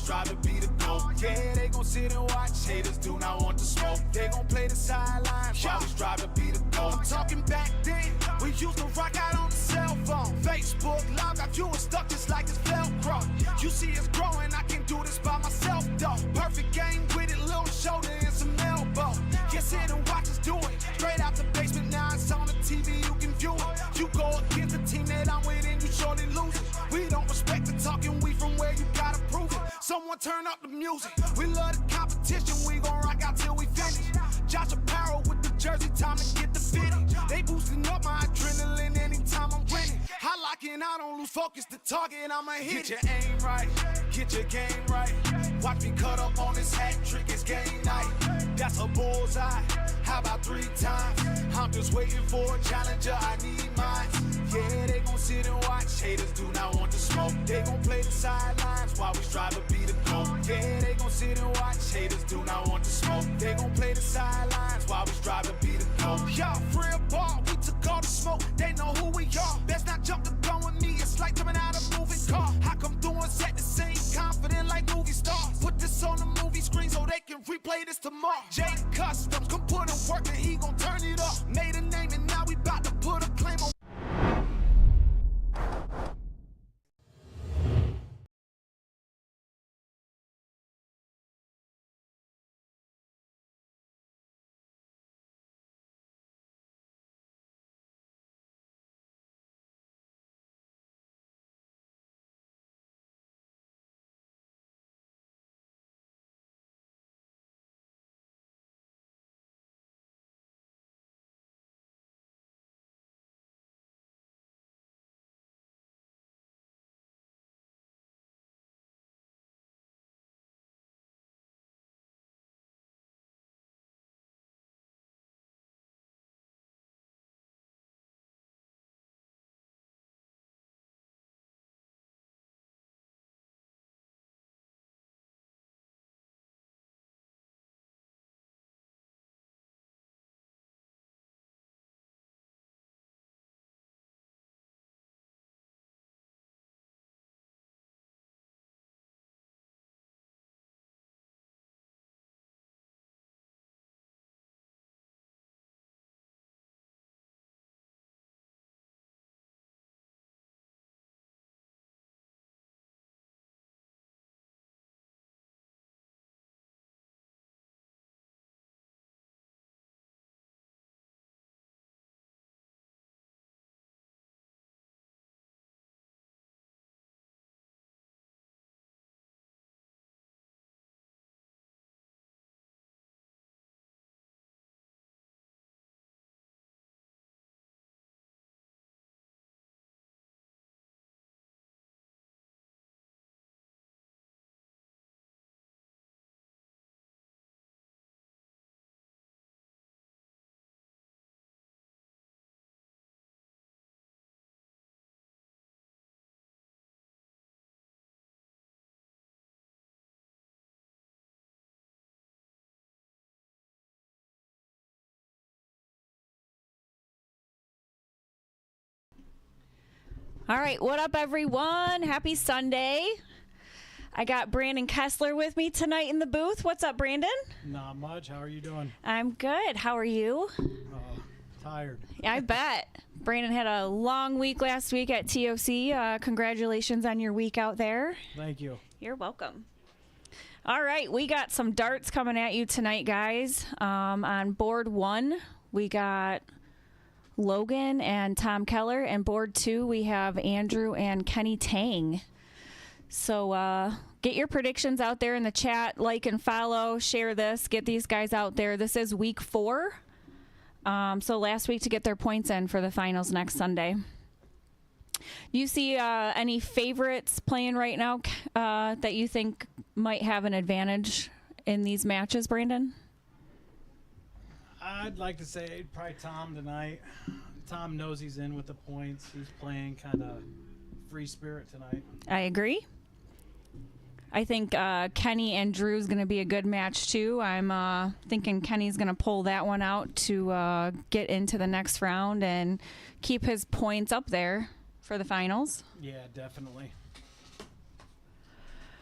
strive to be the GOAT. Yeah, they gon' sit and watch, haters do not want to smoke. They gon' play the sidelines while we strive to be the GOAT. I'm talking back then, we used to rock out on the cell phone. Facebook Live got you stuck just like it's Velcro. You see it's growing, I can do this by myself though. Perfect game with it, little shoulder and some elbow. Yeah, sit and watch us do it. Straight out the basement, now it's on the TV, you can view it. You go against the team that I'm with and you surely lose it. We don't respect the talking, we from where you gotta prove it. Someone turn up the music. We love the competition, we gon' rock out till we finish. Josh Apparel with the jersey, time to get the fitting. They boosting up my adrenaline anytime I'm winning. I lock in, I don't lose focus, the target, I'ma hit. Get your aim right, get your game right. Watch me cut up on this hat trick, it's game night. That's a bullseye, how about 3 times? I'm just waiting for a challenger, I need mine. Yeah, they gon' sit and watch, haters do not want to smoke. They gon' play the sidelines while we strive to be the GOAT. Yeah, they gon' sit and watch, haters do not want to smoke. They gon' play the sidelines while we strive to be the GOAT. Y'all free a ball, we took all the smoke, they know who we are. Best not jump the gun with me, it's like jumping out a moving car. I come through and set the scene, confident like movie stars. Put this on the movie screen so they can replay this tomorrow. Jay Customs, come put in work and he gon' turn it up. Made a name and now we bout to put a claim on. All right, what up, everyone? Happy Sunday. I got Brandon Kessler with me tonight in the booth. What's up, Brandon? Not much. How are you doing? I'm good. How are you? Tired. I bet. Brandon had a long week last week at TOC. Congratulations on your week out there. Thank you. You're welcome. All right, we got some darts coming at you tonight, guys. On board 1, we got Logan and Tom Keller, and board 2 we have Andrew and Kenny Tang. So get your predictions out there in the chat, like and follow, share this, get these guys out there. This is week 4, so last week to get their points in for the finals next Sunday. Do you see any favorites playing right now that you think might have an advantage in these matches, Brandon? I'd like to say probably Tom tonight. Tom knows he's in with the points. He's playing kind of free spirit tonight. I agree. I think Kenny and Drew's going to be a good match, too. I'm thinking Kenny's going to pull that one out to get into the next round and keep his points up there for the finals. Yeah, definitely.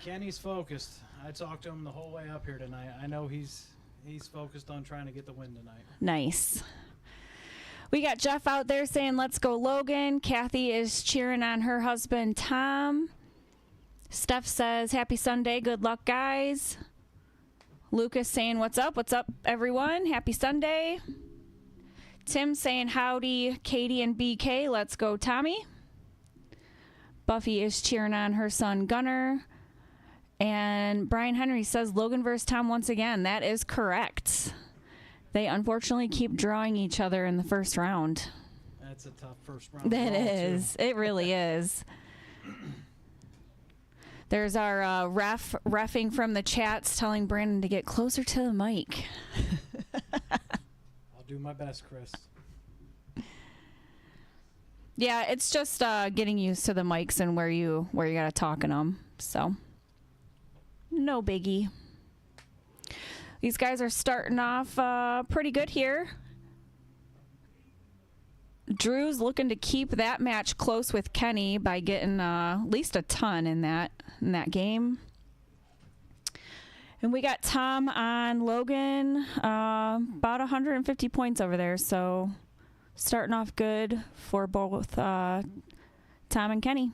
Kenny's focused. I talked to him the whole way up here tonight. I know he's focused on trying to get the win tonight. Nice. We got Jeff out there saying, let's go Logan. Kathy is cheering on her husband, Tom. Steph says, happy Sunday. Good luck, guys. Lucas saying, what's up? What's up, everyone? Happy Sunday. Tim saying, howdy, Katie and BK. Let's go, Tommy. Buffy is cheering on her son, Gunner. And Brian Henry says, Logan versus Tom once again. That is correct. They unfortunately keep drawing each other in the first round. That's a tough first round. That is. It really is. There's our reffing from the chats telling Brandon to get closer to the mic. I'll do my best, Chris. Yeah, it's just getting used to the mics and where you got to talk in them. So, no biggie. These guys are starting off pretty good here. Drew's looking to keep that match close with Kenny by getting at least a ton in that game. And we got Tom on Logan, about 150 points over there. So starting off good for both Tom and Kenny.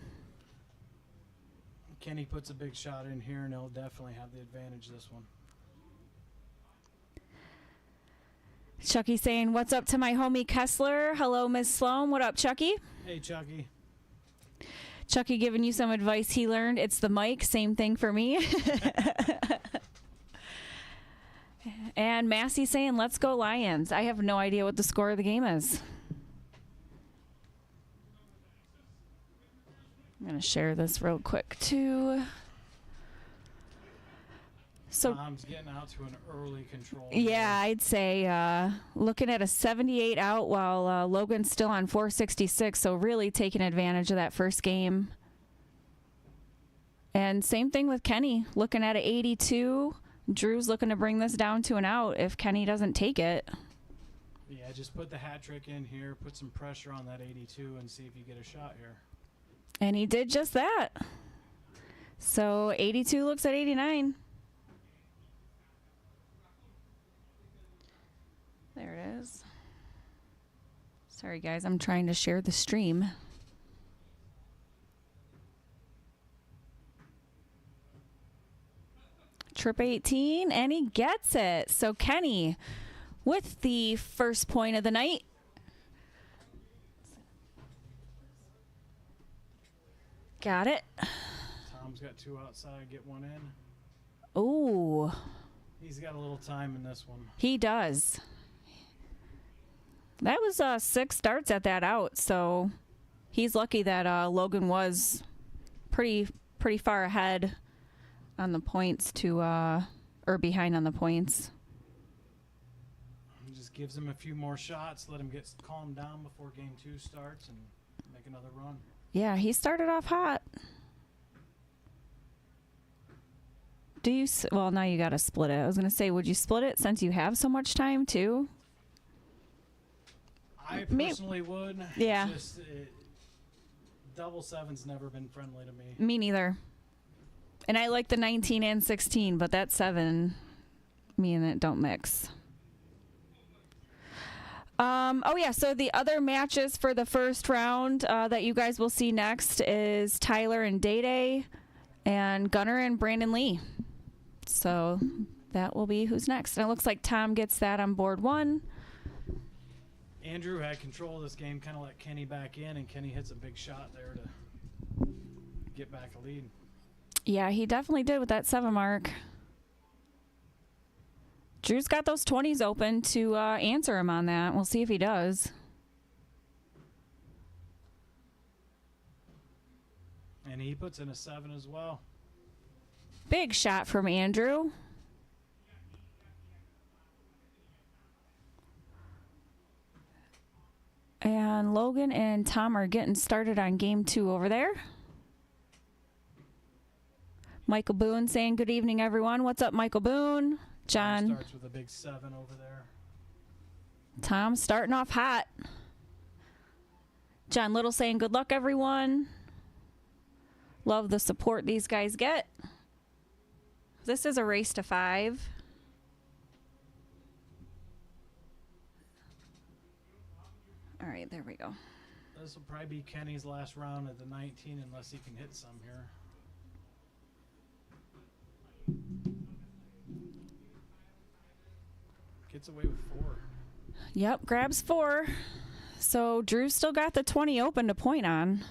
Kenny puts a big shot in here, and he'll definitely have the advantage this one. Chucky saying, what's up to my homie Kessler? Hello, Miss Sloan. What up, Chucky? Hey, Chucky. Chucky giving you some advice he learned. It's the mic. Same thing for me. And Massey saying, let's go Lions. I have no idea what the score of the game is. I'm going to share this real quick, too. So Tom's getting out to an early control. Yeah, I'd say looking at a 78 out while Logan's still on 466, so really taking advantage of that first game. And same thing with Kenny, looking at an 82. Drew's looking to bring this down to an out if Kenny doesn't take it. Yeah, just put the hat trick in here, put some pressure on that 82, and see if you get a shot here. And he did just that. So 82 looks at 89. There it is. Sorry, guys. I'm trying to share the stream. Trip 18, and he gets it. So Kenny with the first point of the night. Got it. Tom's got two outside, get one in. Ooh. He's got a little time in this one. He does. That was 6 starts at that out, so he's lucky that Logan was pretty far ahead on the points or behind on the points. He just gives him a few more shots, let him get calmed down before game 2 starts, and make another run. Yeah, he started off hot. Well, now you got to split it. I was going to say, would you split it since you have so much time, too? I personally would. Yeah. Just, double 7's never been friendly to me. Me neither. And I like the 19 and 16, but that 7, me and it don't mix. Oh, yeah, so the other matches for the first round that you guys will see next is Tyler and Day-Day and Gunnar and Brandon Lee. So that will be who's next. And it looks like Tom gets that on board 1. Andrew had control of this game, kind of let Kenny back in, and Kenny hits a big shot there to get back a lead. Yeah, he definitely did with that 7 mark. Drew's got those 20s open to answer him on that. We'll see if he does. And he puts in a 7 as well. Big shot from Andrew. And Logan and Tom are getting started on game 2 over there. Michael Boone saying good evening, everyone. What's up, Michael Boone? John. Tom starts with a big 7 over there. Tom starting off hot. John Little saying good luck, everyone. Love the support these guys get. This is a race to 5. All right, there we go. This will probably be Kenny's last round at the 19 unless he can hit some here. Gets away with 4. Yep, grabs 4. So Drew's still got the 20 open to point on.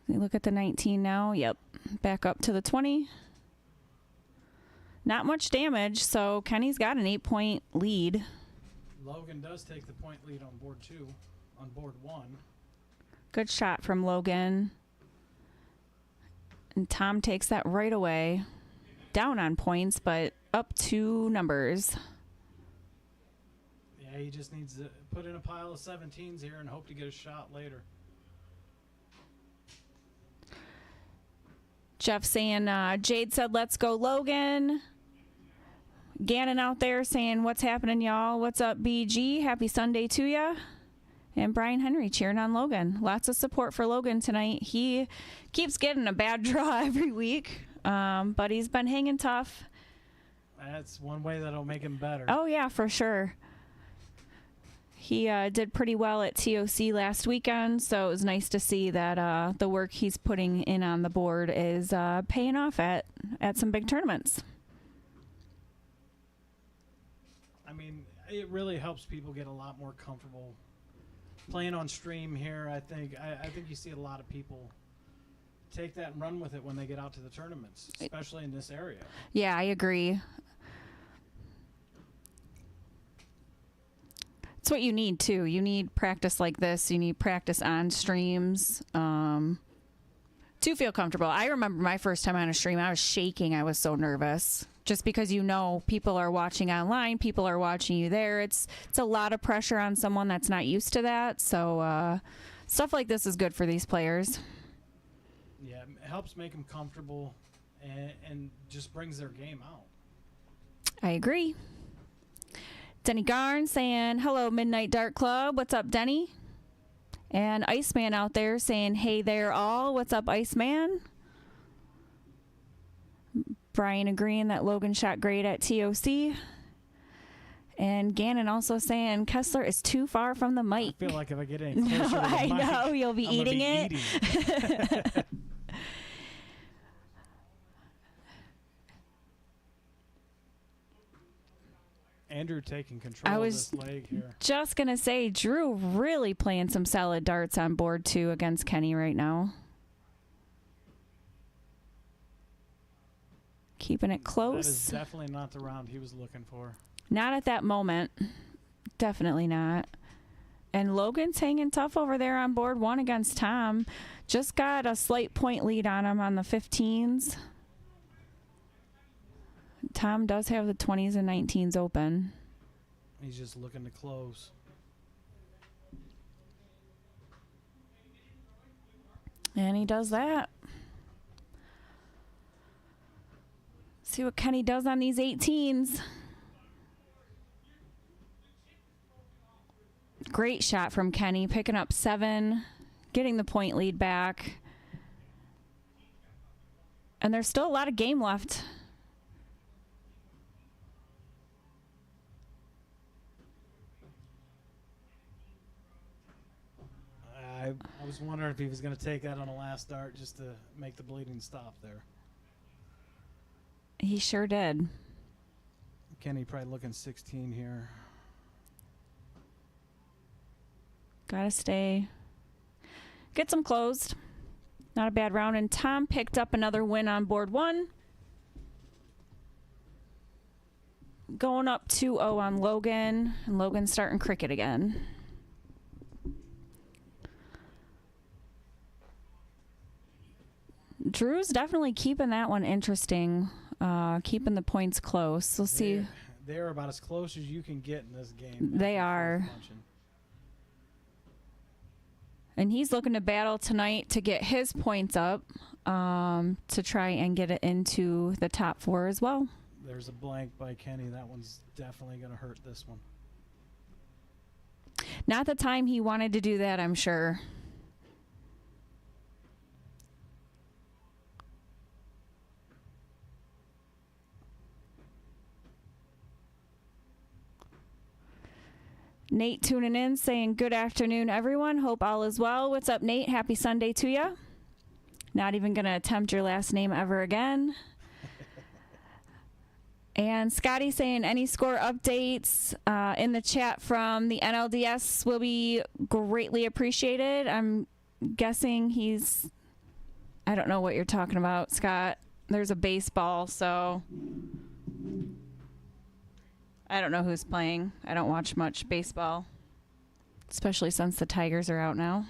You look at the 19 now. Yep, back up to the 20. Not much damage, so Kenny's got an 8-point lead. Logan does take the point lead on board 2. On board 1. Good shot from Logan. And Tom takes that right away. Down on points, but up 2 numbers. Yeah, he just needs to put in a pile of 17s here and hope to get a shot later. Jeff saying, Jade said, let's go, Logan. Gannon out there saying, what's happening, y'all? What's up, BG? Happy Sunday to ya. And Brian Henry cheering on Logan. Lots of support for Logan tonight. He keeps getting a bad draw every week, but he's been hanging tough. That's one way that'll make him better. Oh, yeah, for sure. He did pretty well at TOC last weekend, so it was nice to see that the work he's putting in on the board is paying off at some big tournaments. I mean, it really helps people get a lot more comfortable playing on stream here. I think you see a lot of people take that and run with it when they get out to the tournaments, especially in this area. Yeah, I agree. It's what you need, too. You need practice like this. You need practice on streams to feel comfortable. I remember my first time on a stream, I was shaking. I was so nervous. Just because people are watching online, people are watching you there. It's a lot of pressure on someone that's not used to that. So stuff like this is good for these players. Yeah, it helps make them comfortable and just brings their game out. I agree. Denny Garn saying, hello, Midnight Dart Club. What's up, Denny? And Iceman out there saying, hey there all. What's up, Iceman? Brian agreeing that Logan shot great at TOC. And Gannon also saying Kessler is too far from the mic. I feel like if I get any closer to the I mic, know, you'll be eating it. Eating. Andrew taking control of this leg here. Just going to say, Drew really playing some solid darts on board 2 against Kenny right now. Keeping it close. That is definitely not the round he was looking for. Not at that moment. Definitely not. And Logan's hanging tough over there on board 1 against Tom. Just got a slight point lead on him on the 15s. Tom does have the 20s and 19s open. He's just looking to close. And he does that. See what Kenny does on these 18s. Great shot from Kenny, picking up 7, getting the point lead back. And there's still a lot of game left. I was wondering if he was going to take that on the last dart just to make the bleeding stop there. He sure did. Kenny probably looking 16 here. Gotta stay. Gets them closed. Not a bad round. And Tom picked up another win on board 1. Going up 2-0 on Logan. And Logan's starting cricket again. Drew's definitely keeping that one interesting. Keeping the points close. We'll see. They're about as close as you can get in this game. They are. And he's looking to battle tonight to get his points up to try and get it into the top 4 as well. There's a blank by Kenny. That one's definitely going to hurt this one. Not the time he wanted to do that, I'm sure. Nate tuning in saying good afternoon, everyone. Hope all is well. What's up, Nate? Happy Sunday to you. Not even going to attempt your last name ever again. And Scotty saying any score updates in the chat from the NLDS will be greatly appreciated. I'm guessing I don't know what you're talking about, Scott. There's a baseball, so I don't know who's playing. I don't watch much baseball, especially since the Tigers are out now.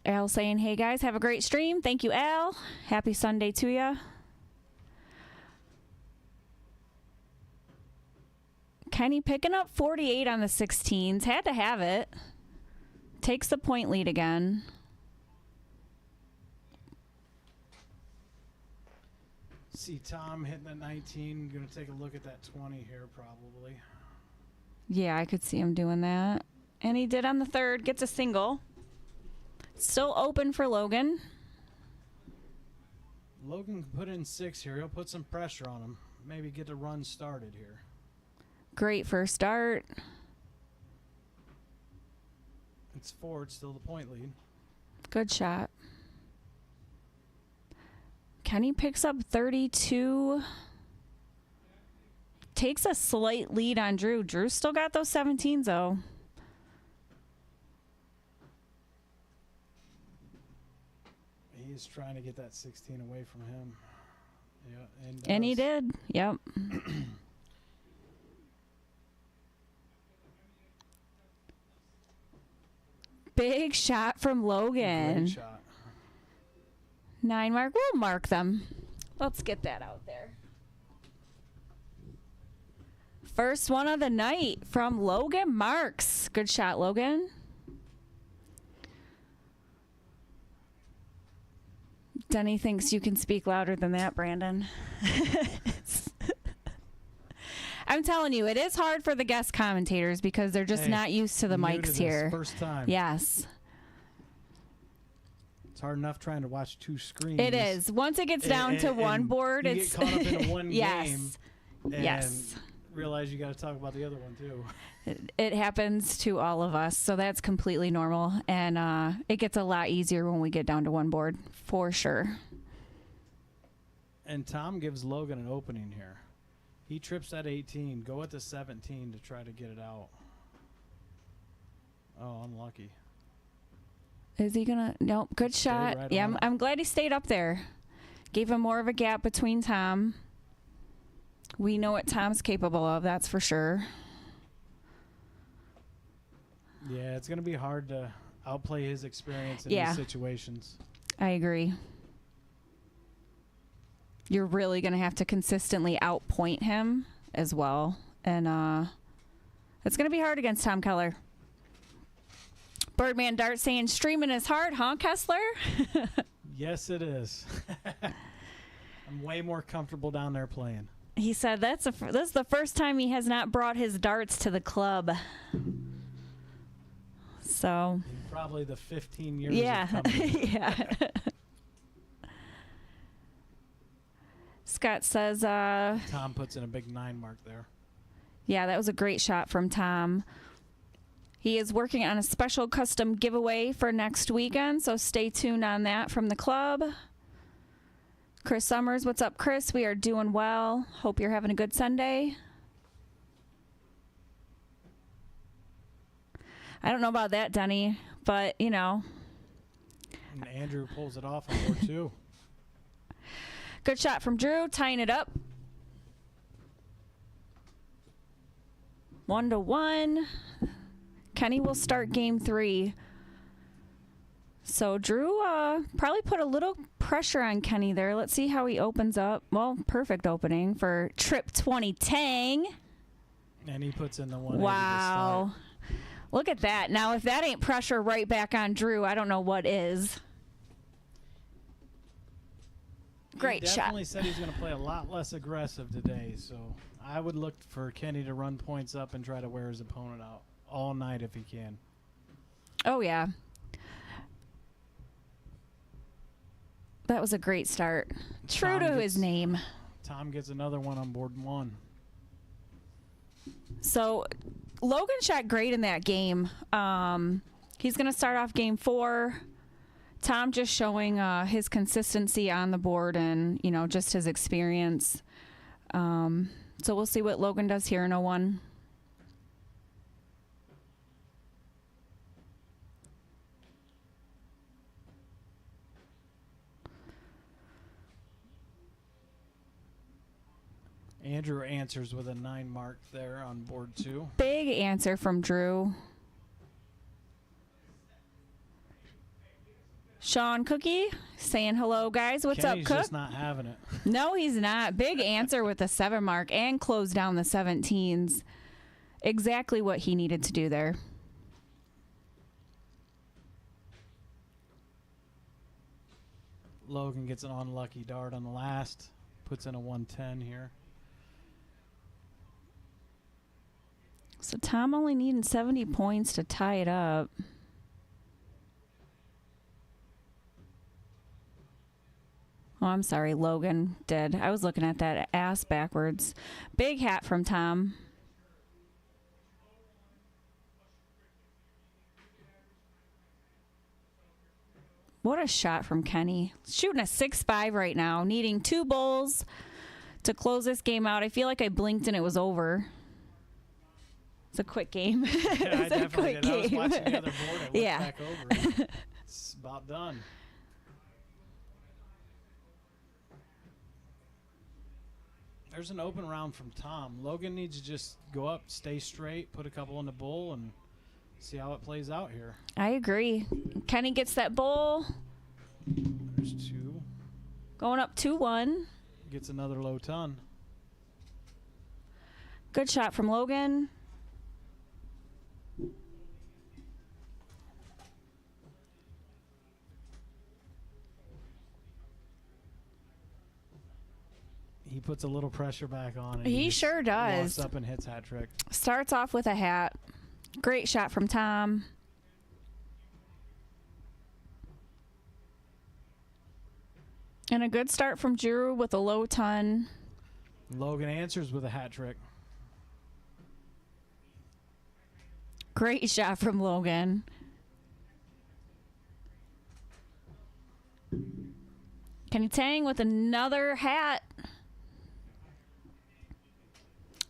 Al saying, hey guys, have a great stream. Thank you, Al. Happy Sunday to you. Kenny picking up 48 on the 16s. Had to have it. Takes the point lead again. See Tom hitting the 19. Going to take a look at that 20 here probably. Yeah, I could see him doing that. And he did on the third. Gets a single. Still open for Logan. Logan can put in 6 here. He'll put some pressure on him. Maybe get the run started here. Great first start. It's 4. It's still the point lead. Good shot. Kenny picks up 32. Takes a slight lead on Drew. Drew's still got those 17s, though. He's trying to get that 16 away from him. Yeah, and he did. Yep. Big shot from Logan. Great shot. 9 mark. We'll mark them. Let's get that out there. First one of the night from Logan Marks. Good shot, Logan. Denny thinks you can speak louder than that, Brandon. I'm telling you, it is hard for the guest commentators because they're just not used to the mics here. First time. Yes. It's hard enough trying to watch 2 screens. It is. Once it gets down to one board, you it's get caught up in one yes. game. And yes. realize you got to talk about the other one too. It happens to all of us, so that's completely normal, and it gets a lot easier when we get down to one board, for sure. And Tom gives Logan an opening here. He trips at 18. Go at the 17 to try to get it out. Oh, unlucky. Is he gonna? Nope. Good shot. Right yeah, on. I'm glad he stayed up there. Gave him more of a gap between Tom. We know what Tom's capable of, that's for sure. Yeah, it's going to be hard to outplay his experience in these situations. I agree. You're really going to have to consistently outpoint him as well. And it's going to be hard against Tom Keller. Birdman Dart saying, streaming is hard, huh, Kessler? Yes, it is. I'm way more comfortable down there playing. He said this is the first time he has not brought his darts to the club. So. Probably the 15 years yeah. of coming. Yeah. Scott says. Tom puts in a big 9 mark there. Yeah, that was a great shot from Tom. He is working on a special custom giveaway for next weekend, so stay tuned on that from the club. Chris Summers, what's up, Chris? We are doing well. Hope you're having a good Sunday. I don't know about that, Denny, but, you know. And Andrew pulls it off on board, too. Good shot from Drew, tying it up. 1-1. Kenny will start game 3. So Drew probably put a little pressure on Kenny there. Let's see how he opens up. Well, perfect opening for Trip 20 Tang. And he puts in the 180 Wow. Look at that. Now, if that ain't pressure right back on Drew, I don't know what is. Great shot. He definitely said he's going to play a lot less aggressive today, so I would look for Kenny to run points up and try to wear his opponent out all night if he can. Oh, yeah. That was a great start. True to his name. Tom gets another one on board 1. So Logan shot great in that game. He's going to start off game 4. Tom just showing his consistency on the board and, you know, just his experience. So we'll see what Logan does here in 01. Andrew answers with a 9 mark there on board 2. Big answer from Drew. Sean Cookie saying hello, guys. What's Kenny's up, Cook? just not having it. No, he's not. Big answer with the 7 mark and closed down the 17s. Exactly what he needed to do there. Logan gets an unlucky dart on the last. Puts in a 110 here. So Tom only needing 70 points to tie it up. Oh, I'm sorry, Logan did. I was looking at that ass backwards. Big hat from Tom. What a shot from Kenny. Shooting a 6-5 right now, needing 2 bowls to close this game out. I feel like I blinked and it was over. It's a quick game. Yeah, I definitely did. I was watching the other board. I looked back over. It's about done. There's an open round from Tom. Logan needs to just go up, stay straight, put a couple in the bowl, and see how it plays out here. I agree. Kenny gets that bowl. There's 2. Going up 2-1. Gets another low ton. Good shot from Logan. He puts a little pressure back on. And He sure does. Walks up and hits hat trick. Starts off with a hat. Great shot from Tom. And a good start from Drew with a low ton. Logan answers with a hat trick. Great shot from Logan. Kenny Tang with another hat.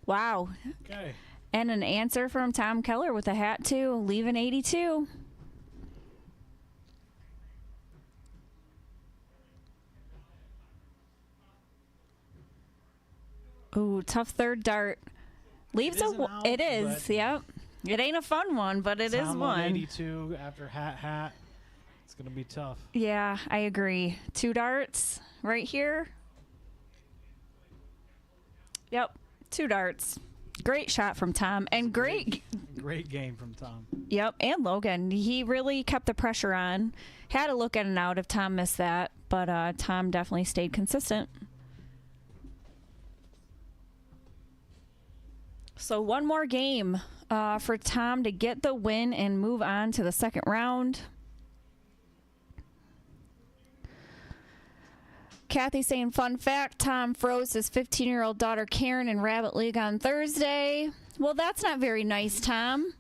Wow. Okay. And an answer from Tom Keller with a hat too, leaving 82. Ooh, tough third dart. Leaves It is an out, it is, but yep. It ain't a fun one, but it is Tom one. 82 after hat. It's going to be tough. Yeah, I agree. 2 darts right here. Yep, 2 darts. Great shot from Tom, and great game from Tom. Yep, and Logan. He really kept the pressure on. Had to look at an out if Tom missed that, but Tom definitely stayed consistent. So one more game for Tom to get the win and move on to the second round. Kathy saying, fun fact, Tom froze his 15-year-old daughter Karen in Rabbit League on Thursday. Well, that's not very nice, Tom.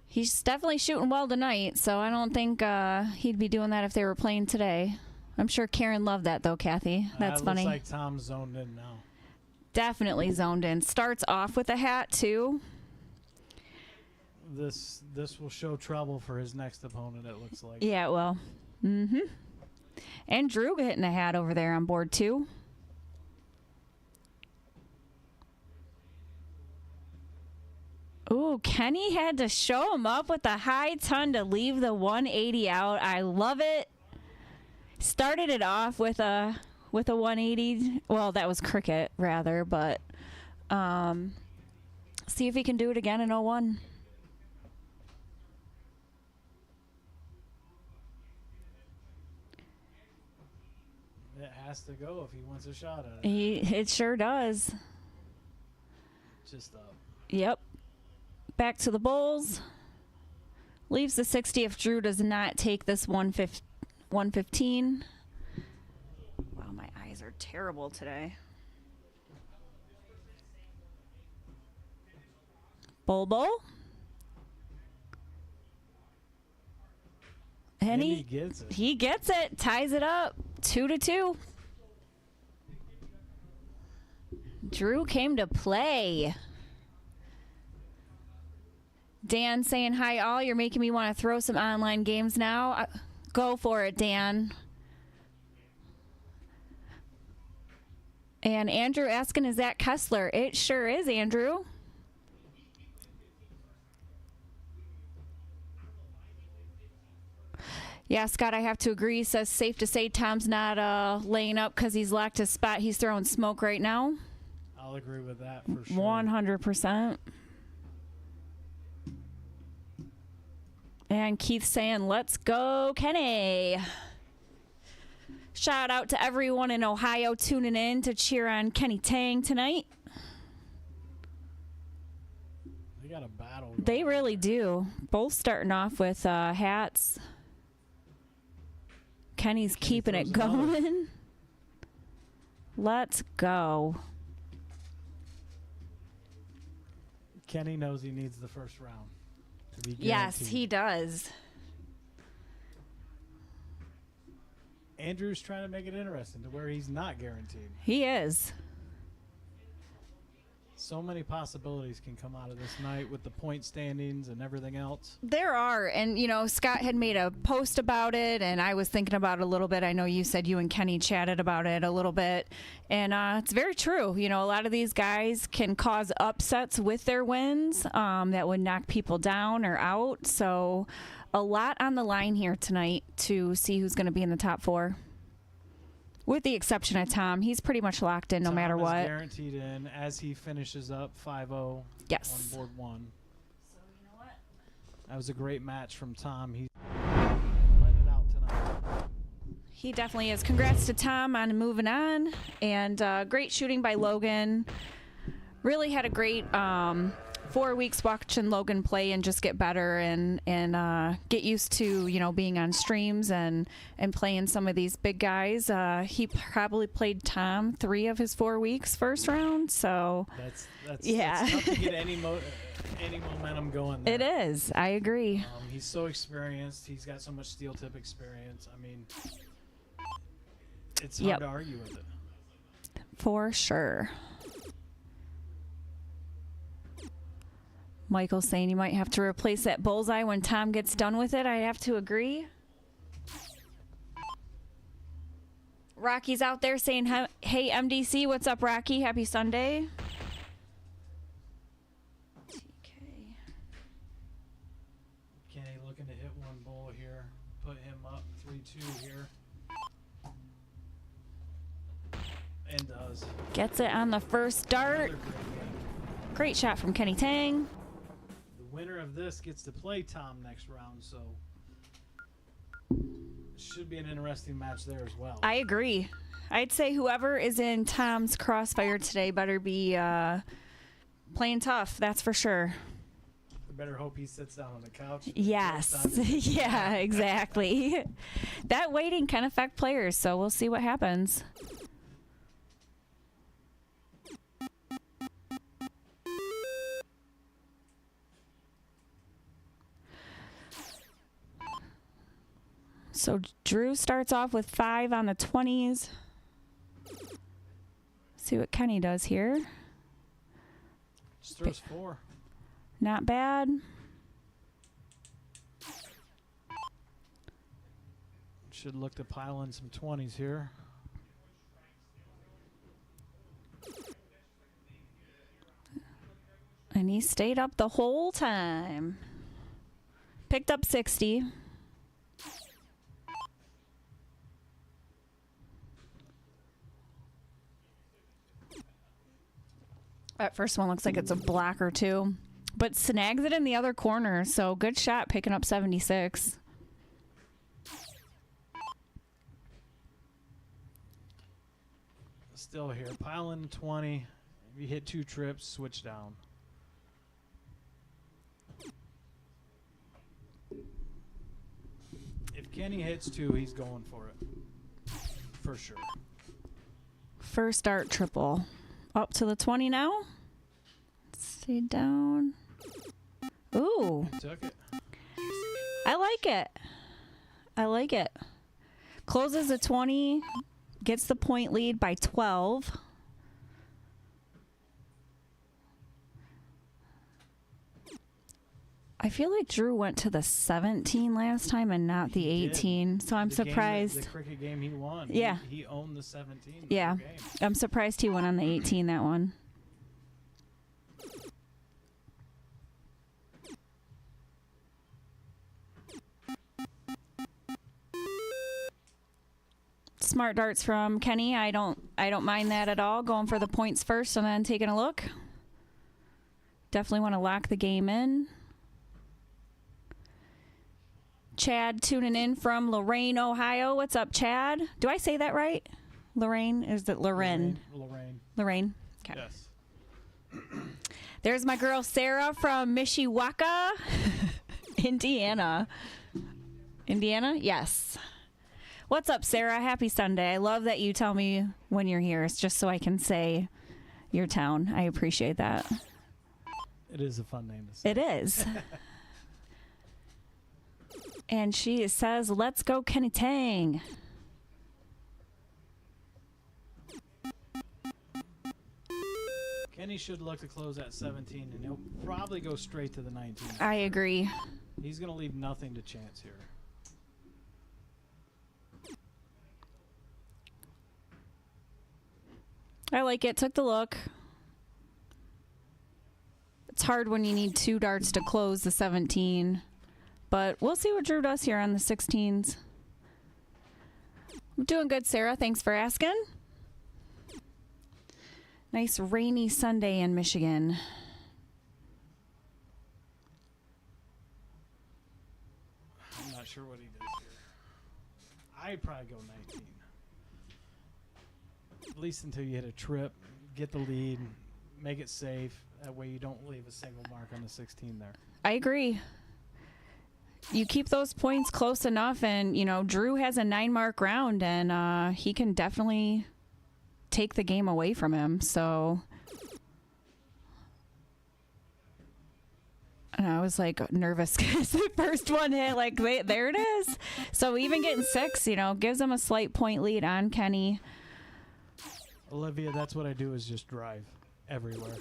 He's definitely shooting well tonight, so I don't think he'd be doing that if they were playing today. I'm sure Karen loved that, though, Kathy. That's funny. Looks like Tom's zoned in now. Definitely zoned in. Starts off with a hat, too. This will show trouble for his next opponent, it looks like. Yeah, well. Mm-hmm. And Drew hitting a hat over there on board, too. Ooh, Kenny had to show him up with a high ton to leave the 180 out. I love it. Started it off with a 180. Well, that was cricket, rather, but see if he can do it again in 01. It has to go if he wants a shot at it. It sure does. Just up. Yep. Back to the bowls. Leaves the 60 if Drew does not take this 150 115. Wow, my eyes are terrible today. Bulbo. And he gets it. He gets it. Ties it up. 2-2. Drew came to play. Dan saying hi all. You're making me want to throw some online games now. Go for it, Dan. And Andrew asking, is that Kessler? It sure is, Andrew. Yeah, Scott, I have to agree. He says safe to say Tom's not laying up because he's locked his spot. He's throwing smoke right now. I'll agree with that for sure. 100%. And Keith saying, let's go, Kenny. Shout out to everyone in Ohio tuning in to cheer on Kenny Tang tonight. They got a battle. They really do. Both starting off with hats. Kenny's keeping it going. Let's go. Kenny knows he needs the first round to be guaranteed. Yes, he does. Andrew's trying to make it interesting to where he's not guaranteed. He is. So many possibilities can come out of this night with the point standings and everything else. There are. And, you know, Scott had made a post about it, and I was thinking about it a little bit. I know you said you and Kenny chatted about it a little bit. And it's very true. You know, a lot of these guys can cause upsets with their wins that would knock people down or out. So a lot on the line here tonight to see who's going to be in the top four. With the exception of Tom. He's pretty much locked in no Tom matter is what. Guaranteed in as he finishes up 5-0 Yes. on board one. So, you know what? That was a great match from Tom. He's letting it out tonight. He definitely is. Congrats to Tom on moving on. And great shooting by Logan. Really had a great 4 weeks watching Logan play and just get better and get used to, you know, being on streams and playing some of these big guys. He probably played Tom 3 of his 4 weeks first round. So that's yeah. That's tough to get any momentum going there. It is. I agree. He's so experienced. He's got so much steel tip experience. I mean, it's hard to argue with it. For sure. Michael's saying you might have to replace that bullseye when Tom gets done with it. I have to agree. Rocky's out there saying, hey, MDC, what's up, Rocky? Happy Sunday. Kenny looking to hit one bull here. Put him up 3-2 here. And does. Gets it on the first dart. Great shot from Kenny Tang. The winner of this gets to play Tom next round, so it should be an interesting match there as well. I agree. I'd say whoever is in Tom's crossfire today better be playing tough. That's for sure. I better hope he sits down on the couch. Yes. Yeah, exactly. That waiting can affect players, so we'll see what happens. So Drew starts off with 5 on the 20s. See what Kenny does here. Just throws 4. Not bad. Should look to pile in some 20s here. And he stayed up the whole time. Picked up 60. That first one looks like it's a block or two, but snags it in the other corner. So good shot picking up 76. Still here. Pile in 20. If you hit 2 trips, switch down. If Kenny hits 2, he's going for it. For sure. First dart triple. Up to the 20 now. Stay down. Ooh. Took it. I like it. I like it. Closes the 20. Gets the point lead by 12. I feel like Drew went to the 17 last time and not the 18, so I'm surprised. The cricket game he won. Yeah. He owned the 17. Yeah. Game. I'm surprised he went on the 18 that one. Smart darts from Kenny. I don't mind that at all. Going for the points first and then taking a look. Definitely want to lock the game in. Chad tuning in from Lorain, Ohio. What's up, Chad? Do I say that right? Lorraine? Is it Loren? Lorraine. Okay. Yes. There's my girl Sarah from Mishawaka, Indiana. Indiana? Yes. What's up, Sarah? Happy Sunday. I love that you tell me when you're here. It's just so I can say your town. I appreciate that. It is a fun name to say. It is. And she says, let's go Kenny Tang. Kenny should look to close at 17, and he'll probably go straight to the 19. I agree. He's going to leave nothing to chance here. I like it. Took the look. It's hard when you need 2 darts to close the 17. But we'll see what Drew does here on the 16s. I'm doing good, Sarah. Thanks for asking. Nice rainy Sunday in Michigan. I'm not sure what he does here. I'd probably go 19. At least until you hit a trip, get the lead, make it safe. That way you don't leave a single mark on the 16 there. I agree. You keep those points close enough, and, you know, Drew has a 9-mark round, and he can definitely take the game away from him. So, and I was like nervous because the first one hit, like, there it is. So even getting 6, you know, gives him a slight point lead on Kenny. Olivia, that's what I do, is just drive everywhere.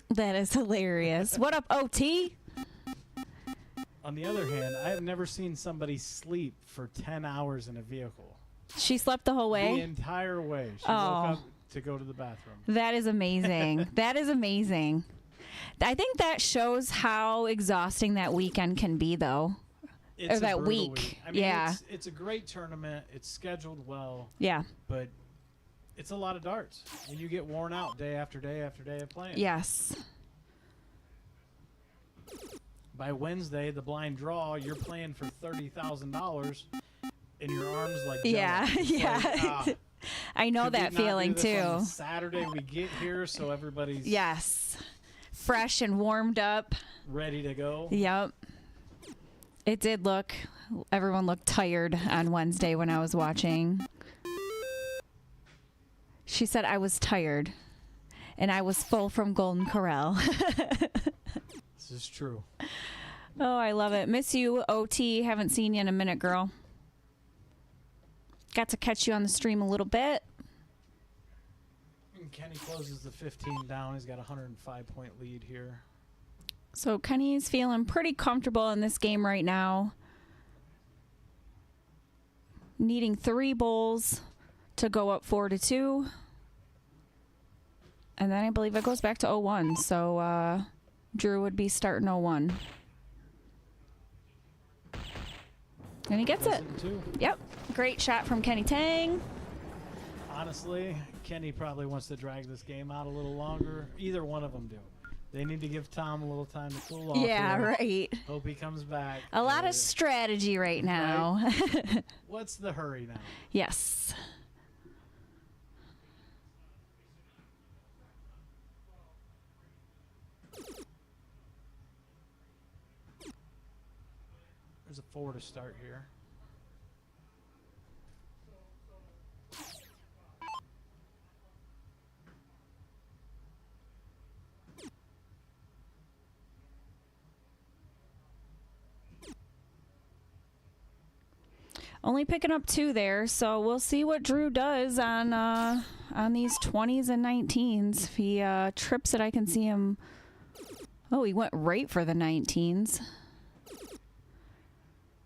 That is hilarious. What up, OT? On the other hand, I have never seen somebody sleep for 10 hours in a vehicle. She slept the whole way? The entire way. She Oh. woke up to go to the bathroom. That is amazing. That is amazing. I think that shows how exhausting that weekend can be, though. It's Or that a brutal week. I mean, Yeah. It's a great tournament. It's scheduled well, Yeah. but it's a lot of darts. And you get worn out day after day after day of playing. Yes. By Wednesday, the blind draw, you're playing for $30,000 and your arms like jello. Yeah. It's Yeah. like, I know could we that not do feeling this too. on Saturday we get here so everybody's Yes. Fresh and warmed up. ready to go. Yep. It did look, everyone looked tired on Wednesday when I was watching. She said I was tired and I was full from Golden Corral. This is true. Oh, I love it. Miss you, OT. Haven't seen you in a minute, girl. Got to catch you on the stream a little bit. And Kenny closes the 15 down. He's got a 105-point lead here. So Kenny's feeling pretty comfortable in this game right now. Needing 3 bowls to go up 4-2. And then I believe it goes back to 0-1. So Drew would be starting 0-1. And he gets it. Too. Yep. Great shot from Kenny Tang. Honestly, Kenny probably wants to drag this game out a little longer. Either one of them do. They need to give Tom a little time to cool off. Yeah, here. right. Hope he comes back. A lot of strategy right now. What's the hurry now? Yes. There's a 4 to start here. Only picking up 2 there, so we'll see what Drew does on these 20s and 19s. If he trips it, I can see him. Oh, he went right for the 19s.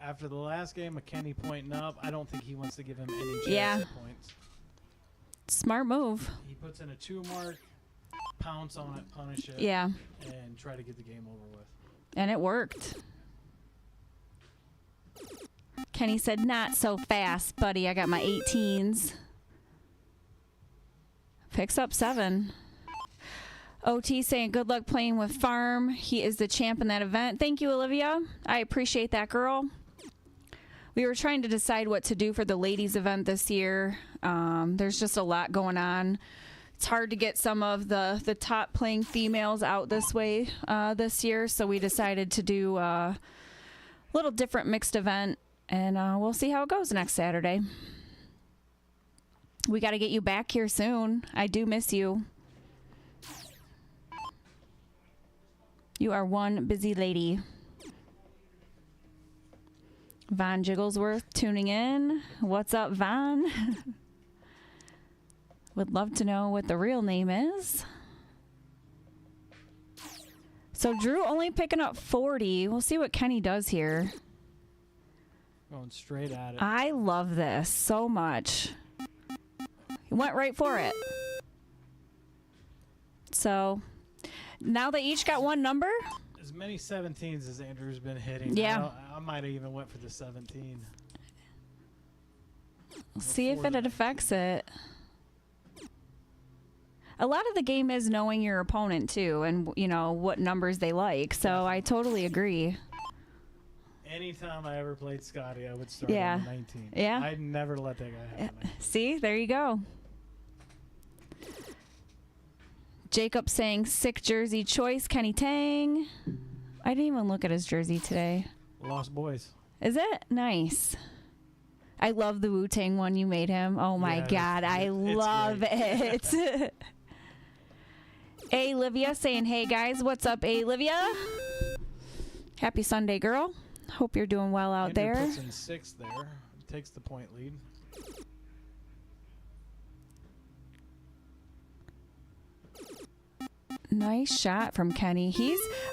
After the last game, McKenny pointing up, I don't think he wants to give him any chance at points. Smart move. He puts in a 2 mark, pounce on it, punish it, Yeah. and try to get the game over with. And it worked. Kenny said, not so fast, buddy. I got my 18s. Picks up 7. OT saying, good luck playing with Farm. He is the champ in that event. Thank you, Olivia. I appreciate that, girl. We were trying to decide what to do for the ladies event this year. There's just a lot going on. It's hard to get some of the top playing females out this way this year, so we decided to do a little different mixed event, and we'll see how it goes next Saturday. We got to get you back here soon. I do miss you. You are one busy lady. Von Jigglesworth tuning in. What's up, Von? Would love to know what the real name is. So Drew only picking up 40. We'll see what Kenny does here. Going straight at it. I love this so much. He went right for it. So now they each got 1 number. As many 17s as Andrew's been hitting. Yeah. I might have even went for the 17. We'll see if it affects it. A lot of the game is knowing your opponent too, and you know what numbers they like. So I totally agree. Anytime I ever played Scotty, I would start Yeah. on the 19. Yeah. I'd never let that guy have it. See, there you go. Jacob saying sick jersey choice, Kenny Tang. I didn't even look at his jersey today. Lost Boys. Is it? Nice. I love the Wu-Tang one you made him. Oh my Yeah, God, I it's love great. it. A Livia saying, hey guys, what's up, A Livia? Happy Sunday, girl. Hope you're doing well out Andrew there. puts in 6 there. Takes the point lead. Nice shot from Kenny.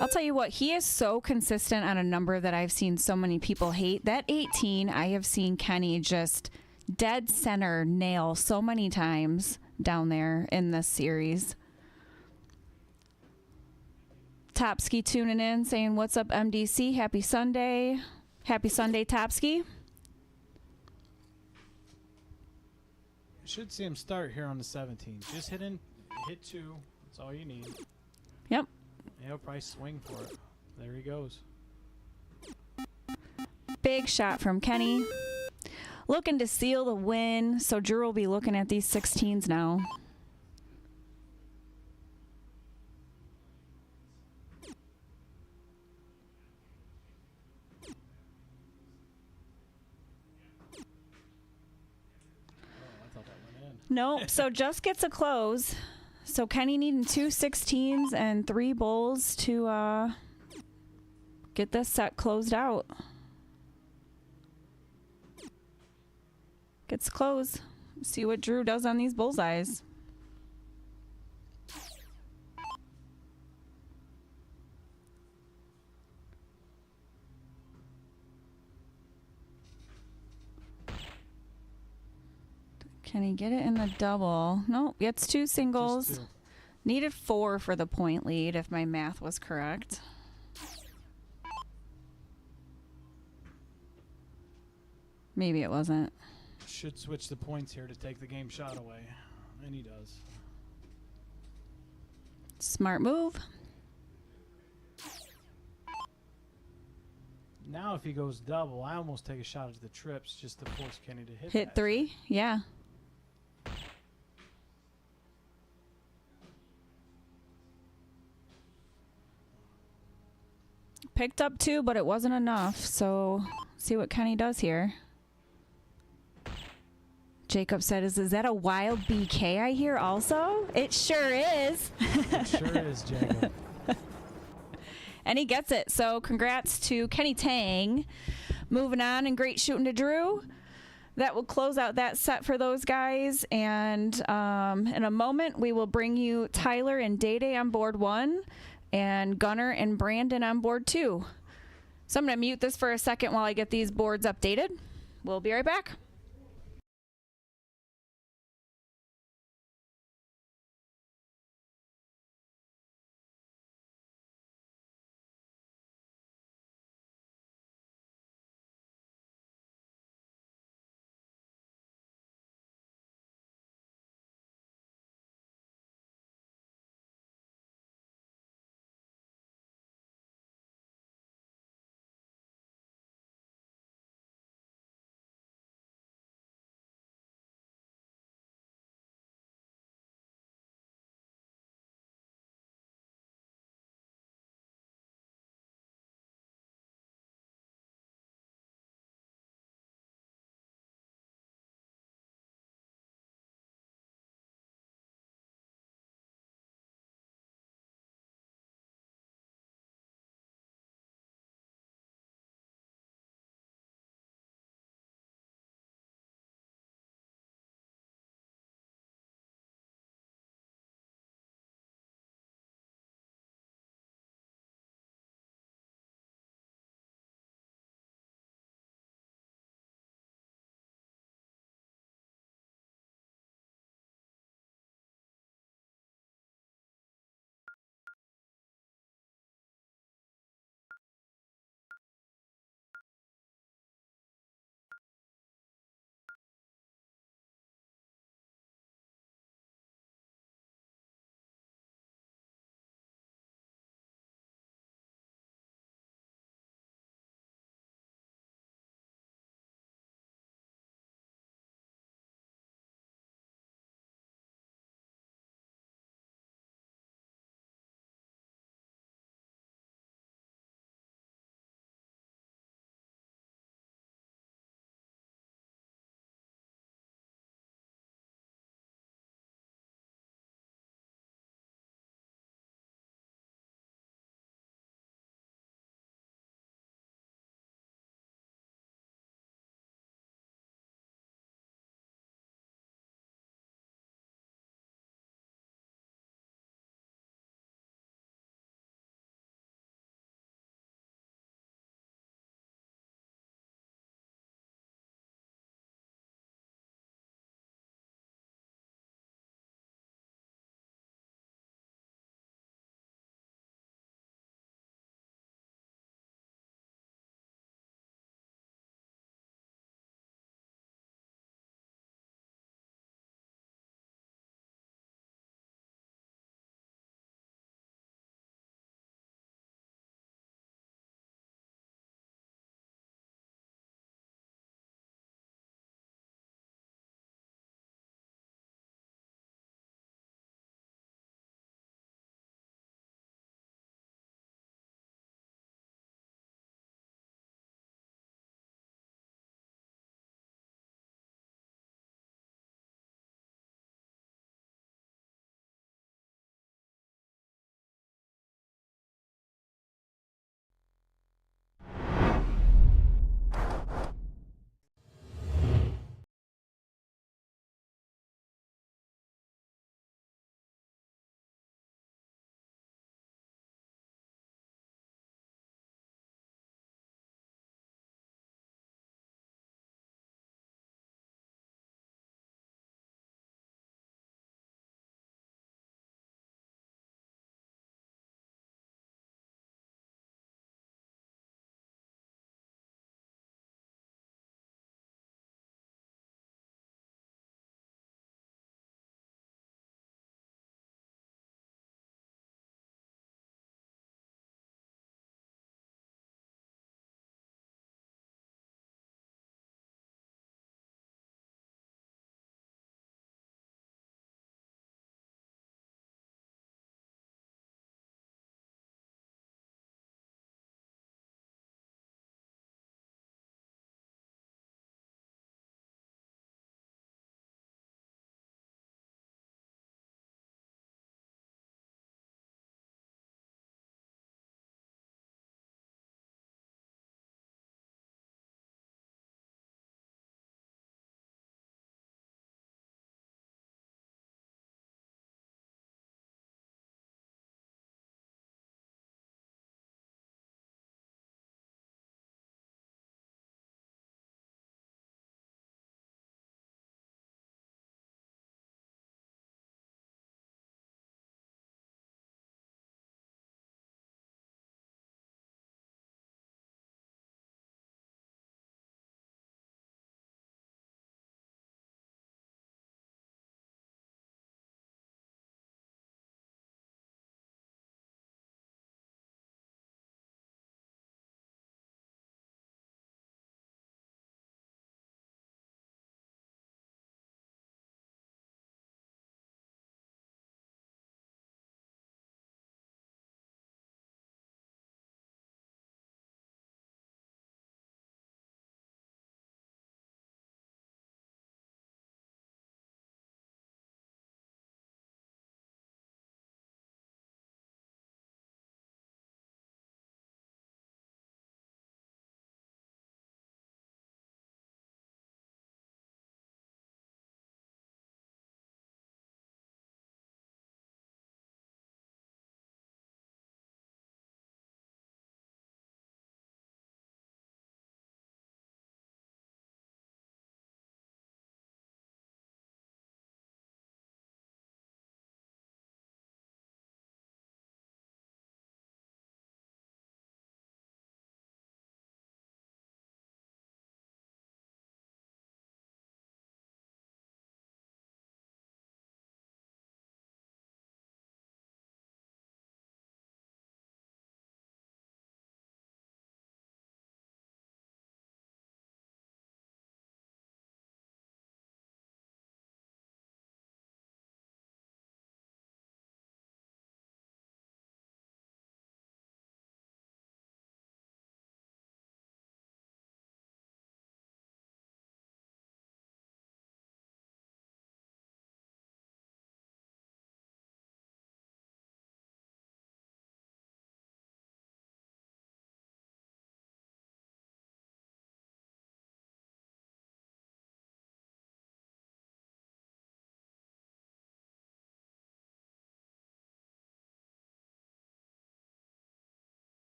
I'll tell you what, he is so consistent on a number that I've seen so many people hate. That 18, I have seen Kenny just dead center nail so many times down there in this series. Topsky tuning in, saying, what's up, MDC? Happy Sunday. Happy Sunday, Topsky. Should see him start here on the 17. Just hit 2. That's all you need. Yep. He'll probably swing for it. There he goes. Big shot from Kenny. Looking to seal the win. So Drew will be looking at these 16s now. I thought that went in. Nope. So just gets a close. So Kenny needing 2 16s and 3 bowls to get this set closed out. Gets close. See what Drew does on these bullseyes. Can he get it in the double? Nope, gets 2 singles. Just 2. Needed 4 for the point lead, if my math was correct. Maybe it wasn't. Should switch the points here to take the game shot away. And he does. Smart move. Now if he goes double, I almost take a shot at the trips just to force Kenny to hit Hit that. 3, yeah. picked up 2, but it wasn't enough. So see what Kenny does here. Jacob said, is that a wild BK I hear also? It sure is. It sure is, Jacob. And he gets it. So congrats to Kenny Tang. Moving on, and great shooting to Drew. That will close out that set for those guys. And in a moment, we will bring you Tyler and Day Day on board 1 and Gunnar and Brandon on board 2. So I'm going to mute this for a second while I get these boards updated. We'll be right back.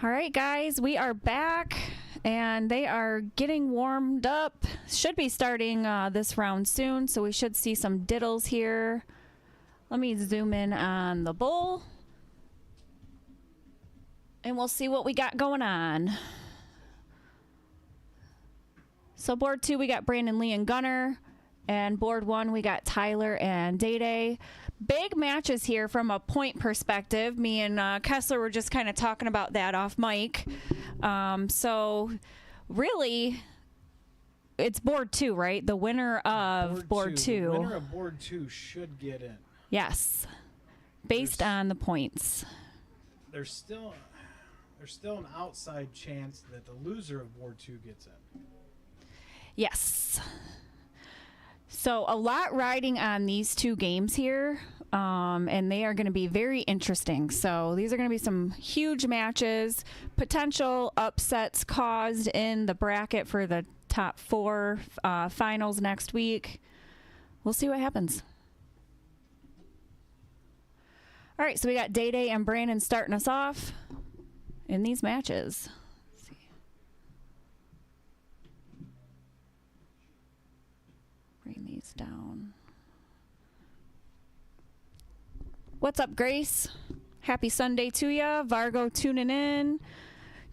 All right, guys, we are back, and they are getting warmed up. Should be starting this round soon, so we should see some diddles here. Let me zoom in on the bowl, and we'll see what we got going on. So board 2, we got Brandon, Lee, and Gunner. And board 1, we got Tyler and Day-Day. Big matches here from a point perspective. Me and Kessler were just kind of talking about that off mic. So really, it's board 2, right? The winner of board 2. The winner of board 2 should get in. Yes, based on the points. There's still an outside chance that the loser of board 2 gets in. Yes. So a lot riding on these 2 games here, and they are going to be very interesting. So these are going to be some huge matches, potential upsets caused in the bracket for the top 4 finals next week. We'll see what happens. All right, so we got Day-Day and Brandon starting us off in these matches. Bring these down. What's up, Grace? Happy Sunday to ya. Vargo tuning in,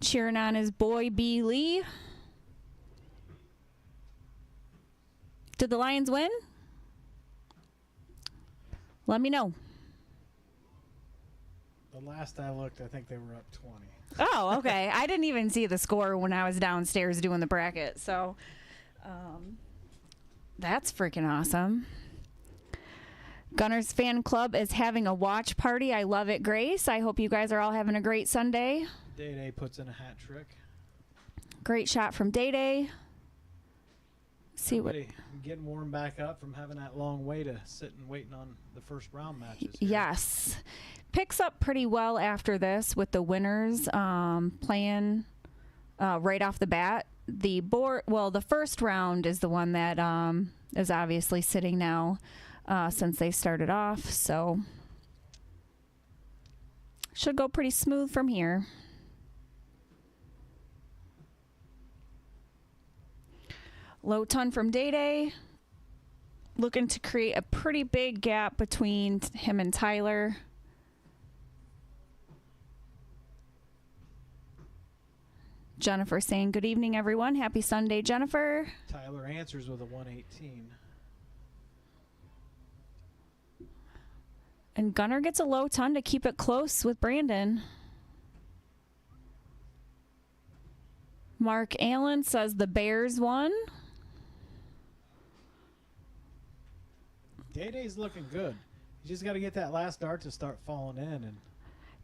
cheering on his boy B. Lee. Did the Lions win? Let me know. The last I looked, I think they were up 20. Oh, okay. I didn't even see the score when I was downstairs doing the bracket, so that's freaking awesome. Gunner's fan club is having a watch party. I love it, Grace. I hope you guys are all having a great Sunday. Day-Day puts in a hat trick. Great shot from Day-Day. See what getting warmed back up from having that long way to sit and waiting on the first round matches here. Yes. Picks up pretty well after this with the winners playing right off the bat. The first round is the one that is obviously sitting now since they started off, so should go pretty smooth from here. Low ton from Day-Day, looking to create a pretty big gap between him and Tyler. Jennifer saying, good evening, everyone. Happy Sunday, Jennifer. Tyler answers with a 118. And Gunner gets a low ton to keep it close with Brandon. Mark Allen says the Bears won. Day-Day's looking good. You just got to get that last dart to start falling in. And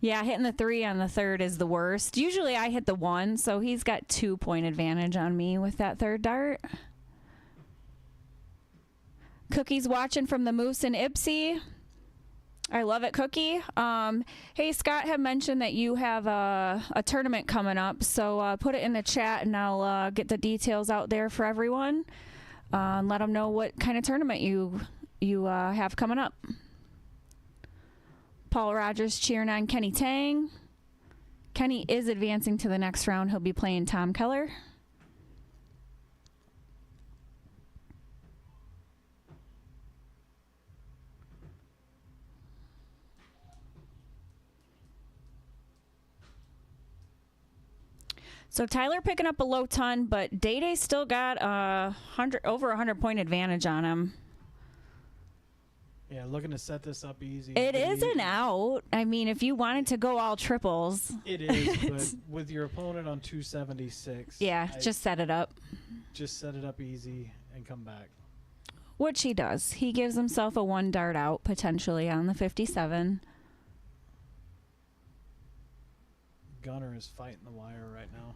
yeah, hitting the 3 on the third is the worst. Usually I hit the 1, so he's got 2-point advantage on me with that third dart. Cookie's watching from the Moose in Ipsy. I love it, Cookie. Hey, Scott had mentioned that you have a tournament coming up, so put it in the chat and I'll get the details out there for everyone. And let them know what kind of tournament you have coming up. Paul Rogers cheering on Kenny Tang. Kenny is advancing to the next round. He'll be playing Tom Keller. So Tyler picking up a low ton, but Day-Day still got over 100-point advantage on him. yeah, looking to set this up easy. It is an out. I mean, if you wanted to go all triples. It is, but with your opponent on 276. Yeah, just set it up. Just set it up easy and come back. Which he does. He gives himself a 1 dart out, potentially, on the 57. Gunner is fighting the wire right now.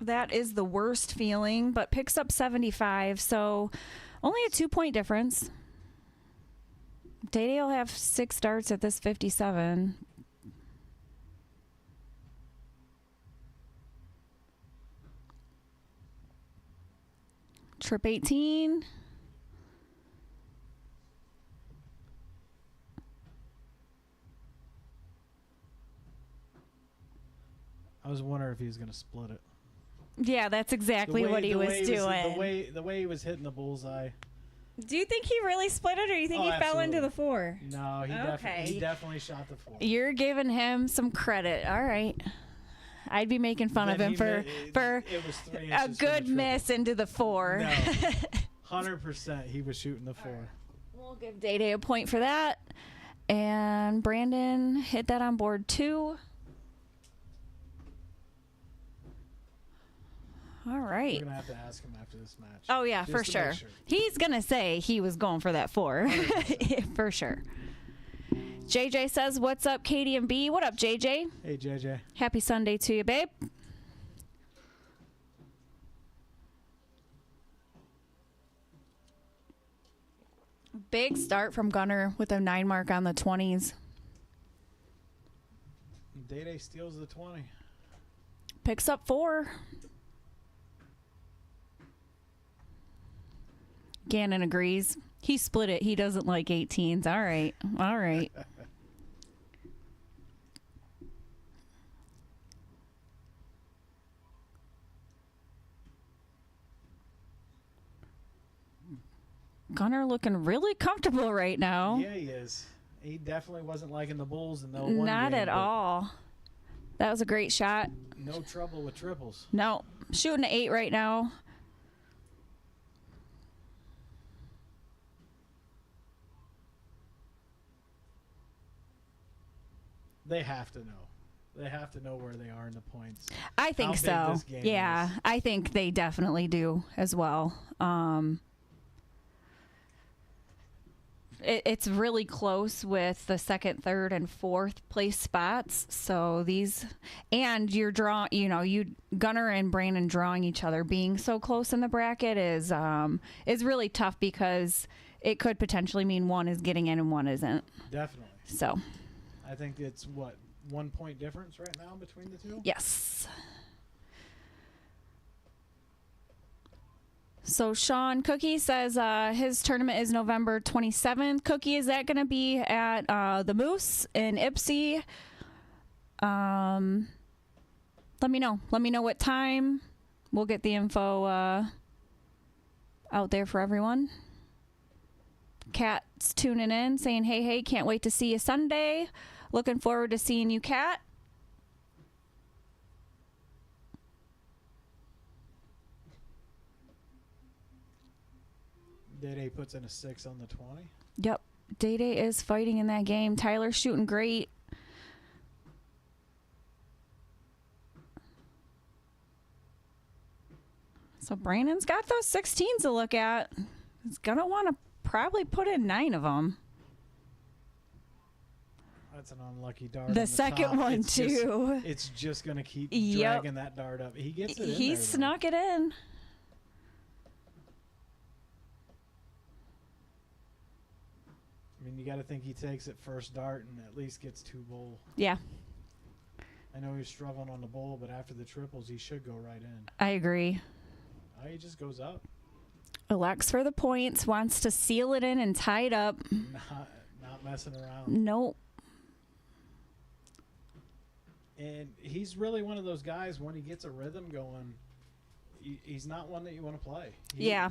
That is the worst feeling, but picks up 75, so only a 2-point difference. Day-Day will have 6 darts at this 57. Trip 18. was wondering if he was going to split it. Yeah, that's exactly what he was doing. The way he was hitting the bullseye. Do you think he really split it, or do you think he fell into the 4? No, he definitely shot the 4. You're giving him some credit. All right. I'd be making fun of him for it was 3 a inches good miss into the 4. No, 100% he was shooting the 4. Right. We'll give Day a point for that. And Brandon hit that on board 2. All right. We're going to have to ask him after this match. Oh, yeah, for sure. He's going to say he was going for that 4. For sure. JJ says, what's up, Katie and B? What up, JJ? Hey, JJ. Happy Sunday to you, babe. Big start from Gunner with a 9 mark on the 20s. Day steals the 20. Picks up 4. Gannon agrees. He split it. He doesn't like 18s. All right. All right. Gunner looking really comfortable right now. Yeah, he is. He definitely wasn't liking the bulls in the one Not game, at all. That was a great shot. No trouble with triples. No. Shooting an 8 right now. They have to know. They have to know where they are in the points. I think so. Yeah, I think they definitely do as well. It's really close with the 2nd, 3rd, and 4th place spots. So these, and you're Gunner and Brandon drawing each other, being so close in the bracket is really tough because it could potentially mean one is getting in and one isn't. Definitely. So I think it's 1 point difference right now between the two? Yes. So Sean Cookie says his tournament is November 27th. Cookie, is that going to be at the Moose in Ypsi? Let me know. Let me know what time. We'll get the info out there for everyone. Kat's tuning in, saying, hey, can't wait to see you Sunday. Looking forward to seeing you, Kat. Day puts in a 6 on the 20. Yep. Day is fighting in that game. Tyler's shooting great. So Brandon's got those 16s to look at. He's going to want to probably put in 9 of them. That's an unlucky dart. The second top. one, too. It's just going to keep dragging that dart up. He gets it in He there, snuck it in. I mean, you got to think he takes it first dart and at least gets 2 bowl. Yeah. I know he's struggling on the bowl, but after the triples, he should go right in. I agree. He just goes up. Elects for the points, wants to seal it in and tie it up. Not messing around. Nope. And he's really one of those guys, when he gets a rhythm going, he's not one that you want to play. Yeah.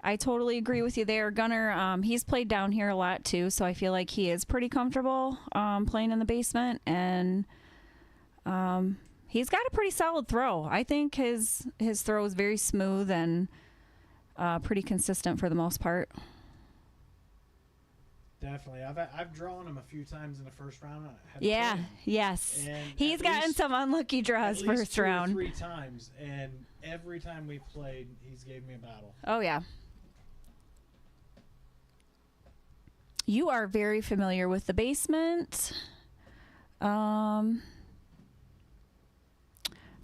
I totally agree with you there. Gunner, he's played down here a lot too, so I feel like he is pretty comfortable playing in the basement, and he's got a pretty solid throw. I think his throw is very smooth and pretty consistent for the most part. Definitely. I've drawn him a few times in the first round. Yeah, yes. And he's gotten some unlucky draws at least first 2 or round. 3 times, and every time we've played, he's gave me a battle. Oh, yeah. You are very familiar with the basement. Trying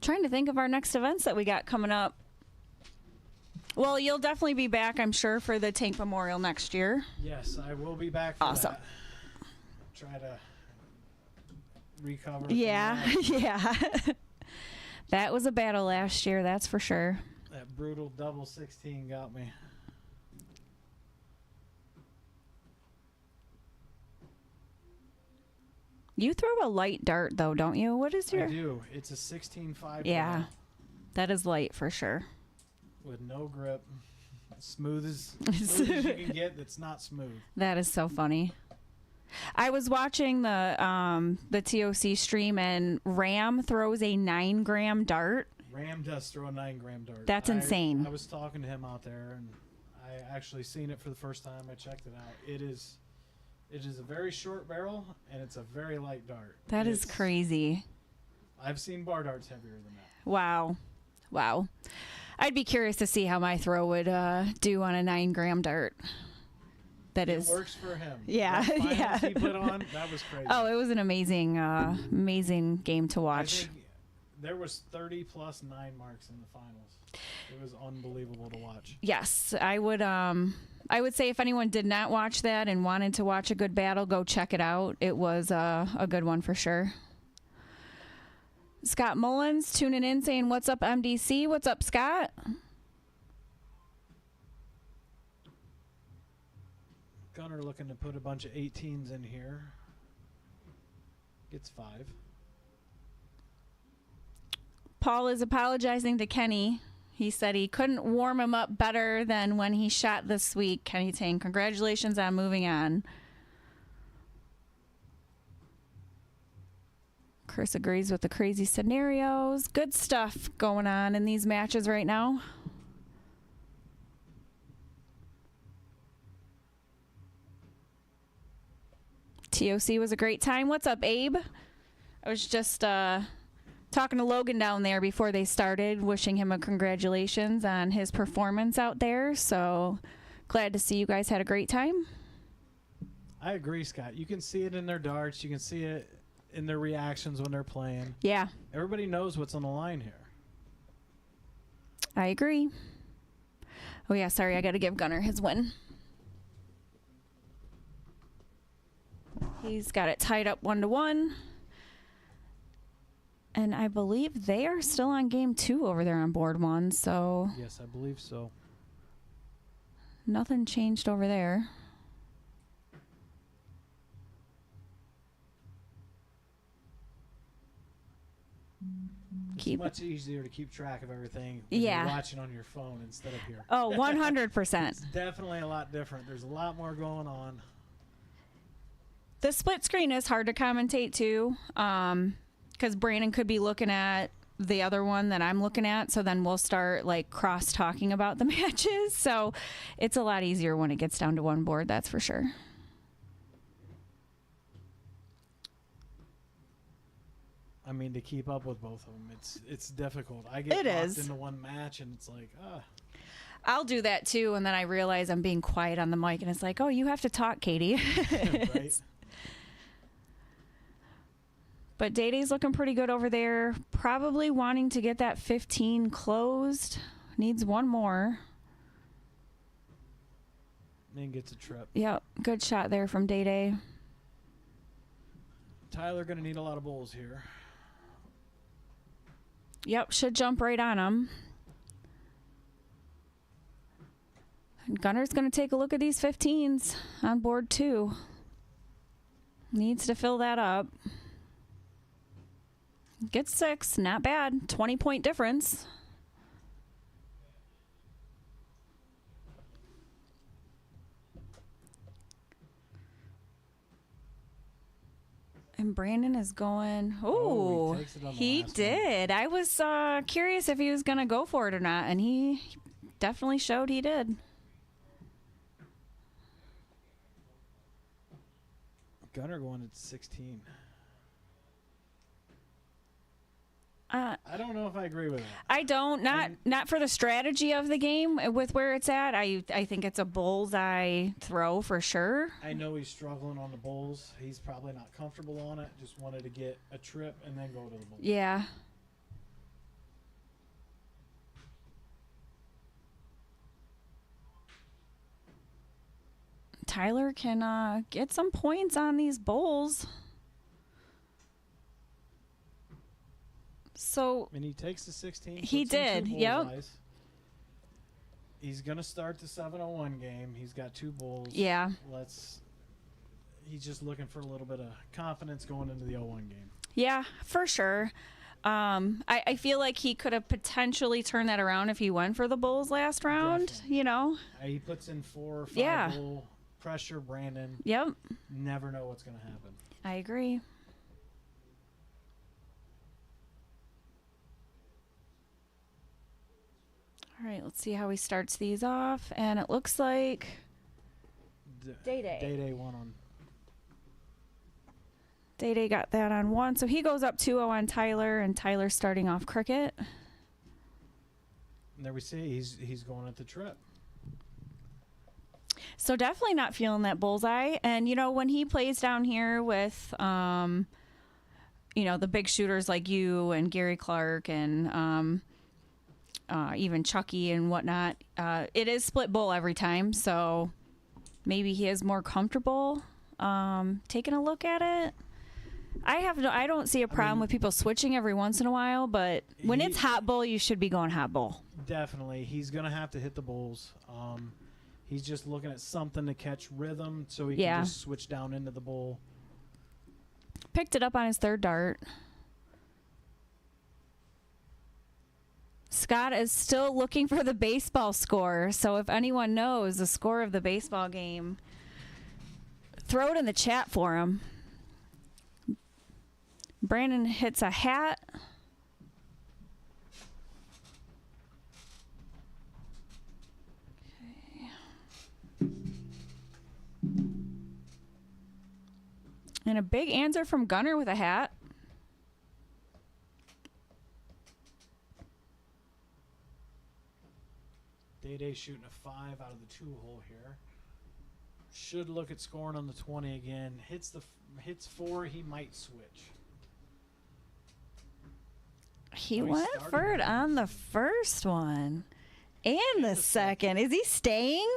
to think of our next events that we got coming up. Well, you'll definitely be back, I'm sure, for the Tank Memorial next year. Yes, I will be back for Awesome. that. Try to recover. Yeah, yeah. That was a battle last year, that's for sure. That brutal double 16 got me. You throw a light dart, though, don't you? What is your... I do. It's a 16.5. Yeah, that is light for sure. With no grip. Smooth as you can get. That's not smooth. That is so funny. I was watching the TOC stream, and Ram throws a 9-gram dart. Ram does throw a 9-gram dart. That's insane. I was talking to him out there, and I actually seen it for the first time. I checked it out. It is a very short barrel, and it's a very light dart. That is crazy. I've seen bar darts heavier than that. Wow. I'd be curious to see how my throw would do on a 9-gram dart. It works for him. Yeah, that finals yeah. he put on, that was crazy. Oh, it was an amazing game to watch. I think there was 30+ 9 marks in the finals. It was unbelievable to watch. Yes, I would say if anyone did not watch that and wanted to watch a good battle, go check it out. It was a good one for sure. Scott Mullins tuning in saying, "What's up, MDC?" What's up, Scott? Gunner looking to put a bunch of 18s in here. Gets 5. Paul is apologizing to Kenny. He said he couldn't warm him up better than when he shot this week. Kenny Tang, congratulations on moving on. Chris agrees with the crazy scenarios. Good stuff going on in these matches right now. TOC was a great time. What's up, Abe? I was just talking to Logan down there before they started, wishing him a congratulations on his performance out there. So glad to see you guys had a great time. I agree, Scott. You can see it in their darts. You can see it in their reactions when they're playing. Yeah. Everybody knows what's on the line here. I agree. Oh, yeah, sorry. I got to give Gunner his win. He's got it tied up 1-1. And I believe they are still on game 2 over there on board 1. So yes, I believe so. Nothing changed over there. It's much easier to keep track of everything when you're watching on your phone instead of here. Oh, 100%. It's definitely a lot different. There's a lot more going on. The split screen is hard to commentate too, because Brandon could be looking at the other one that I'm looking at, so then we'll start like cross talking about the matches. So it's a lot easier when it gets down to one board, that's for sure. I mean, to keep up with both of them, it's difficult. I get locked into one match, and it's like, I'll do that too, and then I realize I'm being quiet on the mic, and it's like, oh, you have to talk, Katie. Right? But Day-Day's looking pretty good over there. Probably wanting to get that 15 closed. Needs one more. And gets a trip. Yep, good shot there from Day-Day. Tyler going to need a lot of bowls here. Yep, should jump right on him. And Gunner's going to take a look at these 15s on board 2. Needs to fill that up. Gets 6, not bad. 20-point difference. And Brandon is going, oh, he did. I was curious if he was going to go for it or not, and he definitely showed he did. Gunner going at 16. I don't know if I agree with that. I don't. Not for the strategy of the game with where it's at. I think it's a bullseye throw for sure. I know he's struggling on the bowls. He's probably not comfortable on it. Just wanted to get a trip and then go to the bowls. Yeah. Tyler can get some points on these bowls. So and he takes the 16. He did. Yep. He's gonna start the 701 game. He's got 2 bowls. Yeah. He's just looking for a little bit of confidence going into the 0-1 game. Yeah, for sure. I feel like he could have potentially turned that around if he went for the Bulls last round, Definitely. you know? He puts in 4 or 5 Yeah. Bull pressure, Brandon. Yep, Never know what's going to happen. I agree. All right, let's see how he starts these off. And it looks like Day-Day. Day-Day won on. Day-Day got that on 1. So he goes up 2-0 on Tyler, and Tyler starting off cricket. And there we see he's going at the trip. So definitely not feeling that bullseye. And, you know, when he plays down here with, you know, the big shooters like you and Gary Clark and even Chucky and whatnot, it is split bull every time. So maybe he is more comfortable taking a look at it. I don't see a problem with people switching every once in a while, but when it's hot bull, you should be going hot bull. Definitely. He's going to have to hit the bulls. He's just looking at something to catch rhythm so he can just switch down into the bull. Picked it up on his 3rd dart. Scott is still looking for the baseball score. So if anyone knows the score of the baseball game, throw it in the chat for him. Brandon hits a hat. And a big answer from Gunner with a hat. Day-Day shooting a 5 out of the 2-hole here. Should look at scoring on the 20 again. Hits 4, he might switch. He went for it on the first one and the second. Is he staying?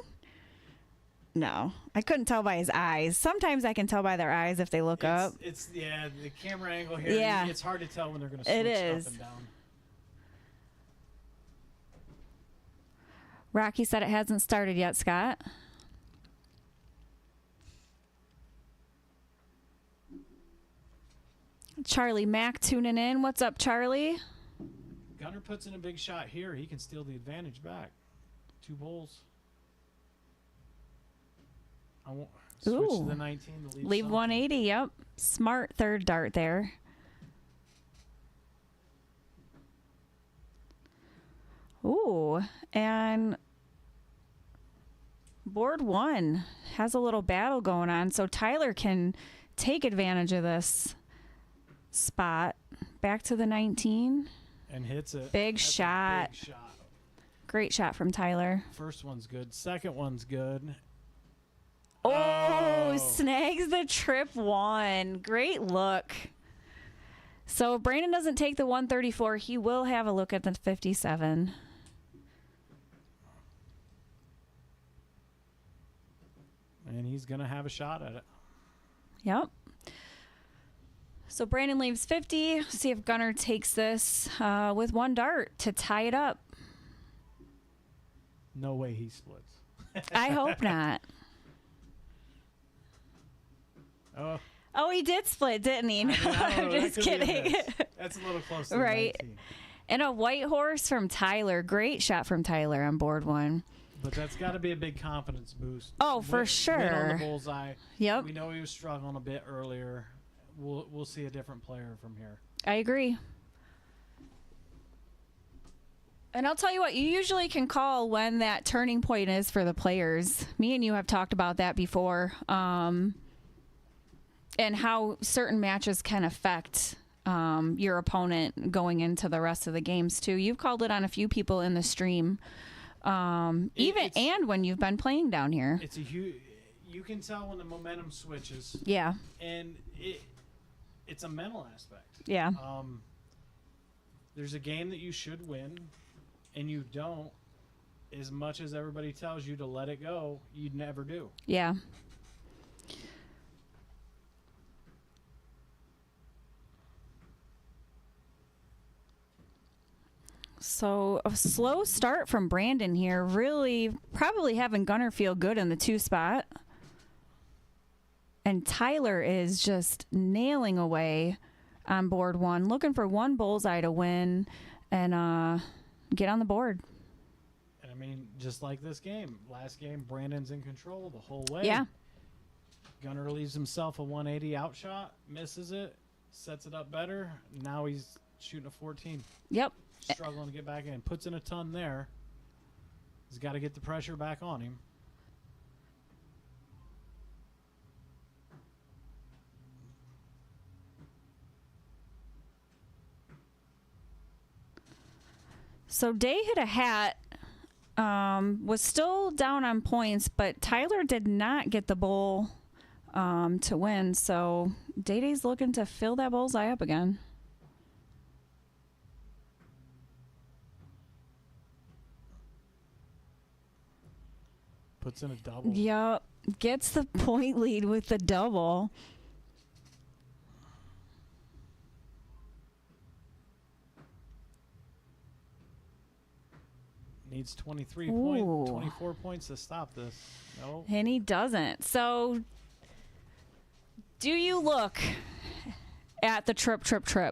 No, I couldn't tell by his eyes. Sometimes I can tell by their eyes if they look up. It's the camera angle here. Yeah. It's hard to tell when they're going to switch It is. up and down. Rocky said it hasn't started yet, Scott. Charlie Mack tuning in. What's up, Charlie? Gunner puts in a big shot here. He can steal the advantage back. 2 bulls. I won't switch to the 19 to leave 180. Yep. Smart 3rd dart there. Ooh, and board 1 has a little battle going on, so Tyler can take advantage of this spot. Back to the 19. And hits it. Big That's a shot. big shot. Great shot from Tyler. First one's good. Second one's good. Oh, snags the trip 1. Great look. So if Brandon doesn't take the 134, he will have a look at the 57. And he's going to have a shot at it. Yep. So Brandon leaves 50. See if Gunner takes this with 1 dart to tie it up. No way he splits. I hope not. Oh, he did split, didn't he? No, I'm just kidding. That's a little close to Right. the 19. And a white horse from Tyler. Great shot from Tyler on board 1. But that's got to be a big confidence boost. Oh, for Win sure. on the bullseye. Yep. We know he was struggling a bit earlier. We'll see a different player from here. I agree. And I'll tell you what, you usually can call when that turning point is for the players. Me and you have talked about that before. And how certain matches can affect your opponent going into the rest of the games too. You've called it on a few people in the stream, and when you've been playing down here. It's a huge. You can tell when the momentum switches. Yeah. And it's a mental aspect. Yeah. There's a game that you should win, and you don't. As much as everybody tells you to let it go, you never do. Yeah. So a slow start from Brandon here. Really probably having Gunner feel good in the 2 spot. And Tyler is just nailing away on board 1, looking for one bullseye to win and get on the board. And I mean, just like this game, last game, Brandon's in control the whole way. Yeah. Gunner leaves himself a 180 outshot, misses it, sets it up better. Now he's shooting a 14. Yep. Struggling to get back in. Puts in a ton there. He's got to get the pressure back on him. So Day hit a hat, was still down on points, but Tyler did not get the bowl to win. So Day's looking to fill that bullseye up again. Puts in a double. Yep. Gets the point lead with the double. Needs 24 points to stop this. No. And he doesn't. So do you look at the trip,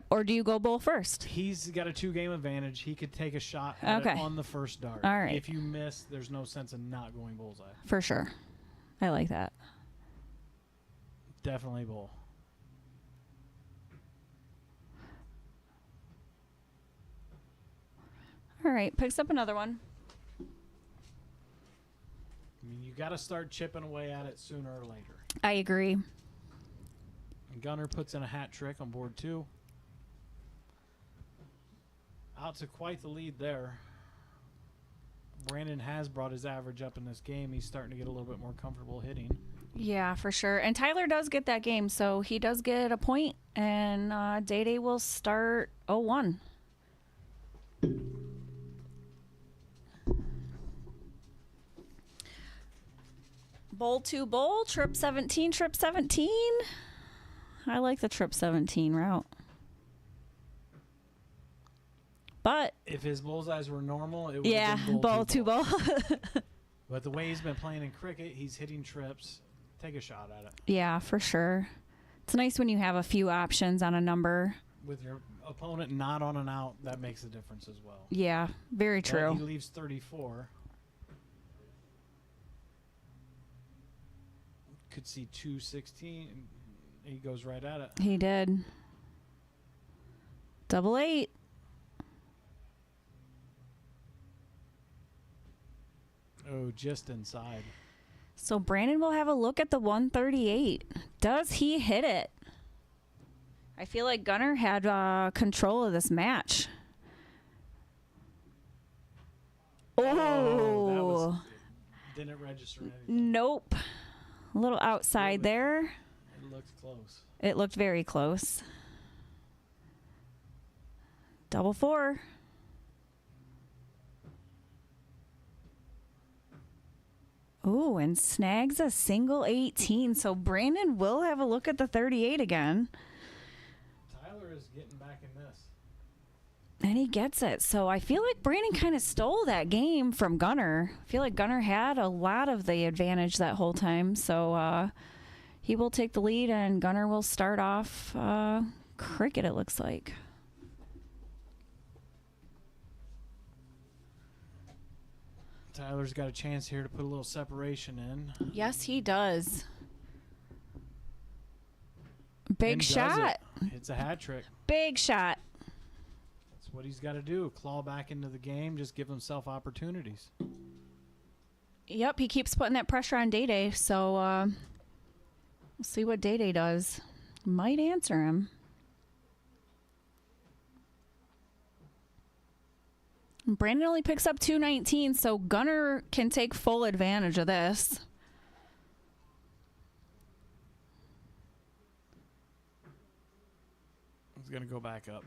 or do you go bowl first? He's got a 2-game advantage. He could take a shot at it on the first dart. All right. If you miss, there's no sense in not going bullseye. For sure. I like that. Definitely bowl. All right. Picks up another one. I mean, you got to start chipping away at it sooner or later. I agree. And Gunner puts in a hat trick on board 2. Out to quite the lead there. Brandon has brought his average up in this game. He's starting to get a little bit more comfortable hitting. Yeah, for sure. And Tyler does get that game, so he does get a point, and Day will start 0-1. Bowl 2 bowl, trip 17. I like the trip 17 route. But if his bullseyes were normal, it would yeah, have been bowl 2 bowl. But the way he's been playing in cricket, he's hitting trips. Take a shot at it. Yeah, for sure. It's nice when you have a few options on a number. With your opponent not on an out, that makes a difference as well. Yeah, very true. But he leaves 34. Could see 216. He goes right at it. He did. 888. Oh, just inside. So Brandon will have a look at the 138. Does he hit it? I feel like Gunner had control of this match. Oh. Didn't register anything. Nope. A little outside there. It looked close. It looked very close. 4. Ooh, and snags a single 18. So Brandon will have a look at the 38 again. Tyler is getting back in this. And he gets it. So I feel like Brandon kind of stole that game from Gunner. I feel like Gunner had a lot of the advantage that whole time. So he will take the lead, and Gunner will start off cricket, it looks like. Tyler's got a chance here to put a little separation in. Yes, he does. Big shot. It's a hat trick. Big shot. That's what he's got to do. Claw back into the game. Just give himself opportunities. Yep, he keeps putting that pressure on Day. So we'll see what Day does. Might answer him. Brandon only picks up 219, so Gunner can take full advantage of this. He's going to go back up.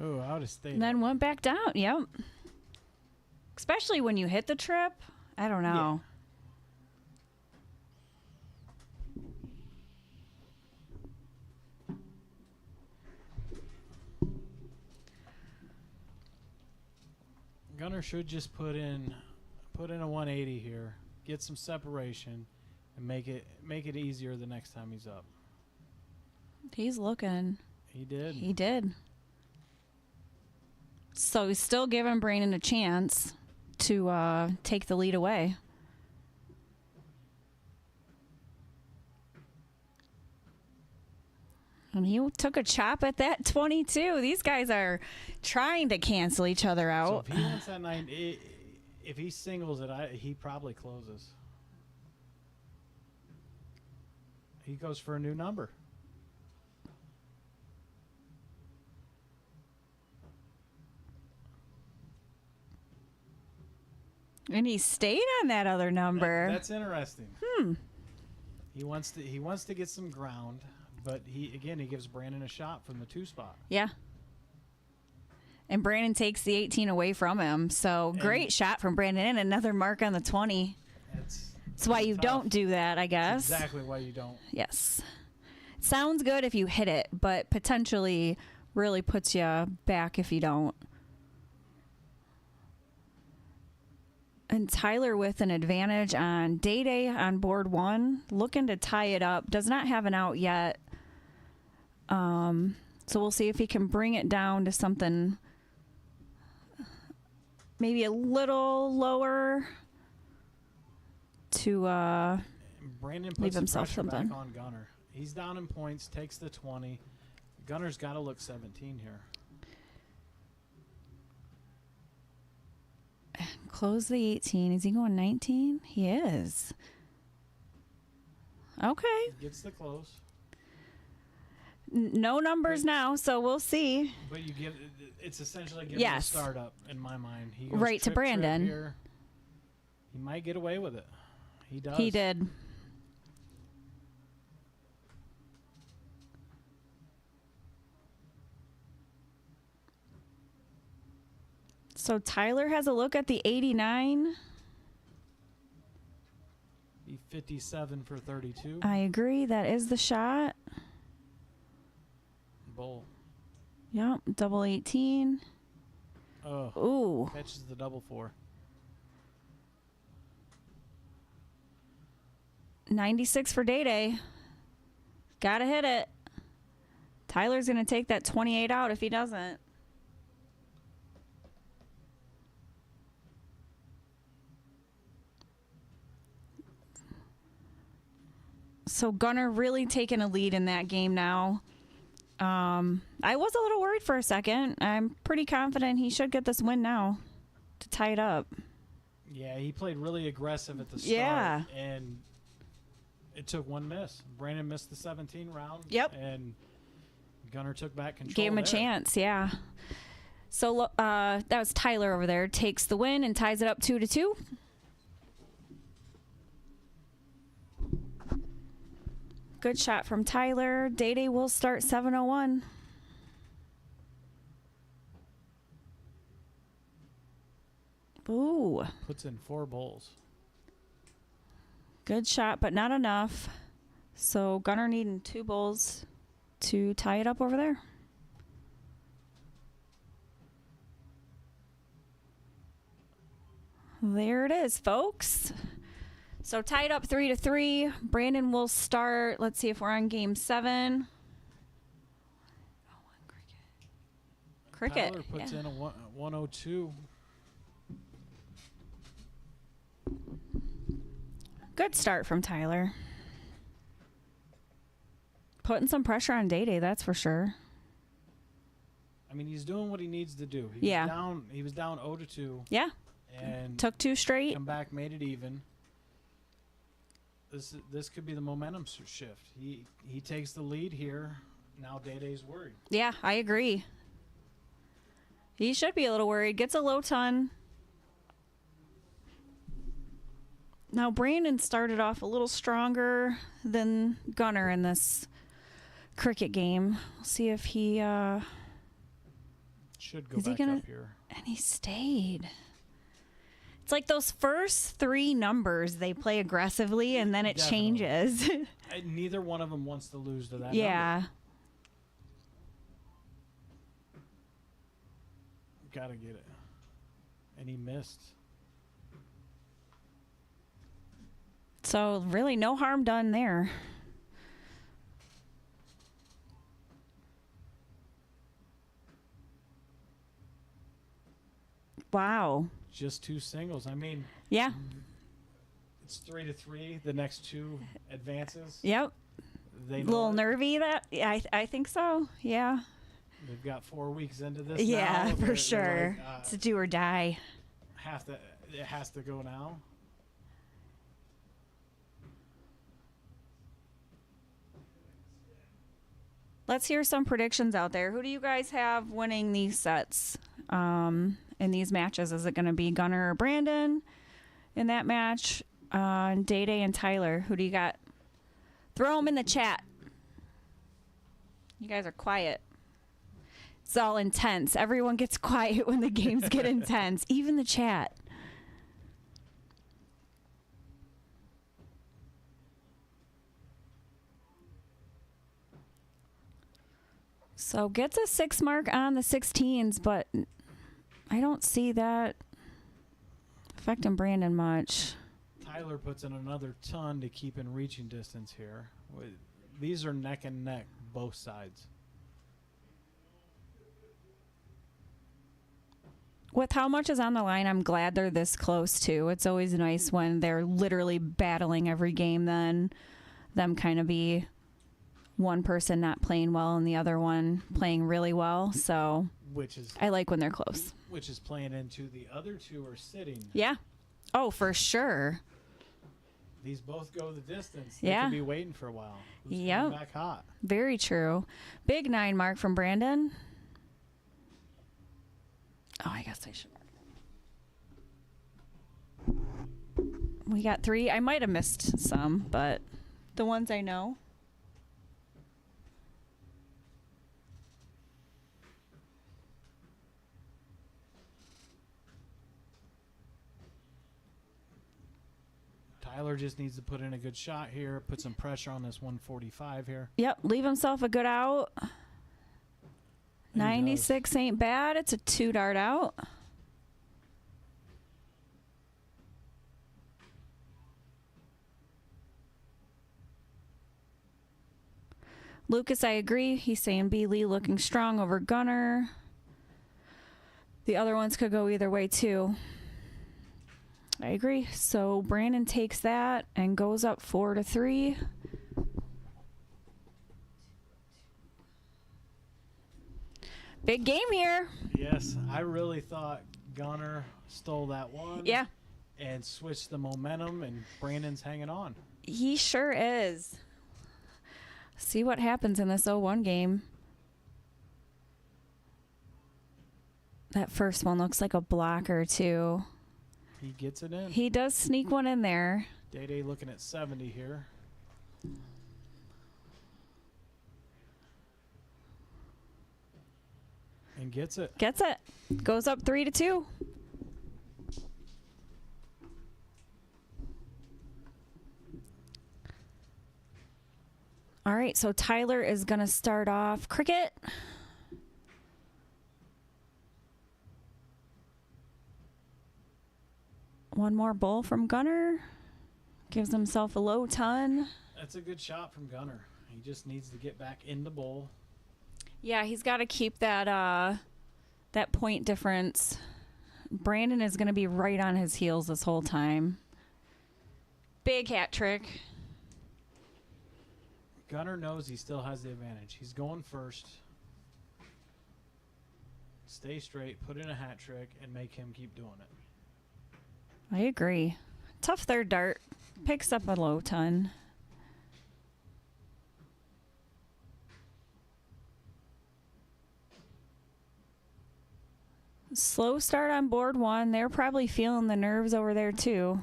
Oh, I would have stayed. And then went back down. Yep. Especially when you hit the trip. I don't know. Yeah. Gunner should just put in a 180 here. get some separation, and make it easier the next time he's up. He's looking. He did. He did. So he's still giving Brandon a chance to take the lead away. And he took a chop at that 22. These guys are trying to cancel each other out. So if he wants that 9, if he singles it, he probably closes. He goes for a new number. And he stayed on that other number. That's interesting. He wants to get some ground, but he gives Brandon a shot from the 2 spot. Yeah. And Brandon takes the 18 away from him. So great shot from Brandon and another mark on the 20. That's why you don't do that, I guess. That's exactly why you don't. Yes. Sounds good if you hit it, but potentially really puts you back if you don't. And Tyler with an advantage on Day on board 1, looking to tie it up. Does not have an out yet. So we'll see if he can bring it down to something maybe a little lower to Brandon puts leave himself the pressure something. back on Gunner. He's down in points, takes the 20. Gunner's got to look 17 here. Close the 18. Is he going 19? He is. Okay. He gets the close. No numbers now, so we'll see. But it's essentially giving Yes. a startup in my mind. He goes Right to trip Brandon. here. He might get away with it. He does. He did. So Tyler has a look at the 89. Be 57 for 32. I agree. That is the shot. Bull. Yep. Double 18. Oh. Ooh. Catches the double 4. 96 for Day. Gotta hit it. Tyler's going to take that 28 out if he doesn't. So Gunner really taking a lead in that game now. I was a little worried for a second. I'm pretty confident he should get this win now to tie it up. Yeah, he played really aggressive at the start. Yeah. And it took one miss. Brandon missed the 17 round. Yep. And Gunner took back control. Gave him a there. chance, yeah. So that was Tyler over there. Takes the win and ties it up 2-2. Good shot from Tyler. Day will start 7:01. Ooh. Puts in 4 bowls. Good shot, but not enough. So Gunner needing 2 bowls to tie it up over there. There it is, folks. So tied up 3-3. Brandon will start. Let's see if we're on game 7. Cricket. Tyler puts yeah. in a 102. Good start from Tyler. Putting some pressure on Day, that's for sure. I mean, he's doing what he needs to do. Yeah. He was down 0-2. Yeah. And Took 2 straight. come back, made it even. This could be the momentum shift. He takes the lead here. Now Day-Day's worried. Yeah, I agree. He should be a little worried. Gets a low ton. Now Brandon started off a little stronger than Gunner in this cricket game. We'll see if he Should go Is he back gonna- up here. and he stayed. It's like those first 3 numbers they play aggressively and then it Definitely. changes. Neither one of them wants to lose to that number. Yeah. Gotta get it. And he missed. So really no harm done there. Wow. Just 2 singles. I mean, Yeah. it's 3-3. The next 2 advances. Yep. They A know little it. nervy that. Yeah, I think so. Yeah. They've got 4 weeks into this. Yeah, now. for They're sure. like, It's a do or die. it has to go now. Let's hear some predictions out there. Who do you guys have winning these sets in these matches? Is it going to be Gunnar or Brandon in that match? Day Day and Tyler. Who do you got? Throw them in the chat. You guys are quiet. It's all intense. Everyone gets quiet when the games get intense, even the chat. So gets a 6 mark on the 16s, but I don't see that affecting Brandon much. Tyler puts in another ton to keep in reaching distance here. These are neck and neck, both sides. With how much is on the line, I'm glad they're this close, too. It's always nice when they're literally battling every game, then them kind of be one person not playing well and the other one playing really well. So I like when they're close. Which is playing into the other 2 are sitting. Yeah. Oh, for sure. These both go the distance. They Yeah. could be waiting for a while. Who's Yep. coming back hot? Very true. Big 9 mark from Brandon. Oh, I guess I should mark. We got 3. I might have missed some, but the ones I know. Tyler just needs to put in a good shot here, put some pressure on this 145 here. Yep, leave himself a good out. 96 ain't bad. It's a 2 dart out. Lucas, I agree. He's saying B. Lee looking strong over Gunner. The other ones could go either way, too. I agree. So Brandon takes that and goes up 4-3. Big game here. Yes, I really thought Gunner stole that one. Yeah. And switched the momentum, and Brandon's hanging on. He sure is. See what happens in this 0-1 game. That first one looks like a blocker, too. He gets it in. He does sneak one in there. Day Day looking at 70 here. And gets it. Gets it. Goes up 3-2. All right, so Tyler is going to start off cricket. One more bowl from Gunner. Gives himself a low ton. That's a good shot from Gunner. He just needs to get back in the bowl. Yeah, he's got to keep that that point difference. Brandon is going to be right on his heels this whole time. Big hat trick. Gunner knows he still has the advantage. He's going first. Stay straight, put in a hat trick, and make him keep doing it. I agree. Tough third dart. Picks up a low ton. Slow start on board 1. They're probably feeling the nerves over there too.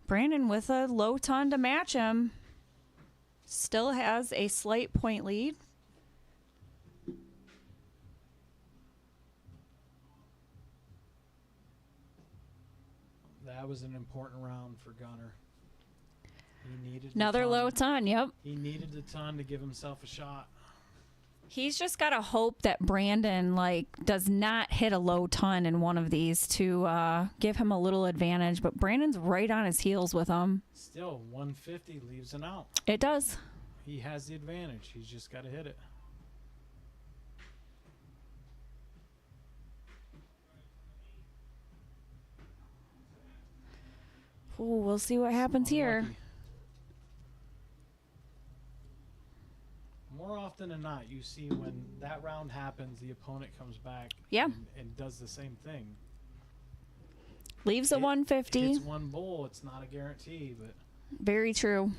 Brandon with a low ton to match him. Still has a slight point lead. That was an important round for Gunner. He needed Another the ton. low ton, yep. He needed the ton to give himself a shot. He's just got to hope that Brandon does not hit a low ton in one of these to give him a little advantage. But Brandon's right on his heels with him. Still, 150 leaves an out. It does. He has the advantage. He's just got to hit it. Ooh, we'll see what happens here. Unlucky. More often than not, you see when that round happens, the opponent comes back and does the same thing. Leaves a 150. It's one bowl. It's not a guarantee, but very true.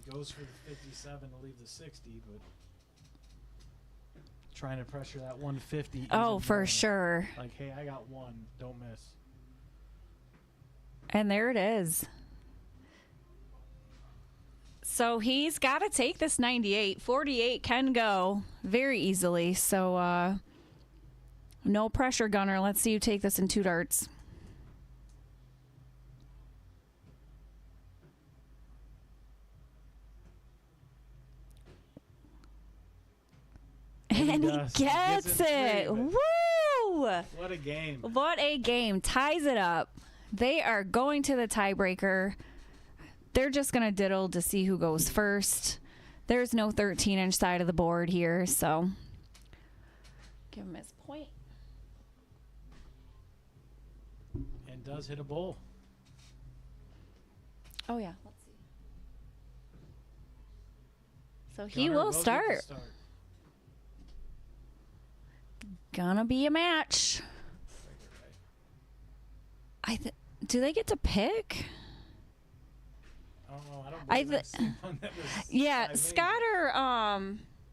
he goes for the 57 to leave the 60, but trying to pressure that 150. Oh, for sure. Like, hey, I got one. Don't miss. And there it is. So he's got to take this 98. 48 can go very easily. So no pressure, Gunner. Let's see you take this in 2 darts. And he gets it. Woo! What a game. What a game. Ties it up. They are going to the tiebreaker. They're just going to diddle to see who goes first. There's no 13-inch side of the board here, so give him his point. And does hit a bowl. Oh, yeah. Let's see. So he Gunner will start. Gonna be a match. Do they get to pick? I don't know. I don't believe I've seen one that was yeah, 5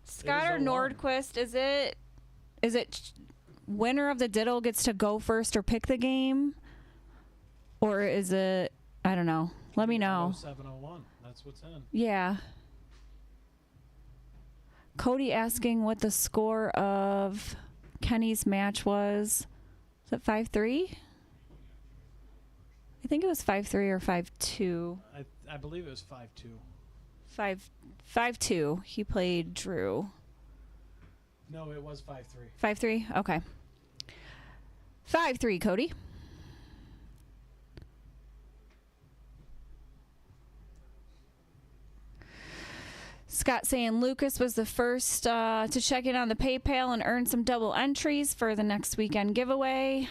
Scott or Nordquist. Is it winner of the diddle gets to go first or pick the game, or is it? I don't know. Let me know. 0701. That's what's in. Yeah. Cody asking what the score of Kenny's match was. Is it 5-3? I think it was 5-3 or 5-2. I believe it was 5-2. 5-2. He played Drew. No, it was 5-3. 5-3? Okay. 5-3, Cody. Scott saying Lucas was the first to check in on the PayPal and earn some double entries for the next weekend giveaway.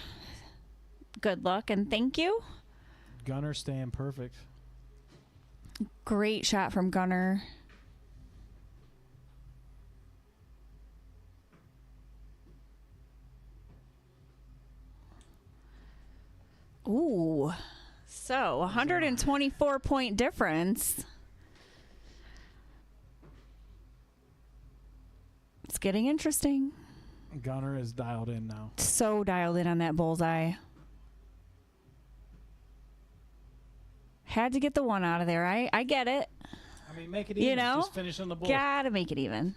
Good luck and thank you. Gunner staying perfect. Great shot from Gunner. Ooh. So, 124-point difference. It's getting interesting. Gunner is dialed in now. So dialed in on that bullseye. Had to get the one out of there. I get it. I mean, make it even. You know? Just finish on the board. Gotta make it even.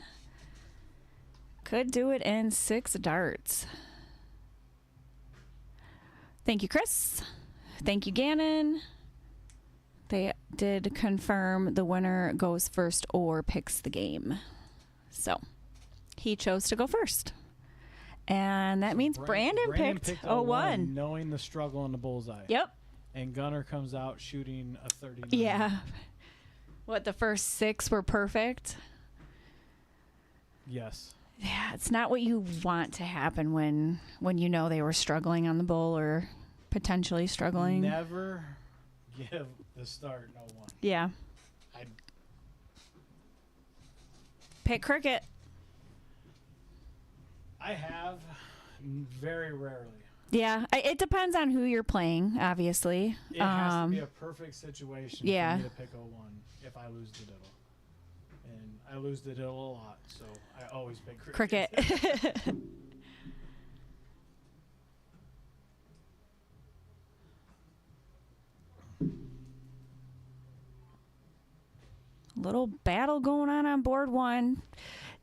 Could do it in 6 darts. Thank you, Chris. Thank you, Gannon. They did confirm the winner goes first or picks the game. So he chose to go first. And that means Brandon picked 01. Knowing the struggle on the bullseye. Yep. And Gunner comes out shooting a 39. Yeah. What, the first 6 were perfect? Yes. Yeah, it's not what you want to happen when you know they were struggling on the bull or potentially struggling. Never give the start no one. Yeah. Pick cricket. I have very rarely. Yeah, it depends on who you're playing, obviously. It has to be a perfect situation for me to pick 01 if I lose the diddle. And I lose the diddle a lot, so I always pick cricket. Little battle going on board 1.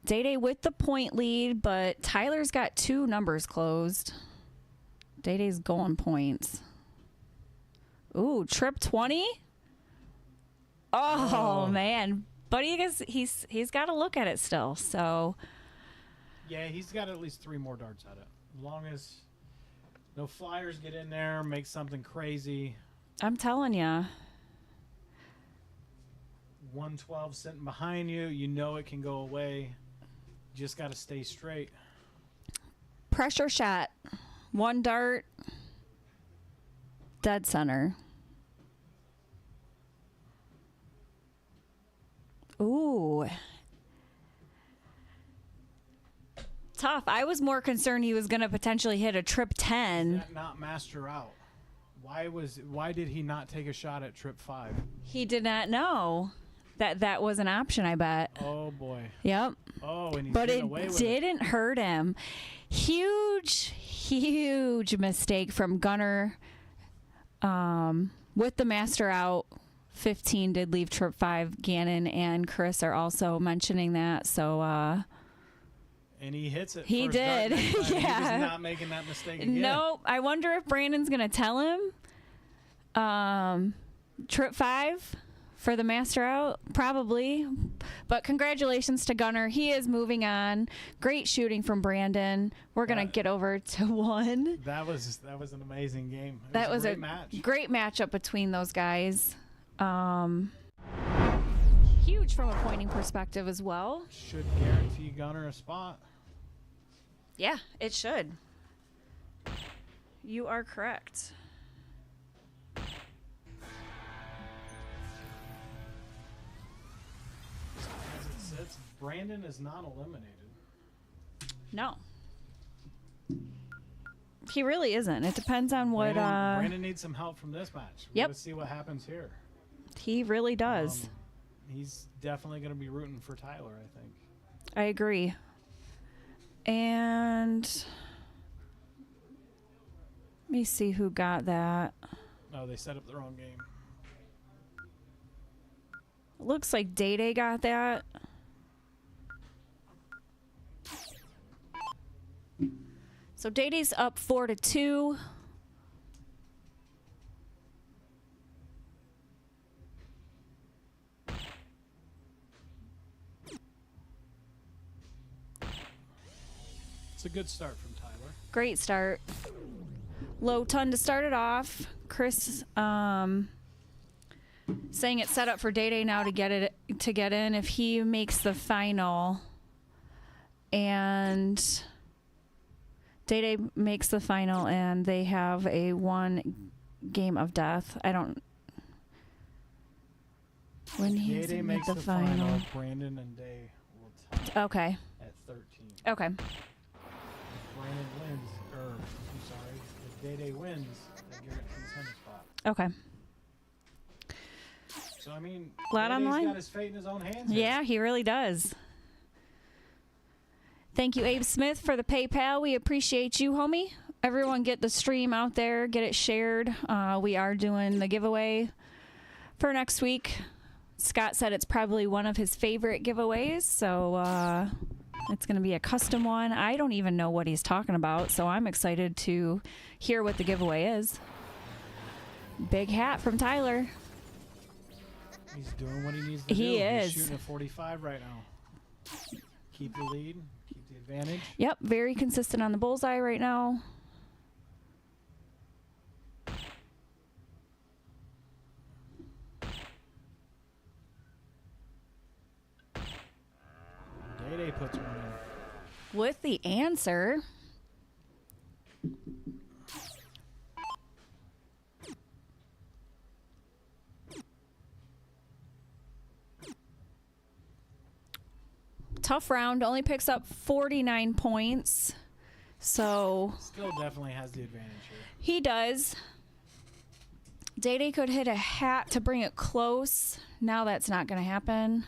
Day-Day with the point lead, but Tyler's got 2 numbers closed. Day-Day's going points. Ooh, trip 20? Oh, man. But he's got to look at it still, so. Yeah, he's got at least 3 more darts at it. As long as no flyers get in there, make something crazy. I'm telling you. 112 sitting behind you. You know it can go away. Just got to stay straight. Pressure shot. 1 dart. Dead center. Ooh. Tough. I was more concerned he was going to potentially hit a trip 10. That not master out. Why did he not take a shot at trip 5? He did not know that was an option, I bet. Oh boy. Yep. Oh, and he's But getting it away with didn't hurt him. Huge mistake from Gunner. With the master out, 15 did leave trip 5. Gannon and Chris are also mentioning that. So, and he hits it. He first dart did. next time. Yeah. He's not making that mistake again. Nope. I wonder if Brandon's going to tell him. Trip 5 for the master out, probably. But congratulations to Gunner. He is moving on. Great shooting from Brandon. We're going to get over to 1. That was an amazing game. That was a match. great matchup between those guys. Huge from a pointing perspective as well. Should guarantee Gunner a spot. Yeah, it should. You are correct. As it sits, Brandon is not eliminated. No. He really isn't. It depends on what Brandon needs some help from this match. Yep. Let's see what happens here. He really does. He's definitely going to be rooting for Tyler, I think. I agree. And let me see who got that. Oh, they set up the wrong game. Looks like Day-Day got that. So Day-Day's up 4-2. It's a good start from Tyler. Great start. Low ton to start it off. Chris saying it's set up for Day-Day now to get in if he makes the final. And Day-Day makes the final and they have a 1 game of death. I don't. When he's Day-Day in makes the the final. Brandon and Day will tie Okay. at 13. Okay. Brandon wins, I'm sorry, if Day-Day wins, that guarantees him a spot. Okay. So, I mean, Lot on the Day-Day's line? got his fate in his own hands here. Yeah, he really does. Thank you, Abe Smith, for the PayPal. We appreciate you, homie. Everyone get the stream out there. Get it shared. We are doing the giveaway for next week. Scott said it's probably one of his favorite giveaways, so it's going to be a custom one. I don't even know what he's talking about, so I'm excited to hear what the giveaway is. Big hat from Tyler. He's doing what he needs to do. He is. He's shooting a 45 right now. Keep the lead. Keep the advantage. Yep, very consistent on the bullseye right now. Day-Day puts one in. With the answer. Tough round, only picks up 49 points. So Still definitely has the advantage here. he does. Day-Day could hit a hat to bring it close. Now that's not going to happen.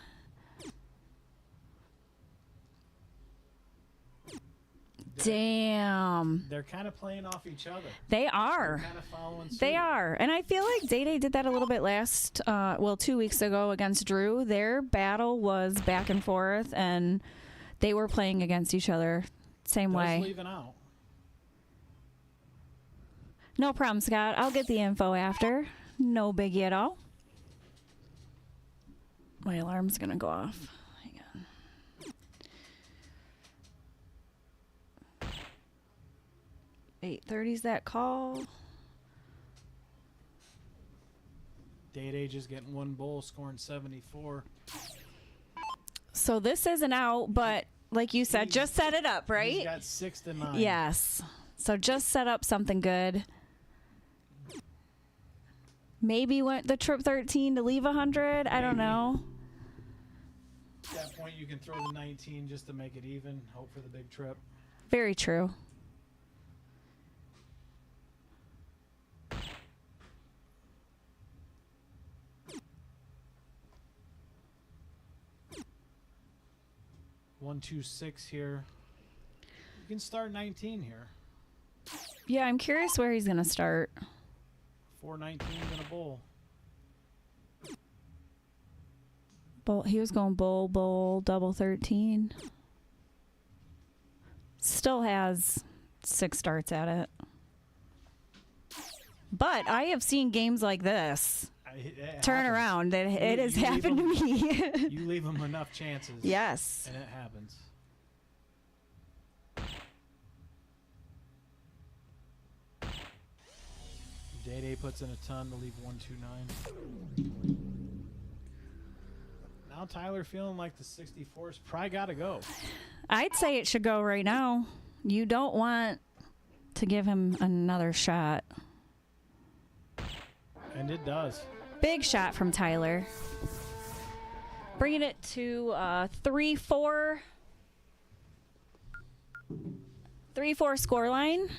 Damn. They're kind of playing off each other. They are. Kind of following suit. They are. And I feel like Day-Day did that a little bit last, 2 weeks ago against Drew. Their battle was back and forth, and they were playing against each other same Does way. leaving out. No problem, Scott. I'll get the info after. No biggie at all. My alarm's going to go off. Hang on. 8:30's that call. Day just getting one bowl, scoring 74. So this isn't out, but like you said, just set it up, right? He's got 6 to 9. Yes. So just set up something good. Maybe went the trip 13 to leave 100. I don't know. At that point, you can throw the 19 just to make it even. Hope for the big trip. Very true. One, 2, 6 here. You can start 19 here. Yeah, I'm curious where he's going to start. 4 19s in a bowl. He was going bowl, double 13. Still has 6 starts at it. But I have seen games like this turn around. It has happened to me. You leave them enough chances. Yes. And it happens. Day puts in a ton to leave 129. Now Tyler feeling like the 64's probably got to go. I'd say it should go right now. You don't want to give him another shot. And it does. Big shot from Tyler. Bringing it to 3-4. 3-4 score line.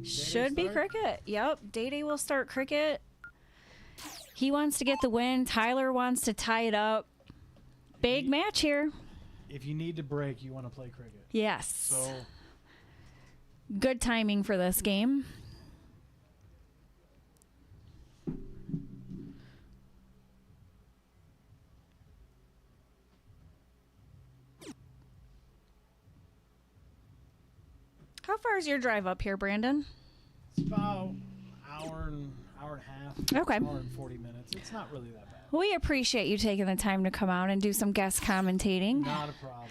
Should be cricket. Yep. Day will start cricket. He wants to get the win. Tyler wants to tie it up. Big match here. If you need to break, you want to play cricket. Yes. So good timing for this game. How far is your drive up here, Brandon? it's about hour and a half. Okay. Hour and 40 minutes. It's not really that bad. We appreciate you taking the time to come out and do some guest commentating. Not a problem.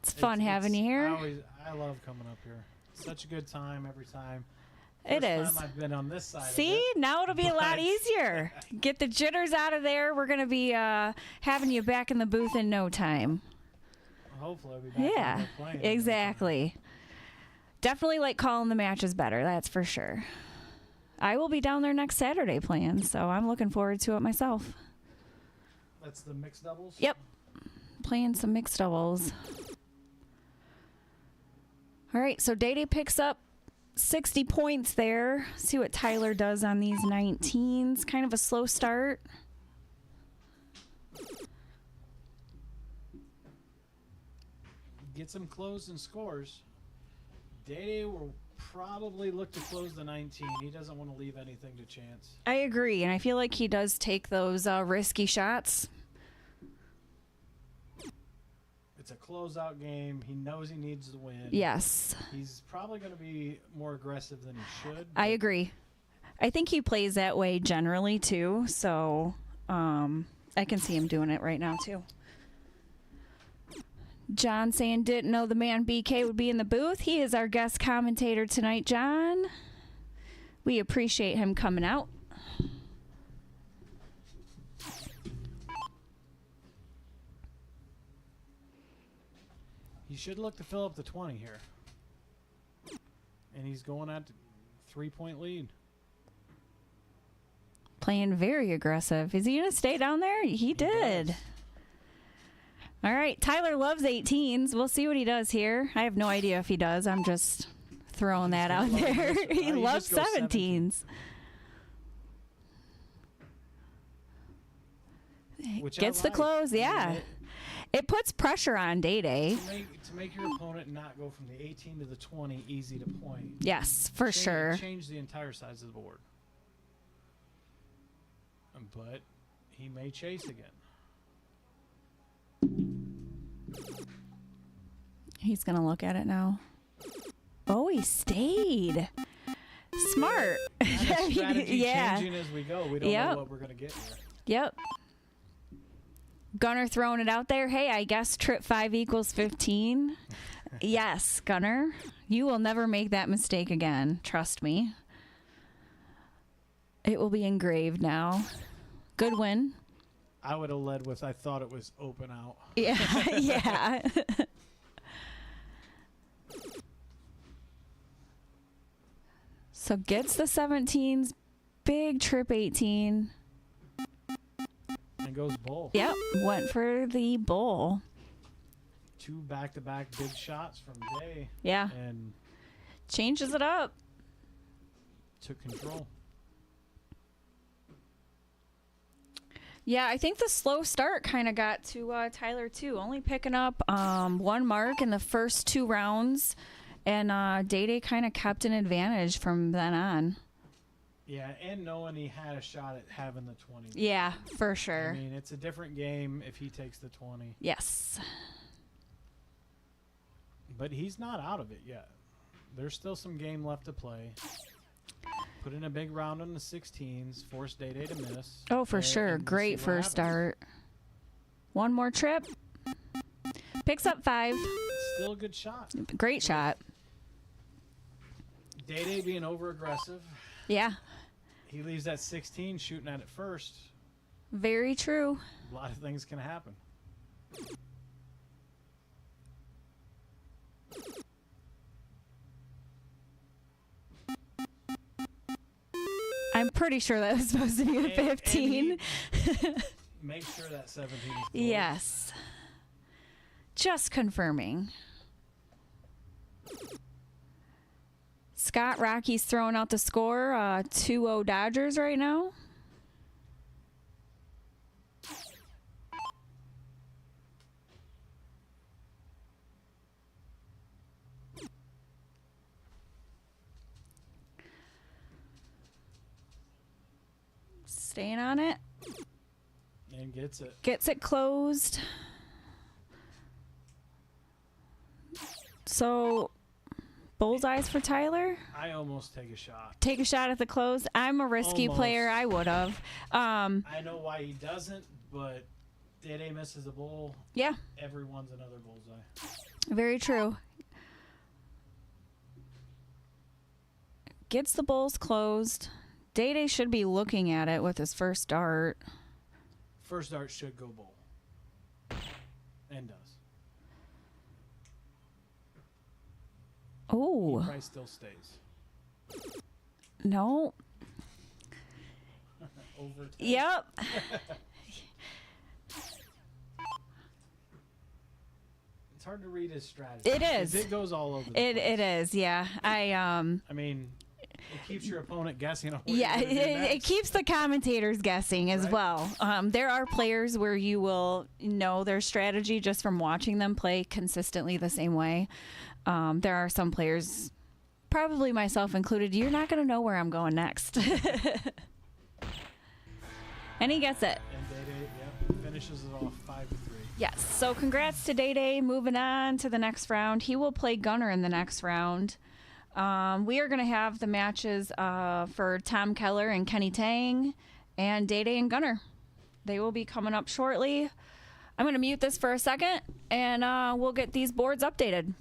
It's fun having you here. I love coming up here. Such a good time every time. It is. First time I've been on this side. See, of it, now it'll be a lot but- easier. Get the jitters out of there. We're going to be having you back in the booth in no time. Hopefully, I'll be back Yeah, there playing. exactly. Definitely like calling the matches better. That's for sure. I will be down there next Saturday playing, so I'm looking forward to it myself. That's the mixed doubles? Yep. Playing some mixed doubles. All right, so Day picks up 60 points there. See what Tyler does on these 19s. Kind of a slow start. Gets him closed and scores. Day will probably look to close the 19. He doesn't want to leave anything to chance. I agree, and I feel like he does take those risky shots. It's a closeout game. He knows he needs to win. Yes. He's probably going to be more aggressive than he should. I agree. I think he plays that way generally, too, so I can see him doing it right now, too. John saying didn't know the man BK would be in the booth. He is our guest commentator tonight, John. We appreciate him coming out. He should look to fill up the 20 here. And he's going at 3-point lead. Playing very aggressive. Is he going to stay down there? He did. does. All right. Tyler loves 18s. We'll see what he does here. I have no idea if he does. I'm just throwing that out there. He loves 17s. Which Gets I the like. close, I mean, yeah. It puts pressure on Day. to make your opponent not go from the 18 to the 20 easy to point. Yes, for sure. Change the entire size of the board. But he may chase again. He's going to look at it now. Oh, he stayed. Smart. Kind of I mean, strategy yeah. changing as we go. We don't Yep. know what we're gonna get here. Yep. Gunner throwing it out there. Hey, I guess trip 5 equals 15. Yes, Gunner. You will never make that mistake again. Trust me. It will be engraved now. Good win. I would have led with I thought it was open out. Yeah. Yeah. So gets the 17s. Big trip 18. And goes bull. Yep. Went for the bull. 2 back-to-back big shots from Day Yeah. and Changes it up. took control. Yeah, I think the slow start kind of got to Tyler too. Only picking up 1 mark in the first 2 rounds, and Day kind of kept an advantage from then on. Yeah, and knowing he had a shot at having the 20. Yeah, for sure. I mean, it's a different game if he takes the 20. Yes. But he's not out of it yet. There's still some game left to play. Put in a big round on the 16s, force Day to miss. Oh, for sure. and we'll Great see what first happens. start. 1 more trip. Picks up 5. Still a good shot. Great shot. Day being over aggressive. Yeah, He leaves that 16 shooting at it first. very true. A lot of things can happen. I'm pretty sure that was supposed to be the And 15. Make sure that 17 is close. Yes. Just confirming. Scott Rocky's throwing out the score. 2-0 Dodgers right now. Staying on it. And gets it. Gets it closed. So, bullseyes for Tyler. I almost take a shot. Take a shot at the close. I'm a risky Almost. player. I would have. I know why he doesn't, but Day misses a bull. Yeah, Everyone's another bullseye. very true. Gets the bulls closed. Day should be looking at it with his first dart. First dart should go bull. And does. Oh, He probably still stays. no. Over 10. Yep. It's hard to read his strategy. It is. It goes all over the It place. it is. Yeah. I mean, it keeps your opponent guessing on what Yeah, you're gonna do it next. keeps the commentators guessing as Right. well. There are players where you will know their strategy just from watching them play consistently the same way. There are some players, probably myself included, you're not going to know where I'm going next. And he gets it. And Day, finishes it off 5-3. Yes. So congrats to Day. Moving on to the next round. He will play Gunner in the next round. We are going to have the matches for Tom Keller and Kenny Tang and Day and Gunner. They will be coming up shortly. I'm going to mute this for a second, and we'll get these boards updated.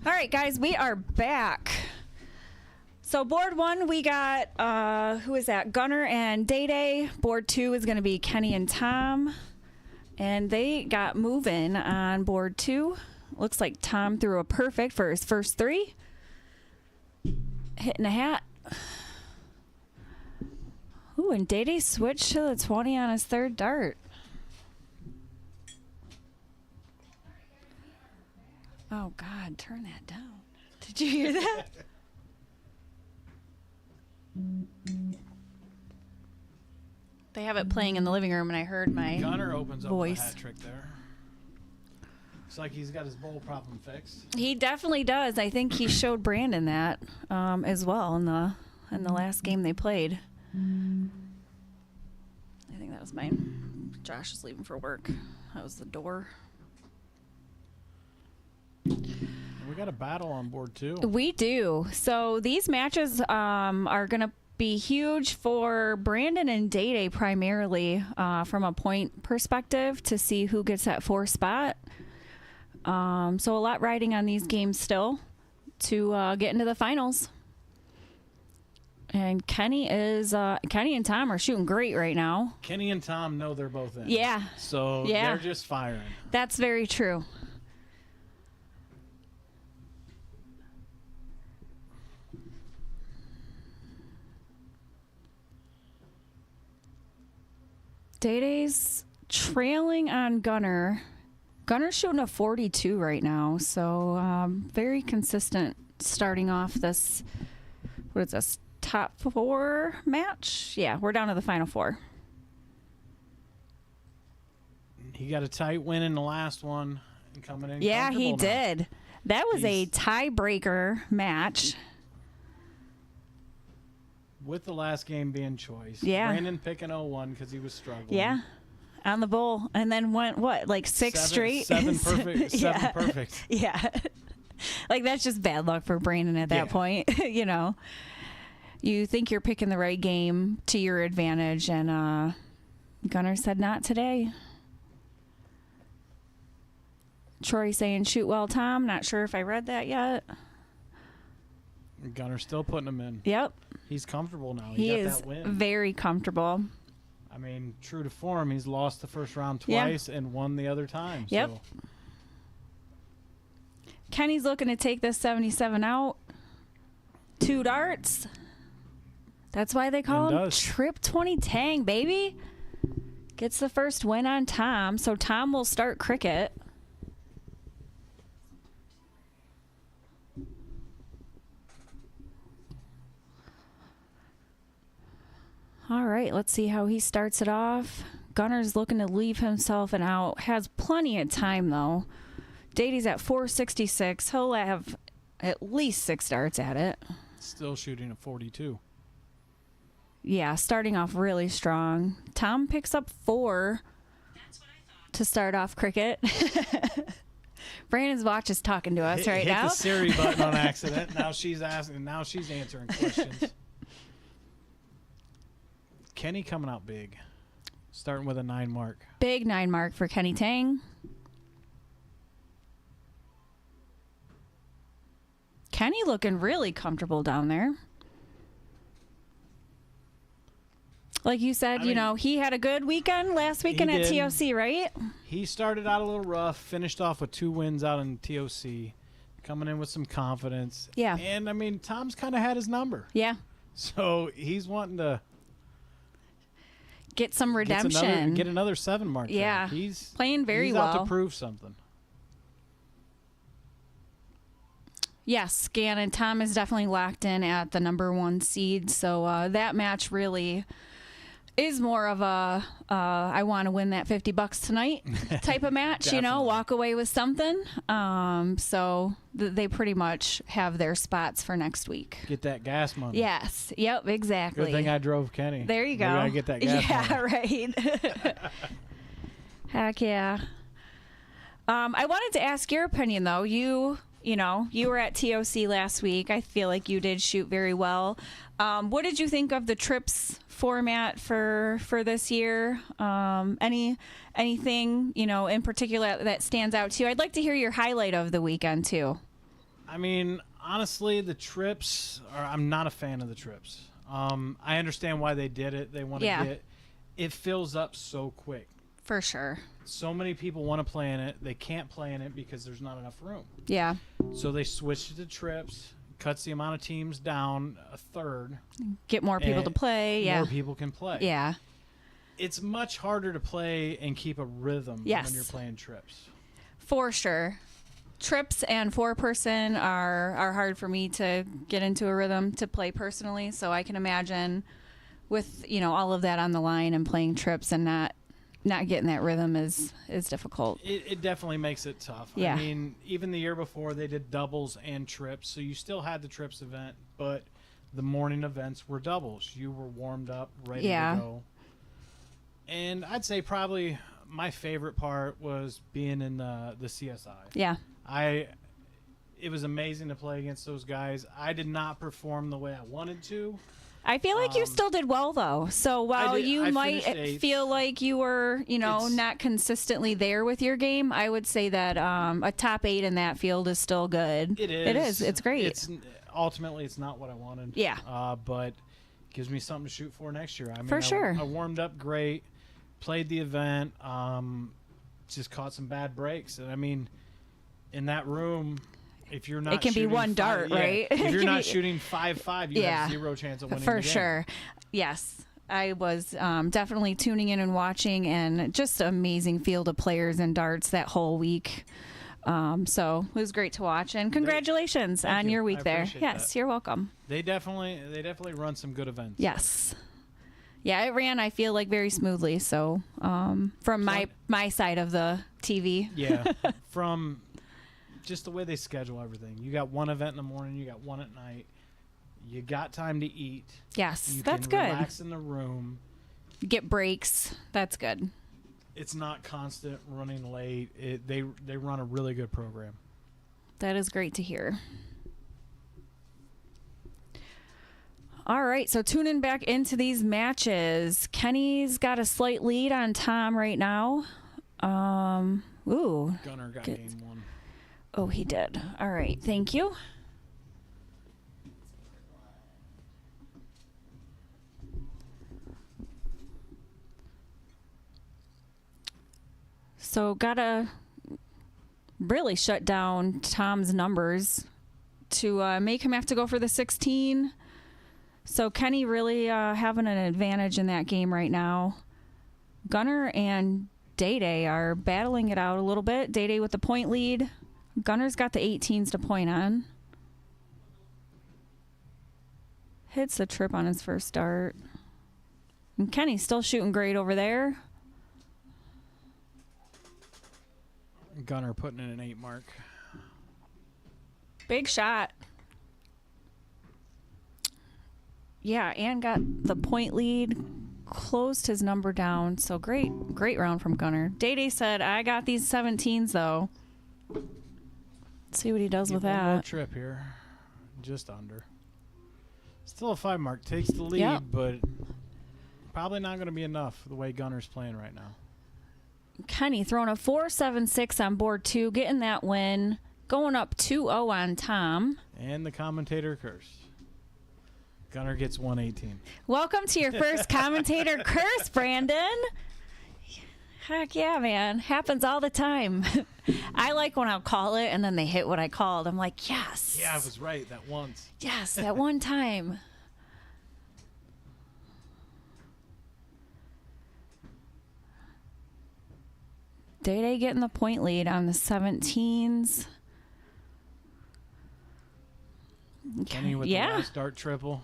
All right, guys, we are back. So board 1, we got, who is that? Gunner and Day. Board 2 is going to be Kenny and Tom. And they got moving on board 2. Looks like Tom threw a perfect for his first 3. Hitting a hat. Ooh, and Day switched to the 20 on his 3rd dart. Oh, God, turn that down. Did you hear that? They have it playing in the living room, and I heard my Gunner opens up voice. a hat trick there. Looks like he's got his bowl problem fixed. He definitely does. I think he showed Brandon that as well in the last game they played. I think that was mine. Josh is leaving for work. That was the door. We got a battle on board 2. We do. So these matches are going to be huge for Brandon and Day primarily from a point perspective to see who gets that 4th spot. So a lot riding on these games still to get into the finals. And Kenny and Tom are shooting great right now. Kenny and Tom know they're both in. Yeah. So they're just firing. That's very true. Day-Day's trailing on Gunner. Gunner's shooting a 42 right now, so very consistent starting off this, what is this, top 4 match? Yeah, we're down to the final 4. He got a tight win in the last one and coming in. Yeah, he comfortable now. did. That was a tiebreaker match. With the last game being choice. Yeah. Brandon picking 0-1 because he was struggling. Yeah, on the bowl. And then went, what, like 6 straight? 7 perfect. Yeah. 7 perfect. Yeah. Like, that's just bad luck for Brandon at that point, you know. You think you're picking the right game to your advantage, and Gunner said not today. Troy saying, shoot well, Tom. Not sure if I read that yet. Gunner's still putting him in. Yep. He's comfortable now. He got is that win. very comfortable. I mean, true to form, he's lost the first round twice and won the other time. Yep. So. Kenny's looking to take this 77 out. 2 darts. That's why they call him Trip 20 Tang, baby. Gets the first win on Tom, so Tom will start cricket. All right, let's see how he starts it off. Gunner's looking to leave himself an out. Has plenty of time, though. Day-Day's at 466. He'll have at least 6 darts at it. Still shooting a 42. Yeah, starting off really strong. Tom picks up 4 to start off cricket. Brandon's watch is talking to us right now. Hit the Siri button on accident. Now she's asking. Now she's answering questions. Kenny coming out big, starting with a 9 mark. Big 9 mark for Kenny Tang. Kenny looking really comfortable down there. Like you said, you know, he had a good weekend last weekend at TOC, right? He started out a little rough, finished off with 2 wins out in TOC, coming in with some confidence. Yeah. And, I mean, Tom's kind of had his number. Yeah. So he's wanting to get some redemption. Get another 7 mark. Yeah. There. He's playing very well. well. He's out to prove something. Yes, Gannon. Tom is definitely locked in at the number 1 seed. So that match really is more of a I want to win that $50 tonight type of match, you know, walk away with something. So they pretty much have their spots for next week. Get that gas money. Yes. Yep, exactly. Good thing I drove Kenny. There you go. We gotta get that gas money. Right. Heck yeah. I wanted to ask your opinion, though. You were at TOC last week. I feel like you did shoot very well. What did you think of the trips format for this year? Anything, in particular that stands out to you? I'd like to hear your highlight of the weekend, too. I mean, honestly, the trips I'm not a fan of the trips. I understand why they did it. They want to get it fills up so quick. For sure. So many people want to play in it. They can't play in it because there's not enough room. Yeah. So they switched to trips, cuts the amount of teams down a third. Get more people to play. Yeah. More people can play. Yeah. It's much harder to play and keep a rhythm when you're playing trips. For sure. Trips and 4-person are hard for me to get into a rhythm to play personally. So I can imagine with, all of that on the line and playing trips and not getting that rhythm is difficult. It definitely makes it tough. Yeah. I mean, even the year before they did doubles and trips, so you still had the trips event, but the morning events were doubles. You were warmed up, ready to go. And I'd say probably my favorite part was being in the CSI. Yeah. It was amazing to play against those guys. I did not perform the way I wanted to. I feel like you still did well, though. So while you might feel like you were, not consistently there with your game, I would say that a top 8 in that field is still good. It is. It is. It's great. Ultimately, it's not what I wanted. Yeah. But gives me something to shoot for next year. I mean, for sure. I warmed up great, played the event, just caught some bad breaks. And, I mean, in that room... If you're not, it can be one dart, right? If you're not shooting 5-5, you have zero chance of winning. For the game. Sure, yes. I was definitely tuning in and watching, and just an amazing field of players and darts that whole week. So it was great to watch, and congratulations on your week there. Yes, you're welcome. They definitely run some good events. Yes. Yeah, it ran, I feel like, very smoothly. So from my side of the TV. Yeah, from just the way they schedule everything. You got one event in the morning, you got one at night. You got time to eat. Yes, that's good. Relax in the room. Get breaks. That's good. It's not constant running late. They run a really good program. That is great to hear. All right, so tuning back into these matches. Kenny's got a slight lead on Tom right now. Gunner got game 1. Oh, he did. All right. Thank you. So gotta really shut down Tom's numbers to make him have to go for the 16. So Kenny really having an advantage in that game right now. Gunner and Day-Day are battling it out a little bit. Day-Day with the point lead. Gunner's got the 18s to point on. Hits the trip on his first start. And Kenny's still shooting great over there. Gunner putting in an 8 mark. Big shot. Yeah, and got the point lead. Closed his number down. So great round from Gunner. Day-Day said, I got these 17s, though. Let's see what he does with that. One more trip here. Just under. Still a 5 mark. Takes the lead, but probably not going to be enough the way Gunner's playing right now. Kenny throwing a 4.76 on board 2, getting that win. Going up 2-0 on Tom. And the commentator cursed. Gunner gets 118. Welcome to your first commentator curse, Brandon. Heck yeah, man. Happens all the time. I like when I'll call it and then they hit what I called. I'm like, yes. Yeah, I was right that once. Yes, that one time. Day-Day getting the point lead on the 17s. Kenny with the last dart triple.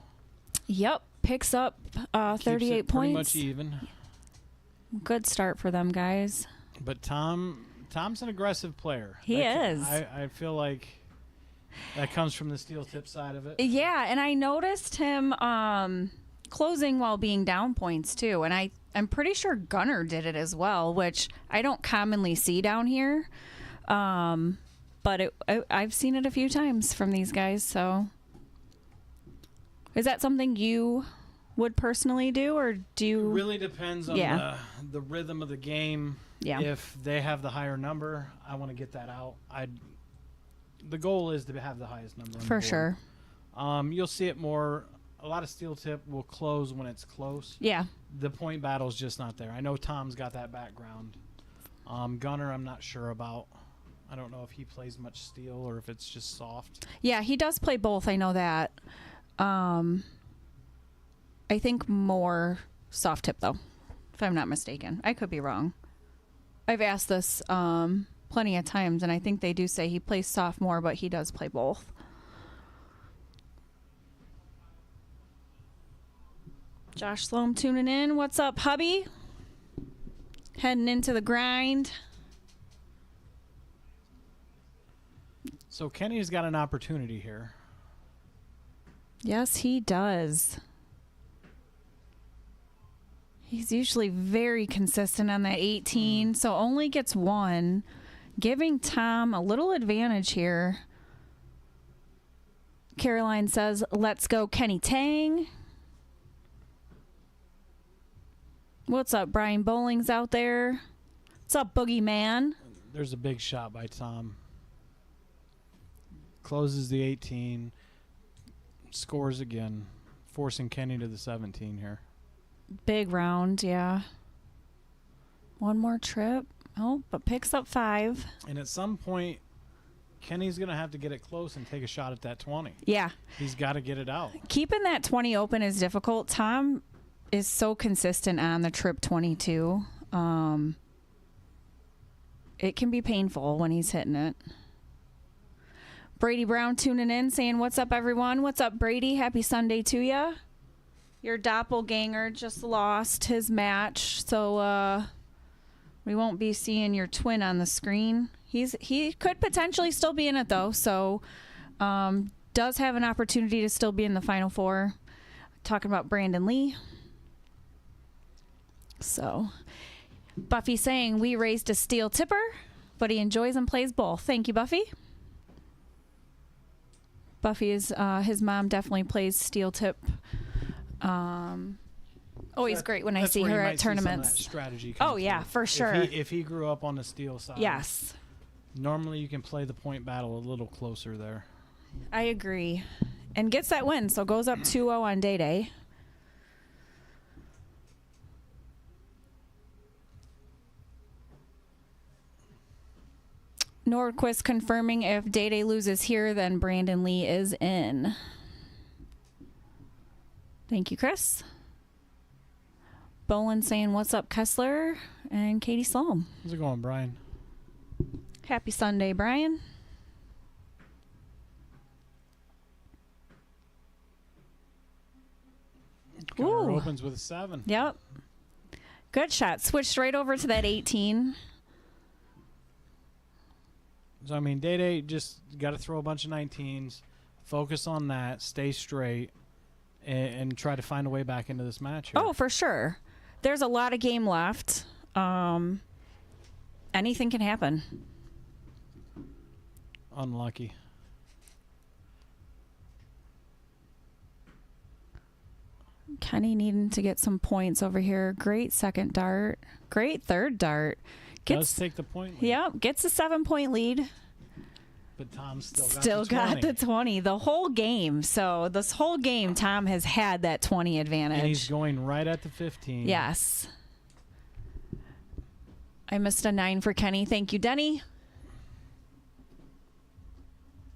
Yep. Picks up 38 points. Pretty much even. Good start for them guys. But Tom's an aggressive player. He is. I feel like that comes from the steel tip side of it. Yeah, and I noticed him closing while being down points too. And I'm pretty sure Gunner did it as well, which I don't commonly see down here. But I've seen it a few times from these guys. So is that something you would personally do, or do you? It really depends on the rhythm of the game. Yeah. If they have the higher number, I want to get that out. the goal is to have the highest number on the For board. sure. You'll see it more. A lot of steel tip will close when it's close. Yeah. The point battle's just not there. I know Tom's got that background. Gunner, I'm not sure about. I don't know if he plays much steel or if it's just soft. Yeah, he does play both. I know that. I think more soft tip, though, if I'm not mistaken. I could be wrong. I've asked this plenty of times, and I think they do say he plays soft more, but he does play both. Josh Sloan tuning in. What's up, hubby? Heading into the grind. So Kenny's got an opportunity here. Yes, he does. He's usually very consistent on that 18, so only gets one, giving Tom a little advantage here. Caroline says, let's go Kenny Tang. What's up, Brian Bowling's out there? What's up, Boogeyman? There's a big shot by Tom. Closes the 18. Scores again. Forcing Kenny to the 17 here. Big round, yeah. One more trip. Oh, but picks up 5. And at some point, Kenny's going to have to get it close and take a shot at that 20. Yeah. He's got to get it out. Keeping that 20 open is difficult. Tom is so consistent on the trip 22. It can be painful when he's hitting it. Brady Brown tuning in, saying, what's up, everyone? What's up, Brady? Happy Sunday to ya. Your doppelganger just lost his match, so we won't be seeing your twin on the screen. He could potentially still be in it, though, so does have an opportunity to still be in the Final Four. Talking about Brandon Lee. So, Buffy saying, we raised a steel tipper, but he enjoys and plays both. Thank you, Buffy. Buffy is, his mom definitely plays steel tip. Always great when I see her at tournaments. Strategy Oh, yeah, for sure. If he grew up on the steel side. Yes. Normally you can play the point battle a little closer there. I agree. And gets that win, so goes up 2-0 on day. Nordquist confirming if Day loses here, then Brandon Lee is in. Thank you, Chris. Bolin saying, what's up, Kessler? And Katie Sloan. How's it going, Brian? Happy Sunday, Brian. Gunner opens with a 7. Yep. Good shot. Switched right over to that 18. So, I mean, Day just got to throw a bunch of 19s, focus on that, stay straight, and try to find a way back into this match here. Oh, for sure. There's a lot of game left. Anything can happen. Unlucky. Kenny needing to get some points over here. Great second dart. Great third dart. Does take the point lead. Yep, gets a 7-point lead. But Tom Still got the 20 the whole game. So this whole game, Tom has had that 20 advantage. And he's going right at the 15. Yes. I missed a 9 for Kenny. Thank you, Denny.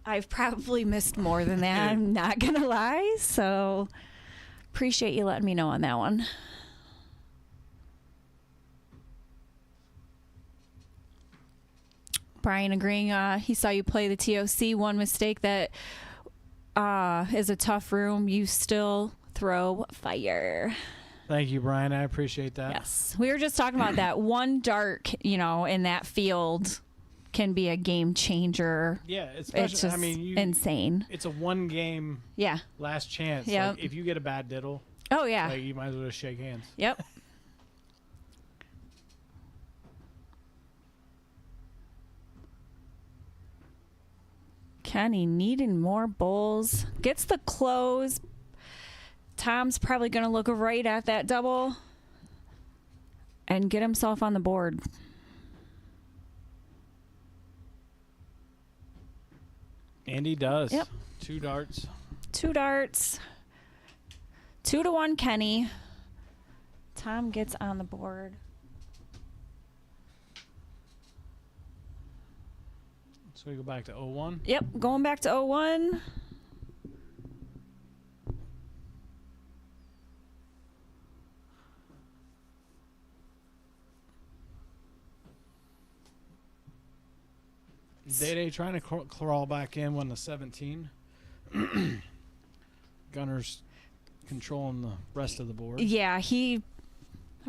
I've probably missed more than that. I'm not going to lie. So appreciate you letting me know on that one. Brian agreeing, he saw you play the TOC. One mistake that is a tough room. You still throw fire. Thank you, Brian. I appreciate that. Yes. We were just talking about that. One dart, in that field can be a game changer. Yeah, especially, it's just insane. It's a one-game last chance. Yep. Like, if you get a bad diddle, oh, yeah. you might as well just shake hands. Yep. Kenny needing more bowls. Gets the close. Tom's probably going to look right at that double and get himself on the board. And he does. Yep. 2 darts. 2 darts. 2-1 Kenny. Tom gets on the board. So we go back to 0-1. Yep, going back to 0-1. Day trying to crawl back in when the 17. Gunner's controlling the rest of the board. Yeah, he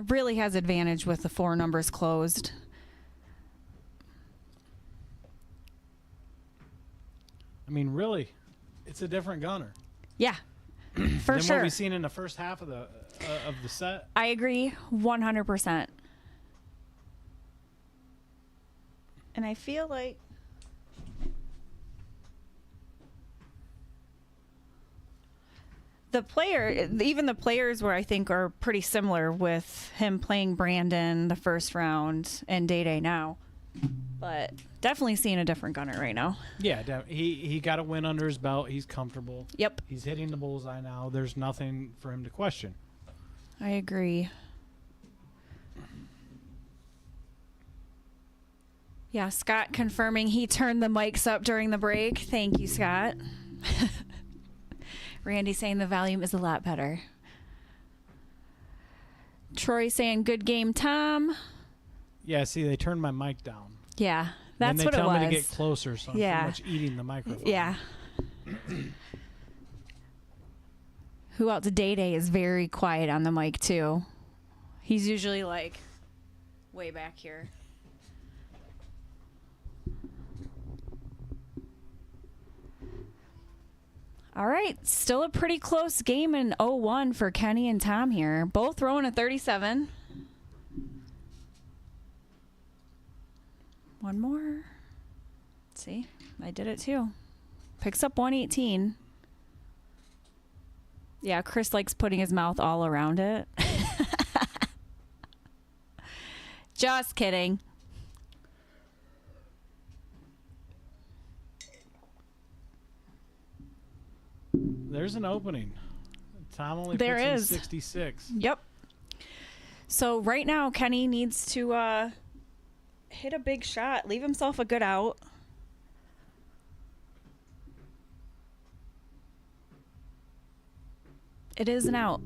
really has advantage with the 4 numbers closed. I mean, really, it's a different Gunner. Yeah, for than sure. what we've seen in the first half of the set. I agree 100%. And I feel like even the players were, I think, are pretty similar with him playing Brandon the first round and Day now. But definitely seeing a different Gunner right now. Yeah, he got a win under his belt. He's comfortable. Yep. He's hitting the bullseye now. There's nothing for him to question. I agree. Yeah, Scott confirming he turned the mics up during the break. Thank you, Scott. Randy saying the volume is a lot better. Troy saying good game, Tom. Yeah, see, they turned my mic down. Yeah, that's what it was. Then they tell me to get closer, so I'm Yeah. pretty much eating the microphone. Yeah. Who else? Day is very quiet on the mic, too. He's usually, like, way back here. All right, still a pretty close game in 0-1 for Kenny and Tom here. Both throwing a 37. One more. See, I did it too. Picks up 118. Yeah, Chris likes putting his mouth all around it. Just kidding. There's an opening. Tom only There puts is. in 66. Yep. So right now, Kenny needs to hit a big shot, leave himself a good out. It is an out.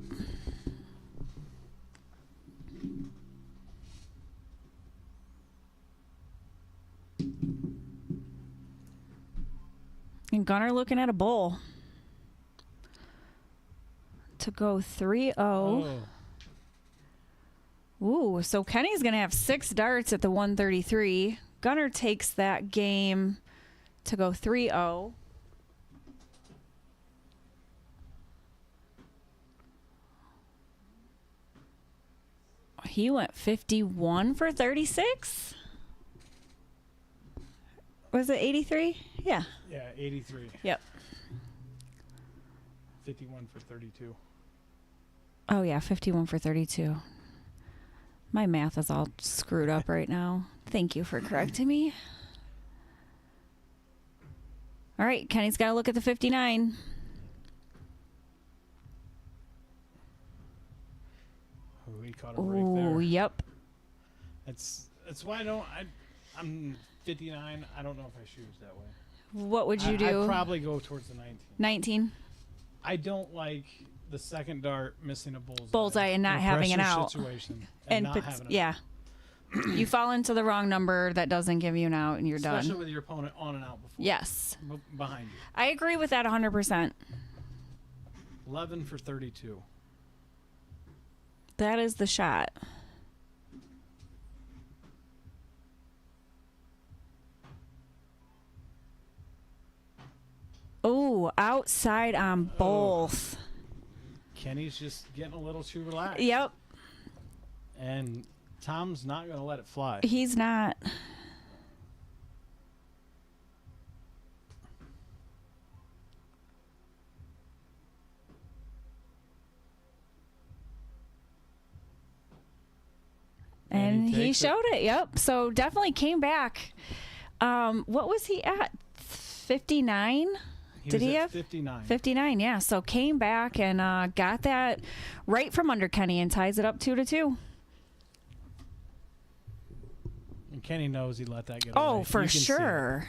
And Gunner looking at a bowl to go 3-0. Oh. Ooh, so Kenny's going to have 6 darts at the 133. Gunner takes that game to go 3-0. He went 51 for 36? Was it 83? Yeah. Yeah, 83. Yep. 51 for 32. Oh, yeah, 51 for 32. My math is all screwed up right now. Thank you for correcting me. All right, Kenny's got to look at the 59. Oh, he caught a break there. Oh, yep. That's why I'm 59. I don't know if I choose that way. What would you do? I'd probably go towards the 19. 19. I don't like the second dart missing a bullseye. Bullseye and not in a having an pressure out. Situation and not having an yeah. You fall into the wrong number that doesn't give you an out and you're Especially done. with your opponent on and out before. Yes. Behind you. I agree with that 100%. 11 for 32. That is the shot. Oh, outside on both. Kenny's just getting a little too relaxed. Yep. And Tom's not going to let it fly. He's not. And he showed it. Yep. So definitely came back. What was he at? 59. Did he have 59? 59, yeah. So came back and got that right from under Kenny and ties it up 2-2. And Kenny knows he let that get away. Oh, for You can see it. sure.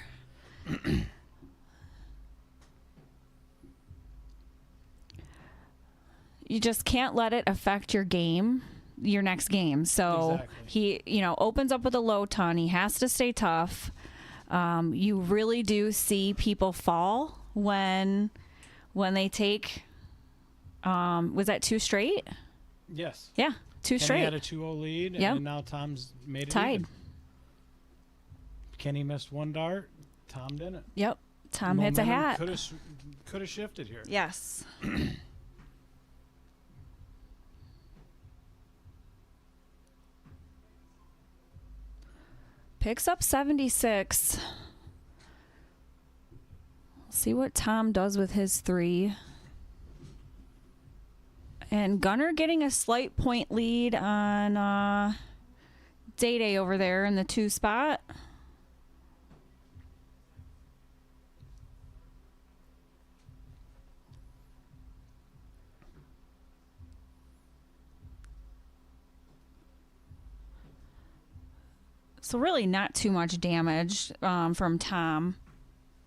You just can't let it affect your game, your next game. So Exactly. he, opens up with a low ton. He has to stay tough. You really do see people fall when they take. Was that 2 straight? Yes. Yeah, 2 Kenny straight. had a 2-0 lead, Yep. and now Tom's made it Tied. even. Kenny missed 1 dart. Tom didn't. Yep. Tom hits a hat. Could have shifted here. Yes. Picks up 76. See what Tom does with his 3. And Gunner getting a slight point lead on Day over there in the 2 spot. So really not too much damage from Tom.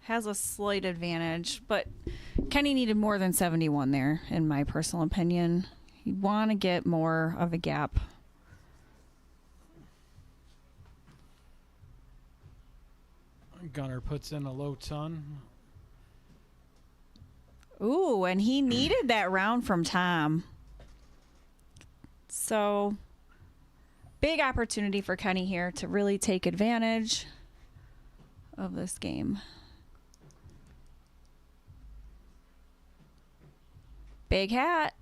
Has a slight advantage, but Kenny needed more than 71 there, in my personal opinion. You want to get more of a gap. Gunner puts in a low ton. Ooh, and he needed that round from Tom. So, big opportunity for Kenny here to really take advantage of this game. Big hat.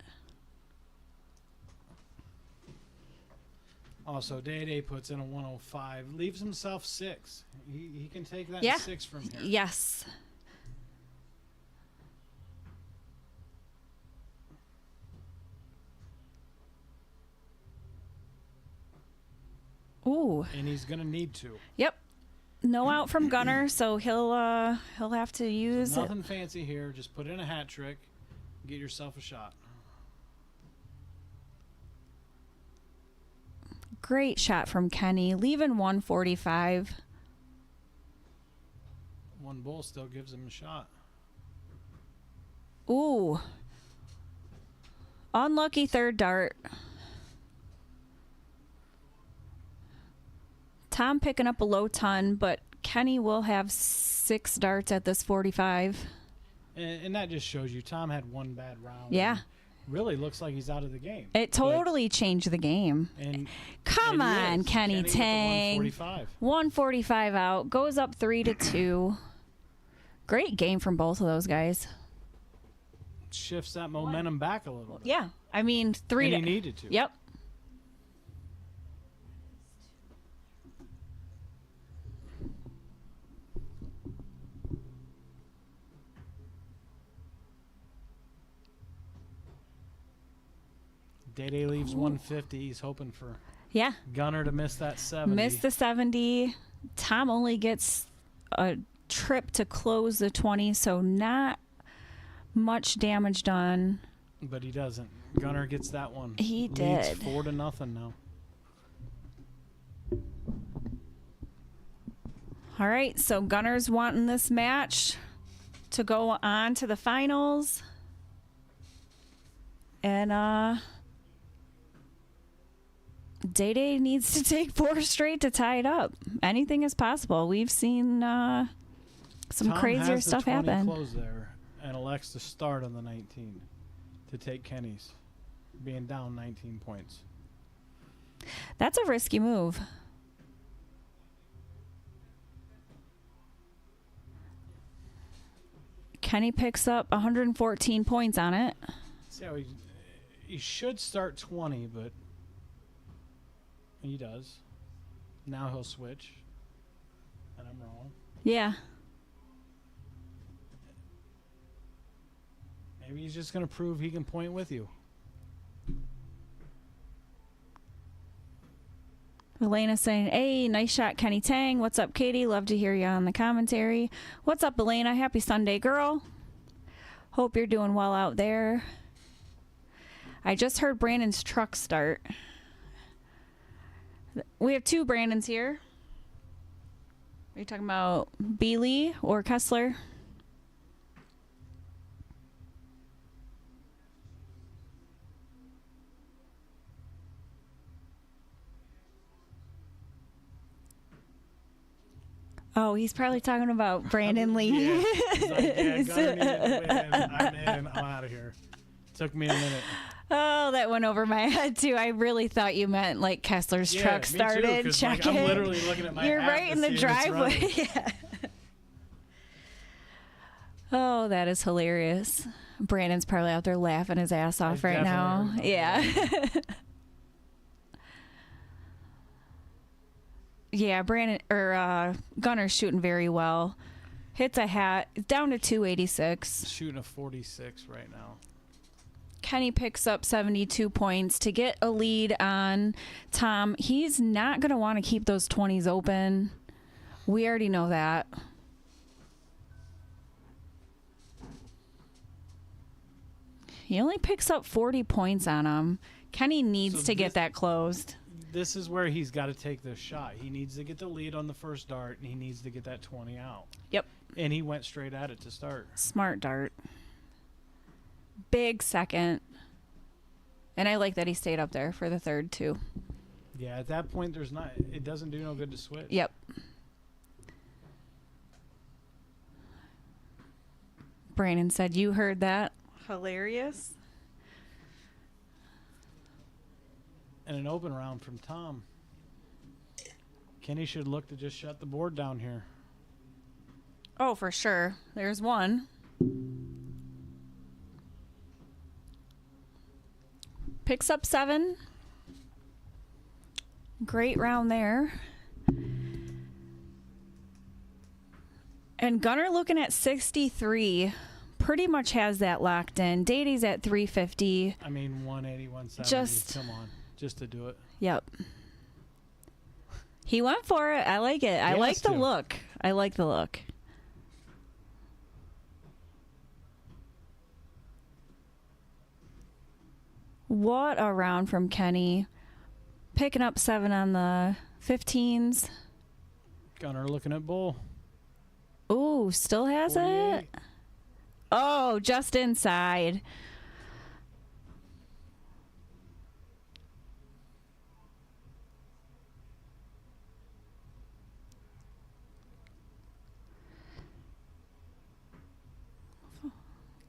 Also, Day puts in a 105, leaves himself 6. He can take that Yeah. 6 from here. Yes. Ooh. And he's gonna need to. Yep. No out from Gunner, so he'll have to use it. Nothing fancy here. Just put in a hat trick. Get yourself a shot. Great shot from Kenny, leaving 145. 1 bull still gives him a shot. Ooh. Unlucky 3rd dart. Tom picking up a low ton, but Kenny will have 6 darts at this 45. And that just shows you Tom had 1 bad round. Yeah. Really looks like he's out of the game. It totally changed the game. And Come and he on, is. Kenny with the Tang. 145. 145 out, goes up 3-2. Great game from both of those guys. Shifts that momentum back a little bit. Yeah, I mean 3 And he needed to. Yep. Day leaves 150. He's hoping for Yeah. Gunner to miss that 70. Missed the 70. Tom only gets a trip to close the 20, so not much damage done. But he doesn't. Gunner gets that one. He Leads did. 4-0 now. All right, so Gunner's wanting this match to go on to the finals. And Day needs to take 4 straight to tie it up. Anything is possible. We've seen some Tom crazier has the stuff 20 happen. close there and elects to start on the 19 to take Kenny's, being down 19 points. That's a risky move. Kenny picks up 114 points on it. See how he should start 20, but he does. Now he'll switch. And I'm wrong. Yeah. Maybe he's just going to prove he can point with you. Elena saying, hey, nice shot, Kenny Tang. What's up, Katie? Love to hear you on the commentary. What's up, Elena? Happy Sunday, girl. Hope you're doing well out there. I just heard Brandon's truck start. We have two Brandons here. Are you talking about Beely or Kessler? Oh, he's probably talking about Brandon Lee. Yeah. He's like, yeah, Gunner needed to win. I'm in. I'm out of here. Took me a minute. Oh, that went over my head too. I really thought you meant like Kessler's truck started. Too, check like, it. I'm literally looking at my You're app right to in the see if it's driveway. running. Yeah. Oh, that is hilarious. Brandon's probably out there laughing his ass off right now. Yeah. Yeah, Brandon or Gunner's shooting very well. Hits a hat. It's down to 286. Shooting a 46 right now. Kenny picks up 72 points to get a lead on Tom. He's not going to want to keep those 20s open. We already know that. He only picks up 40 points on him. Kenny needs to get that closed. This is where he's got to take this shot. He needs to get the lead on the first dart, and he needs to get that 20 out. Yep. And he went straight at it to start. Smart dart. Big second. And I like that he stayed up there for the third, too. Yeah, at that point, it doesn't do no good to switch. Yep. Brandon said, you heard that. Hilarious. And an open round from Tom. Kenny should look to just shut the board down here. Oh, for sure. There's one. Picks up 7. Great round there. And Gunner looking at 63. Pretty much has that locked in. Dady's at 350. I mean, 180, 170. Come on. Just to do it. Yep. He went for it. I like it. I like the look. I like the look. What a round from Kenny. Picking up 7 on the 15s. Gunner looking at bull. Ooh, still has 48. it? Oh, just inside.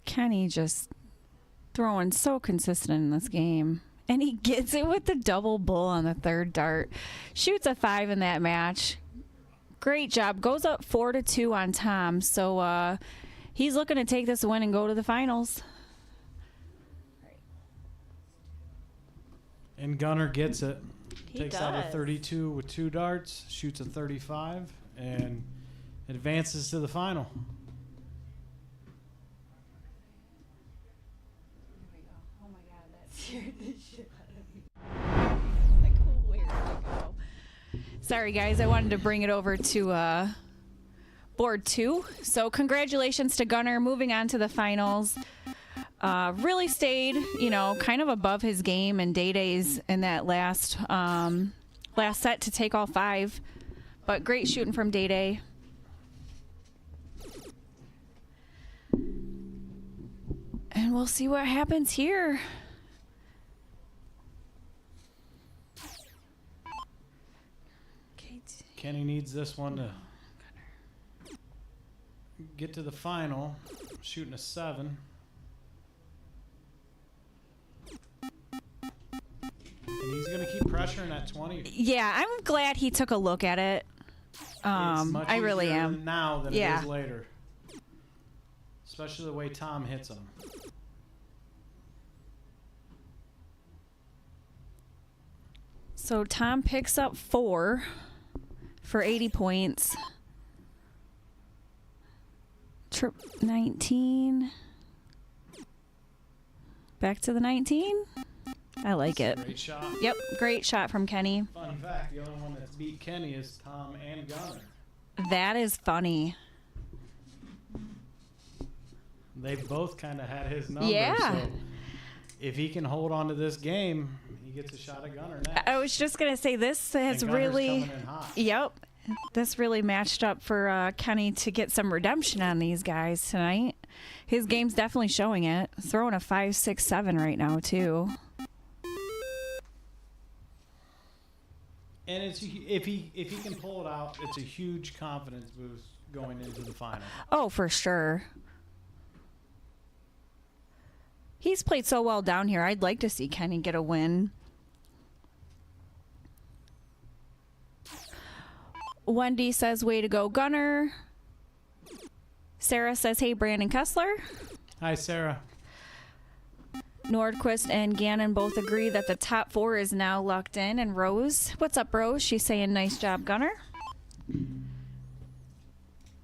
Kenny just throwing so consistent in this game. And he gets it with the double bull on the third dart. Shoots a 5 in that match. Great job. Goes up 4-2 on Tom. So he's looking to take this win and go to the finals. And Gunner gets it. He Takes does. out a 32 with 2 darts, shoots a 35, and advances to the final. Oh my God, that scared the shit out of me. Like, where did it go? Sorry, guys. I wanted to bring it over to board 2. So congratulations to Gunner moving on to the finals. Really stayed, kind of above his game and Day-Day's in that last set to take all 5. But great shooting from Day-Day. And we'll see what happens here. Kenny needs this one to get to the final, shooting a 7. And he's going to keep pressuring that 20. Yeah, I'm glad he took a look at it. It's much I really easier am. now than Yeah. it is later. Especially the way Tom hits him. So Tom picks up 4 for 80 points. Trip 19. Back to the 19. I like it. Great shot. Yep, great shot from Kenny. Fun fact, the only one that's beat Kenny is Tom and Gunner. That is funny. They both kind of had his number. Yeah. So if he can hold on to this game, he gets a shot at Gunner next. I was just going to say this has And Gunner's really... coming in hot. Yep. This really matched up for Kenny to get some redemption on these guys tonight. His game's definitely showing it. Throwing a 5, 6, 7 right now, too. And it's if he can pull it out, it's a huge confidence boost going into the final. Oh, for sure. He's played so well down here. I'd like to see Kenny get a win. Wendy says, way to go, Gunner. Sarah says, hey, Brandon Kessler. Hi, Sarah. Nordquist and Gannon both agree that the top 4 is now locked in. And Rose, what's up, Rose? She's saying, nice job, Gunner.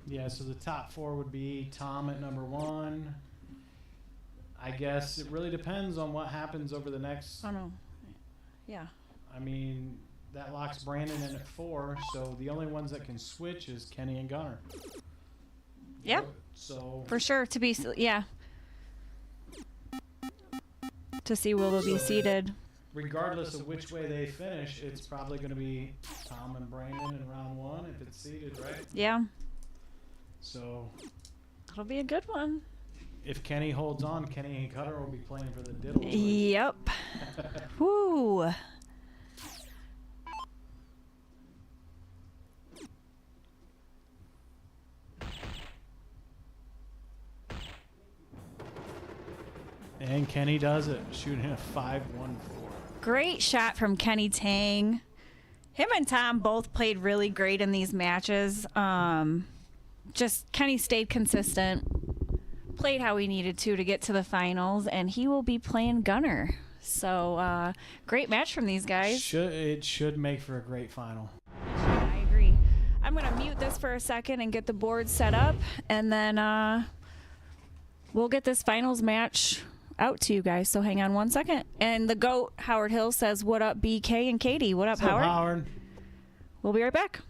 Yeah, so the top 4 would be Tom at number 1. I guess it really depends on what happens over the next. Oh, no. Yeah. I mean, that locks Brandon in at 4, so the only ones that can switch is Kenny and Gunner. Yep. So For sure. To be, yeah. To see will they be seated. regardless of which way they finish, it's probably going to be Tom and Brandon in round 1 if it's seeded, right? Yeah. So It'll be a good one. if Kenny holds on, Kenny and Cutter will be playing for the diddle. Yep. Woo. And Kenny does it, shooting a 5-1-4. Great shot from Kenny Tang. Him and Tom both played really great in these matches. Just Kenny stayed consistent, played how he needed to get to the finals, and he will be playing Gunner. So great match from these guys. It should make for a great final. I agree. I'm going to mute this for a second and get the board set up, and then we'll get this finals match out to you guys. So hang on one second. And the GOAT, Howard Hill, says, what up, BK and Katie? What up, What's up, Howard? Howard? We'll be right back.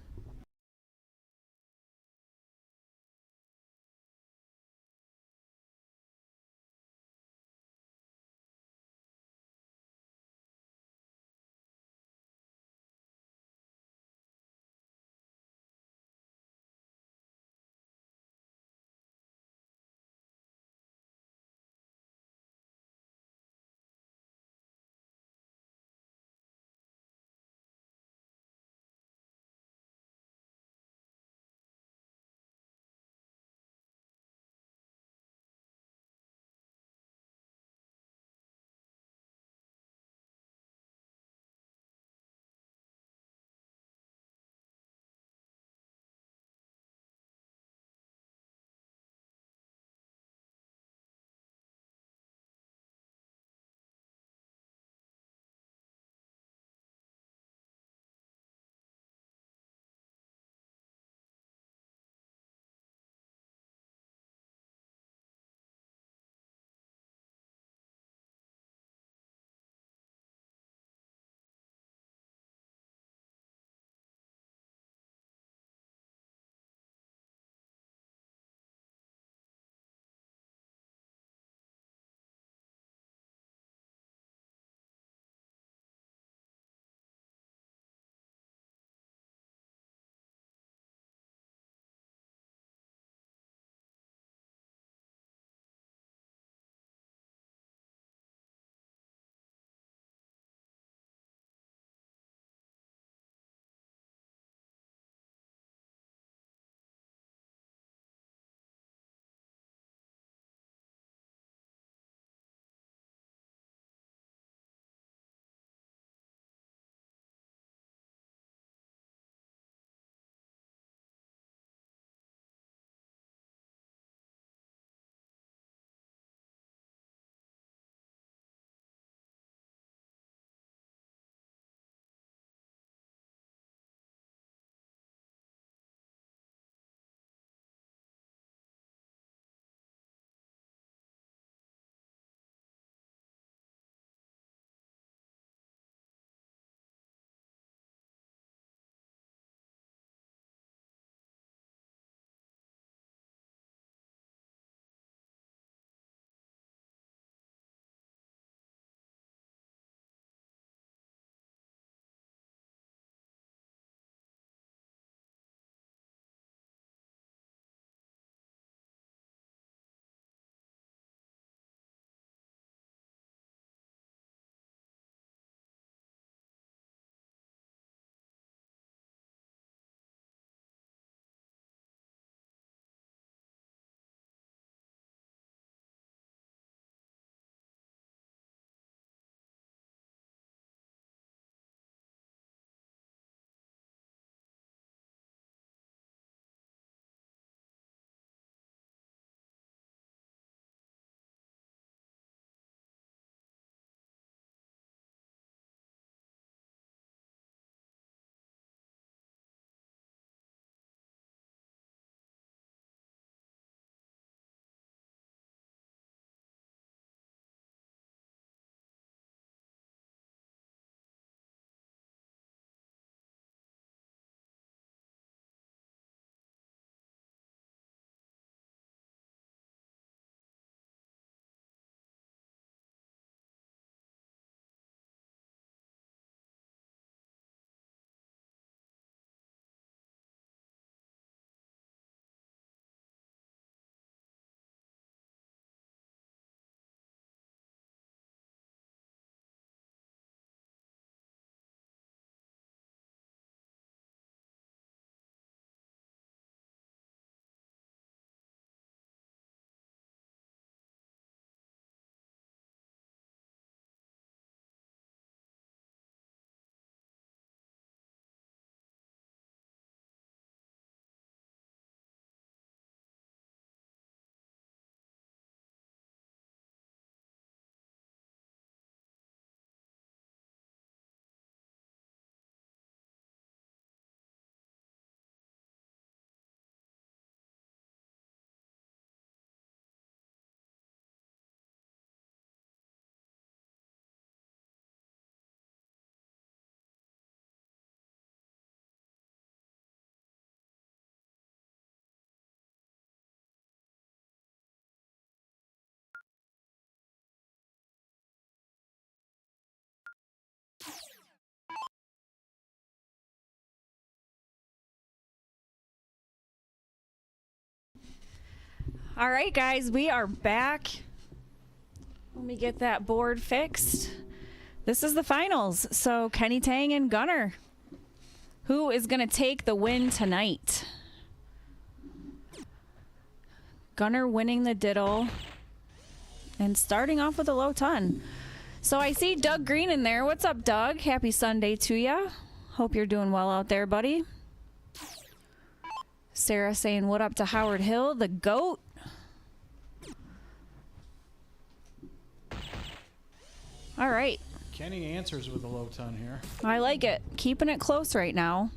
All right, guys, we are back. Let me get that board fixed. This is the finals. So Kenny Tang and Gunner. Who is going to take the win tonight? Gunner winning the diddle and starting off with a low ton. So I see Doug Green in there. What's up, Doug? Happy Sunday to ya. Hope you're doing well out there, buddy. Sarah saying what up to Howard Hill, the GOAT. All right. Kenny answers with a low ton here. I like it. Keeping it close right now.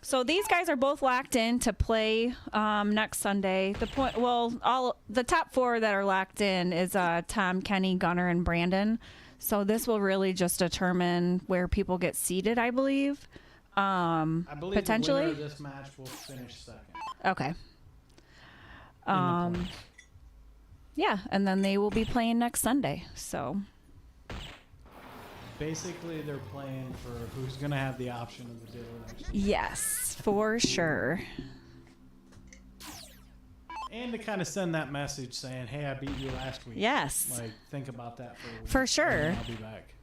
So these guys are both locked in to play next Sunday. The top four that are locked in is Tom, Kenny, Gunner, and Brandon. So this will really just determine where people get seated, I believe. I believe Potentially. the winner of this match will finish second. Okay. In the points. Yeah, and then they will be playing next Sunday. So Basically, they're playing for who's going to have the option of the diddle next year. yes, for sure. And to kind of send that message saying, hey, I beat you last week. Yes. Like, think about that for a week. For sure. And I'll be back.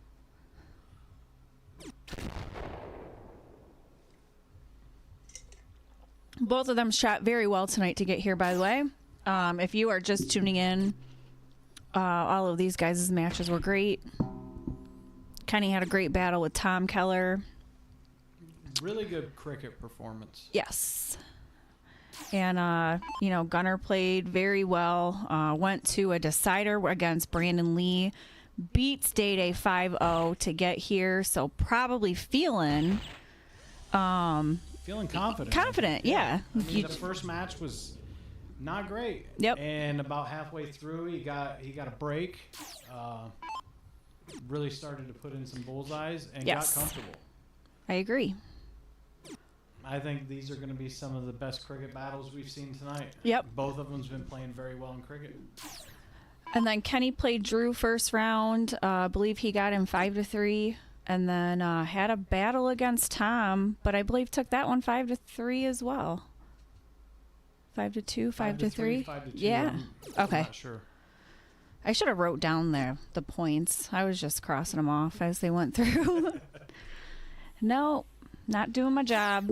Both of them shot very well tonight to get here, by the way. If you are just tuning in, all of these guys' matches were great. Kenny had a great battle with Tom Keller. Really good cricket performance. Yes. And, Gunner played very well. Went to a decider against Brandon Lee. Beats Day 5-0 to get here. So probably feeling confident. Confident, yeah. I mean, the first match was not great. Yep. And about halfway through, he got a break. Really started to put in some bullseyes and Yes. got comfortable. I agree. I think these are going to be some of the best cricket battles we've seen tonight. Yep. Both of them's been playing very well in cricket. And then Kenny played Drew first round. I believe he got him 5-3. And then had a battle against Tom, but I believe took that one 5-3 as well. 5-2, 5-3. 5-2. Yeah. I'm Okay. not sure. I should have wrote down the points. I was just crossing them off as they went through. No, not doing my job.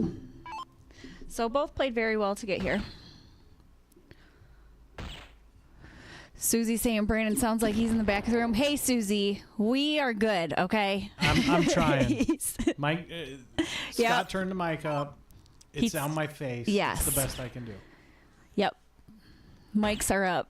So both played very well to get here. Susie saying Brandon sounds like he's in the back of the room. Hey, Susie, we are good, okay? I'm trying. Mike, Scott Yep. turned the mic up. It's on my face. Yes. It's the best I can do. Yep. Mics are up.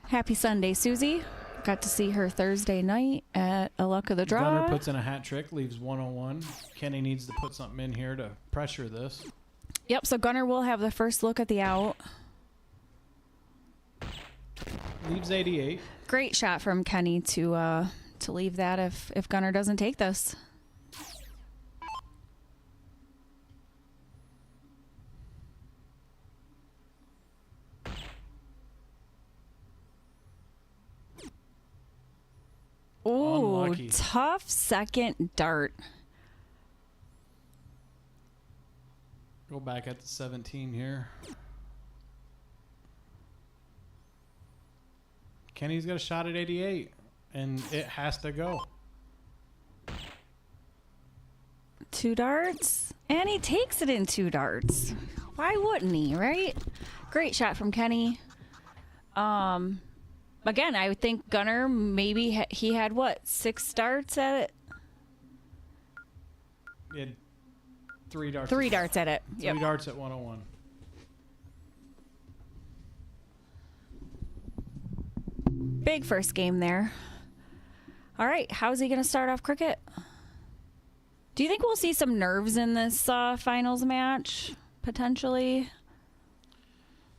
Happy Sunday, Susie. Got to see her Thursday night at a Luck of the Draw. Gunner puts in a hat trick, leaves 101. Kenny needs to put something in here to pressure this. Yep, so Gunner will have the first look at the out. Leaves 88. Great shot from Kenny to leave that if Gunner doesn't take this. Ooh, Unlucky. tough second dart. Go back at the 17 here. Kenny's got a shot at 88, and it has to go. 2 darts, and he takes it in 2 darts. Why wouldn't he, right? Great shot from Kenny. Again, I would think Gunner, maybe he had, 6 darts at it? He had 3 darts. 3 darts at it. 3 Yep. darts at 101. Big first game there. All right, how's he going to start off cricket? Do you think we'll see some nerves in this finals match, potentially?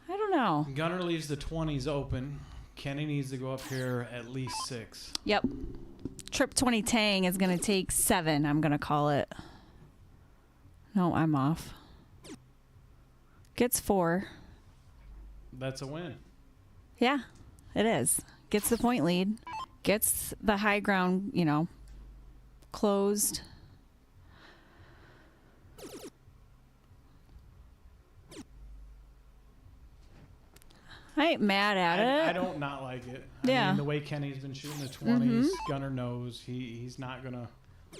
I don't know. Gunner leaves the 20s open. Kenny needs to go up here at least 6. Yep. Trip 20 Tang is going to take 7, I'm going to call it. No, I'm off. Gets 4. That's a win. Yeah, it is. Gets the point lead. Gets the high ground, closed. I ain't mad at it. I don't not like it. Yeah. I mean, the way Kenny's been shooting the 20s, Gunner knows he's not going to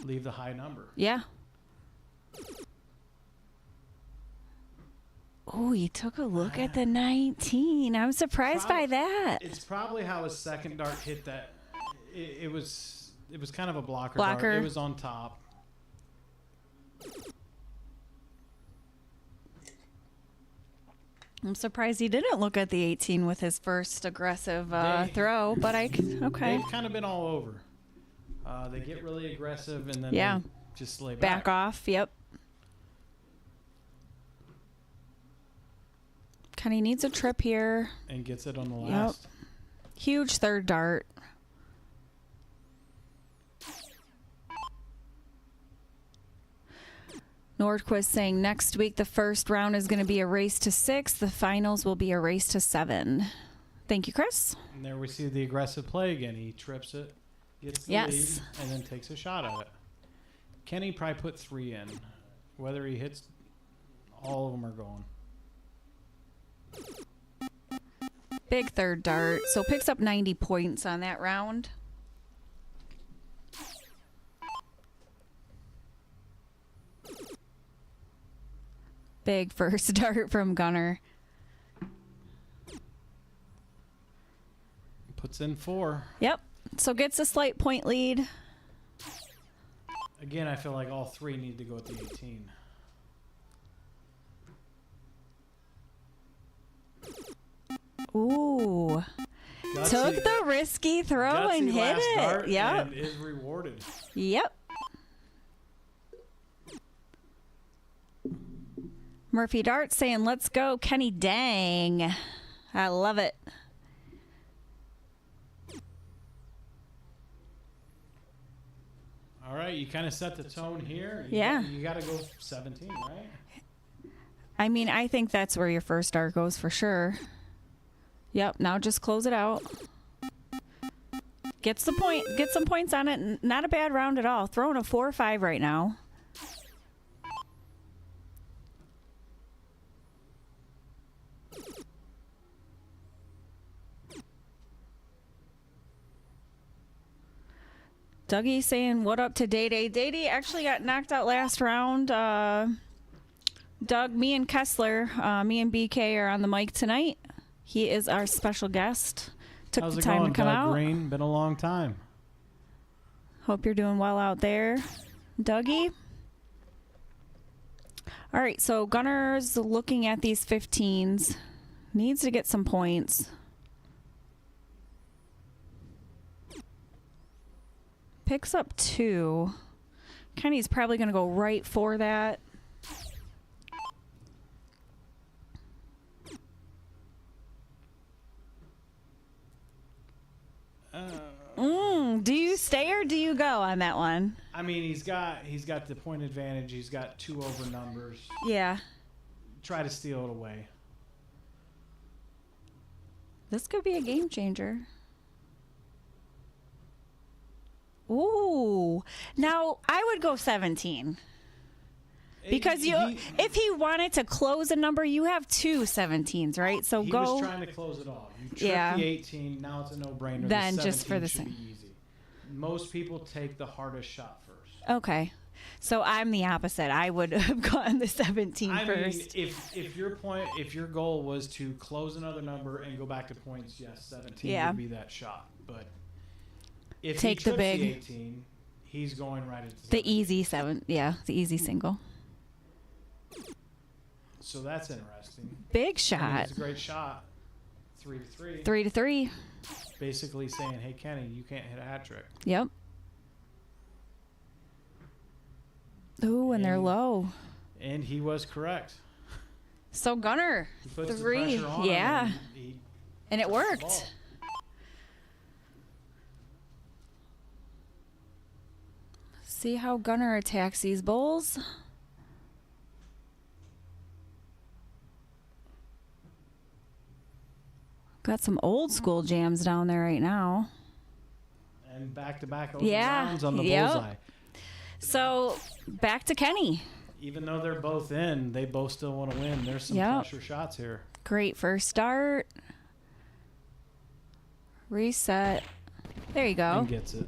leave the high number. Yeah. Oh, he took a look at the 19. I'm surprised by that. It's probably how his second dart hit that. It was kind of a blocker Blocker. dart. It was on top. I'm surprised he didn't look at the 18 with his first aggressive throw, but okay. They've kind of been all over. They get really aggressive and then Yeah. they just lay Back off. Yep. Kenny needs a trip here. And gets it on the last. Huge third dart. Nordquist saying next week the first round is going to be a race to 6. The finals will be a race to 7. Thank you, Chris. And there we see the aggressive play again. He trips it, gets the lead, and then takes a shot at it. Kenny probably put 3 in. Whether he hits, all of them are going. Big third dart. So picks up 90 points on that round. Big first dart from Gunner. Puts in 4. Yep. So gets a slight point lead. Again, I feel like all 3 need to go at the 18. Ooh. Gutsy, Took the risky throw and gutsy hit last it. dart Yep. and is rewarded. Yep. Murphy Dart saying, let's go, Kenny Dang. I love it. All right, you kind of set the tone here. Yeah. You got to go 17, right? I mean, I think that's where your first dart goes for sure. Yep, now just close it out. Gets the point, get some points on it. Not a bad round at all. Throwing a 4 or 5 right now. Dougie saying, what up to Day-Day? Day-Day actually got knocked out last round. Doug, me and Kessler, me and BK are on the mic tonight. He is our special guest. Took How's the it time going, to come Doug out. Green? Been a long time. Hope you're doing well out there, Dougie. All right, so Gunner's looking at these 15s. Needs to get some points. Picks up 2. Kenny's probably going to go right for that. Do you stay or do you go on that one? I mean, he's got the point advantage. He's got 2 over numbers. Yeah. Try to steal it away. This could be a game changer. Ooh. Now, I would go 17. Because if he wanted to close a number, you have 2 17s, right? So he go. was trying to close it off. You trip the 18. Now it's a no-brainer. Then the just for the should be easy. Most people take the hardest shot first. Okay. So I'm the opposite. I would have gotten the 17 first. mean, if your goal was to close another number and go back to points, yes, 17 would be that shot. But if Take he the trips big. the 18, he's going right at The easy 7. Yeah, the easy single. So that's interesting. Big I mean, shot. it's a great shot. 3-3. 3-3. Basically saying, hey, Kenny, you can't hit a hat trick. Yep. Ooh, and they're low. And he was correct. So Gunner, He puts 3. the pressure on Yeah. him and he And it the worked. ball. See how Gunner attacks these bowls. Got some old school jams down there right now. And back-to-back open Yeah, rounds on the yep. bullseye. So back to Kenny. Even though they're both in, they both still want to win. There's some Yep. pressure shots here. Great first start. Reset. There you go. And gets it.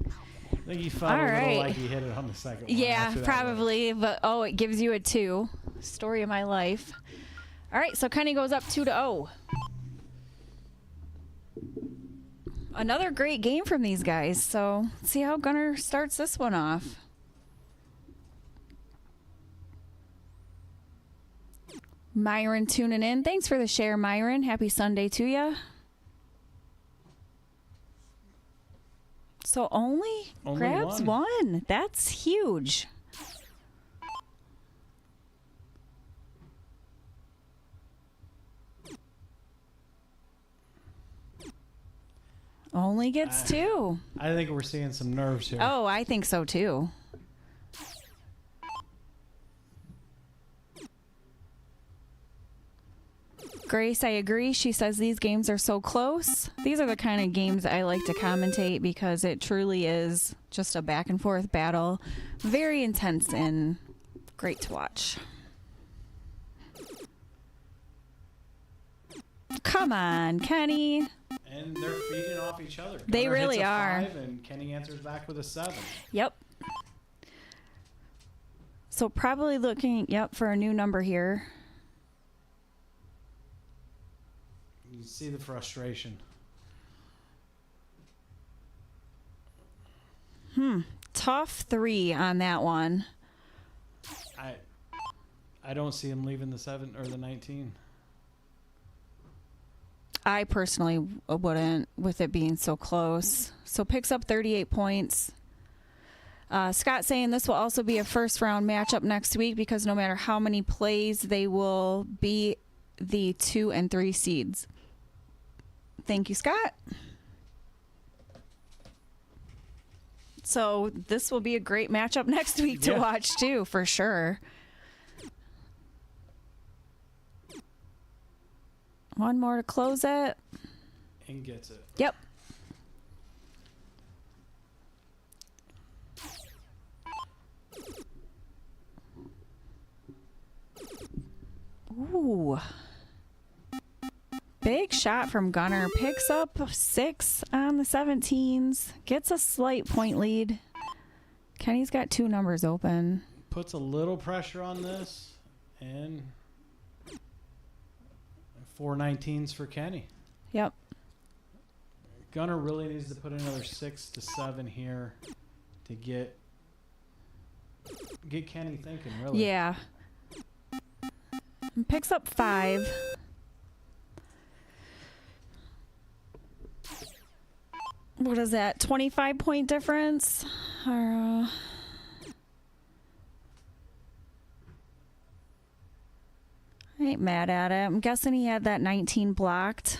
I think he felt All a little right. like he hit it on the second one. Yeah, after that probably. But oh, it gives you a 2. Story of my life. All right, so Kenny goes up 2-0. Another great game from these guys. So let's see how Gunnar starts this one off. Myron tuning in. Thanks for the share, Myron. Happy Sunday to you. So only grabs one. That's huge. Only gets 2. I think we're seeing some nerves here. Oh, I think so too. Grace, I agree. She says these games are so close. These are the kind of games I like to commentate because it truly is just a back and forth battle. Very intense and great to watch. Come on, Kenny. And they're feeding off each other. They Gunnar really hits a are. 5 and Kenny answers back with a 7. Yep. So probably looking, for a new number here. You see the frustration. Tough 3 on that one. I don't see him leaving the 7 or the 19. I personally wouldn't, with it being so close. So picks up 38 points. Scott saying this will also be a first round matchup next week because no matter how many plays, they will be the 2 and 3 seeds. Thank you, Scott. So this will be a great matchup next week to watch too, for sure. One more to close it. And gets it. Yep. Ooh. Big shot from Gunnar. Picks up 6 on the 17s. Gets a slight point lead. Kenny's got 2 numbers open. Puts a little pressure on this. And 4 19s for Kenny. Yep. Gunnar really needs to put another 6 to 7 here to get Kenny thinking, really. Yeah. And picks up 5. What is that? 25-point difference? Or, I ain't mad at it. I'm guessing he had that 19 blocked.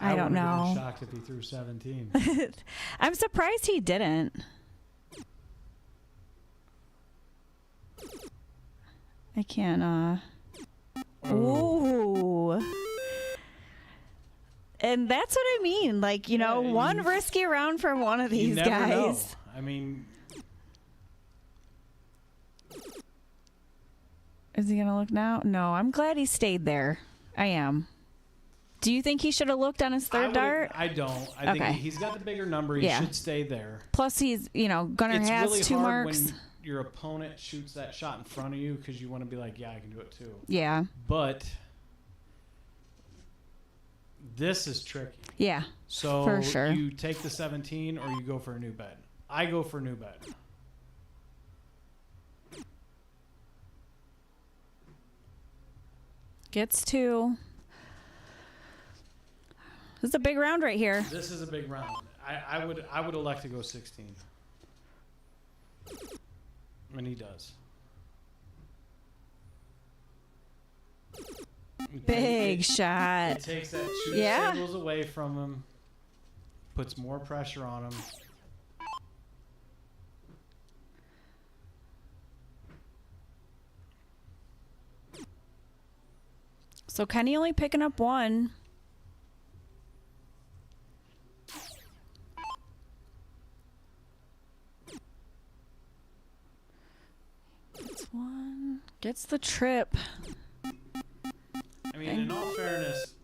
I don't know. I would have been shocked if he threw 17. I'm surprised he didn't. I can't, Ooh. And that's what I mean. Like, you know, one risky round from one of these guys. Know. I mean, is he going to look now? No, I'm glad he stayed there. I am. Do you think he should have looked on his third dart? I don't. I think he's got the bigger number. He should stay there. Plus, he's, Gunnar has really 2 hard marks. When your opponent shoots that shot in front of you because you want to be like, yeah, I can do it too. Yeah. But this is tricky. Yeah. So for sure. You take the 17 or you go for a new bet. I go for a new bet. Gets 2. This is a big round right here. This is a big round. I would elect to go 16. And he does. Big shot. It takes that 2 singles away from him. Puts more pressure on him. So Kenny only picking up 1. Gets 1. Gets the trip. I mean, in all fairness,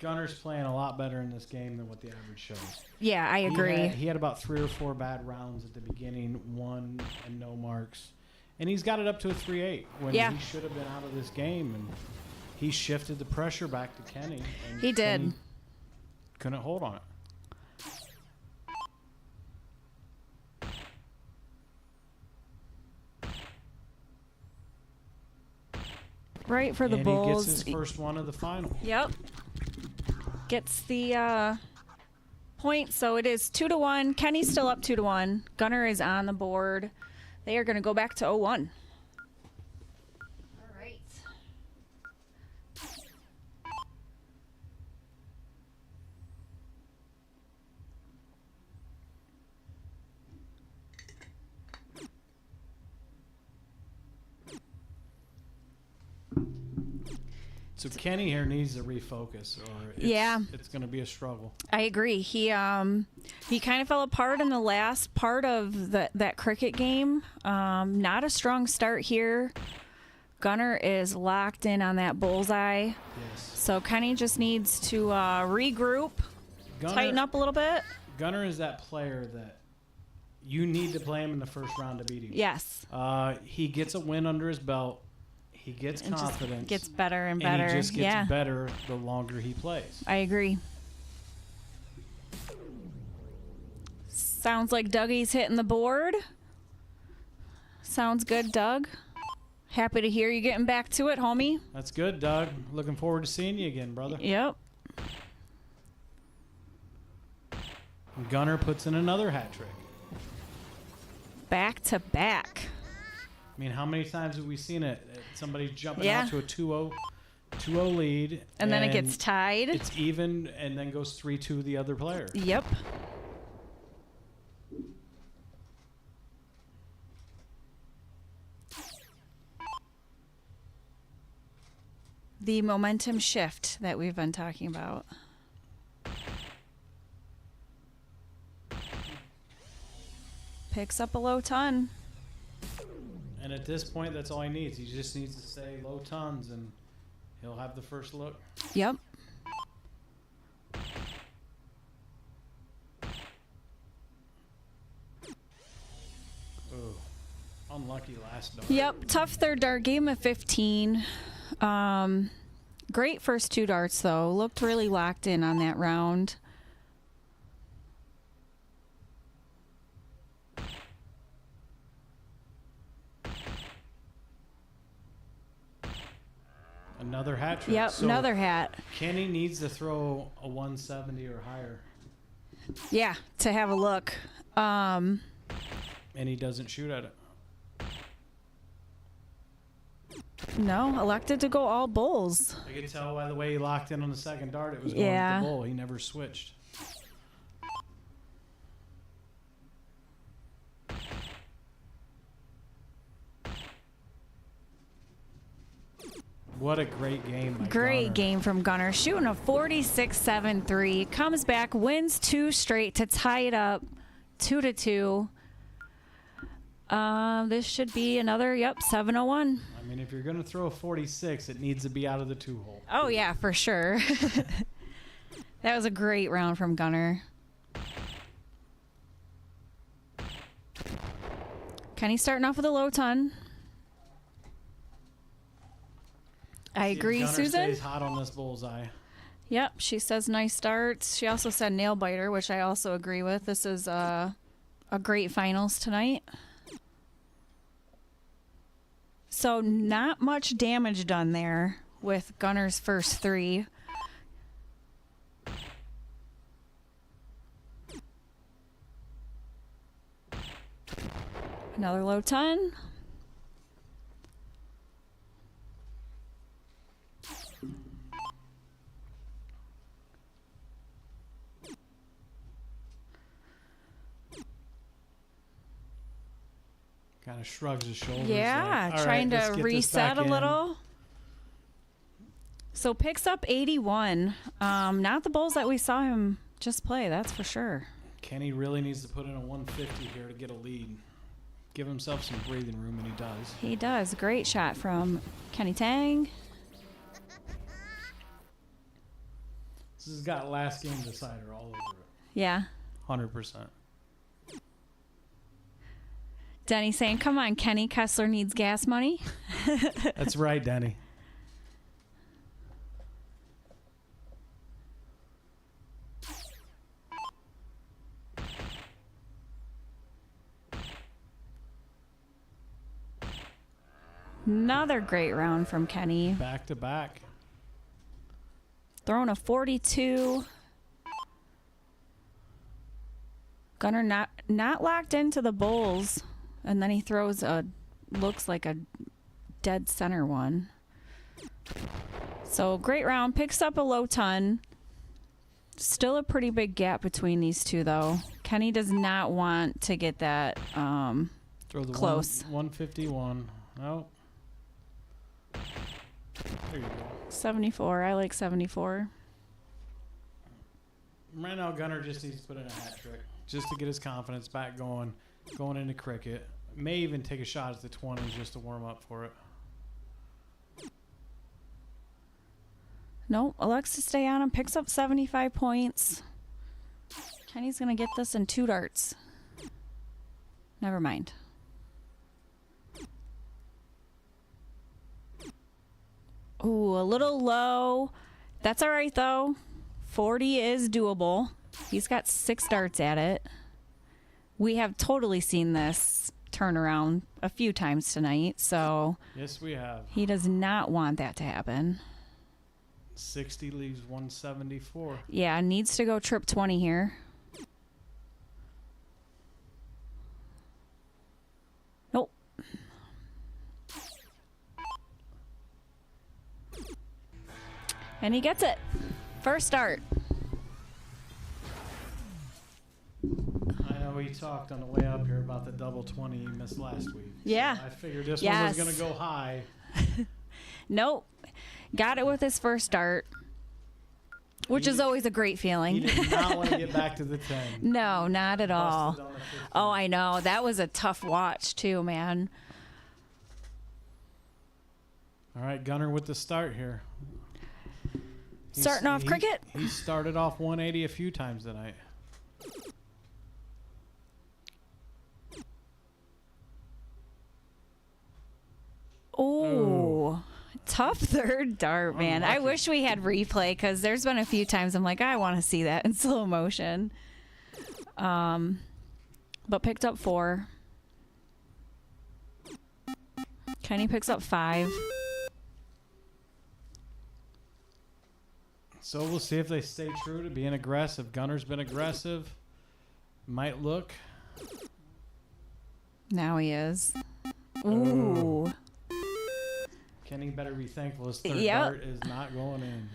Gunner's playing a lot better in this game than what the average shows. Yeah, I agree. He had about 3 or 4 bad rounds at the beginning, 1 and no marks. And he's got it up to a 3-8 when he should have been out of this game. And he shifted the pressure back to Kenny. And He did. Kenny couldn't hold on it. Right for the and Bulls. he gets his first one of the final. Yep. Gets the point, so it is 2-1. Kenny's still up 2-1. Gunner is on the board. They are going to go back to 0-1. All right. So Kenny here needs to refocus, or it's going to be a struggle. I agree. He kind of fell apart in the last part of that cricket game. Not a strong start here. Gunner is locked in on that bullseye. Yes. So Kenny just needs to regroup, tighten up a little bit. Gunner is that player that you need to play him in the first round to beat him. Yes. He gets a win under his belt. He gets confidence. Just gets better and better. And he just gets better the longer he plays. I agree. Sounds like Dougie's hitting the board. Sounds good, Doug. Happy to hear you getting back to it, homie. That's good, Doug. Looking forward to seeing you again, brother. Yep. Gunner puts in another hat trick. Back to back. I mean, how many times have we seen it? Somebody jumping out to a 2-0 lead. And then it gets tied. It's even and then goes 3-2 the other player. Yep. The momentum shift that we've been talking about. Picks up a low ton. And at this point, that's all he needs. He just needs to say low tons, and he'll have the first look. Yep. Ooh, unlucky last dart. Yep. Tough third dart. Game of 15. Great first 2 darts, though. Looked really locked in on that round. Another hat trick. Yep, so another hat. Kenny needs to throw a 170 or higher. Yeah, to have a look. And he doesn't shoot at it. No, elected to go all Bulls. I could tell by the way he locked in on the second dart, it was going to the bull. He never switched. What a great game by Great Gunner. game from Gunner. Shooting a 46-7-3. Comes back, wins 2 straight to tie it up 2-2. This should be another, 7-0-1. I mean, if you're going to throw a 46, it needs to be out of the 2-hole. Oh, yeah, for sure. That was a great round from Gunner. Kenny starting off with a low ton. I agree, Gunner Susan. stays hot on this bullseye. Yep, she says nice starts. She also said nail biter, which I also agree with. This is a great finals tonight. So not much damage done there with Gunner's first 3. Another low ton. Kind of shrugs his shoulders. Yeah, like, trying right, to reset a in. little. So picks up 81. Not the Bulls that we saw him just play, that's for sure. Kenny really needs to put in a 150 here to get a lead. Give himself some breathing room, and he does. He does. Great shot from Kenny Tang. This has got last game decider all over it. Yeah. 100%. Denny saying, come on, Kenny, Kessler needs gas money. That's right, Denny. Another great round from Kenny. Back to back. Throwing a 42. Gunner not locked into the bowls. And then he throws looks like a dead center one. So great round. Picks up a low ton. Still a pretty big gap between these two, though. Kenny does not want to get that Throw the close. 151. Oh. There you go. 74. I like 74. Right now, Gunner just needs to put in a hat trick just to get his confidence back going into cricket. May even take a shot at the 20s just to warm up for it. Nope. Elects to stay on him. Picks up 75 points. Kenny's going to get this in 2 darts. Never mind. Ooh, a little low. That's all right, though. 40 is doable. He's got 6 darts at it. We have totally seen this turnaround a few times tonight, so Yes, we have. he does not want that to happen. 60 leaves 174. Yeah, needs to go trip 20 here. Nope. And he gets it. First start. I know we talked on the way up here about the double 20 he missed last week. Yeah. So I figured this one Yes. was going to go high. Nope. Got it with his first start, which is always a great He feeling. did not want to get back to the 10. No, not at all. Busted on the 15. Oh, I know. That was a tough watch, too, man. All right, Gunner with the start here. Starting off cricket. He started off 180 a few times tonight. Oh, tough third dart, man. I Unlucky. wish we had replay because there's been a few times I'm like, I want to see that in slow motion. But picked up 4. Kenny picks up 5. So we'll see if they stay true to being aggressive. Gunner's been aggressive. Might look. Now he is. Ooh. Kenny better be thankful his third Yep. dart is not going in.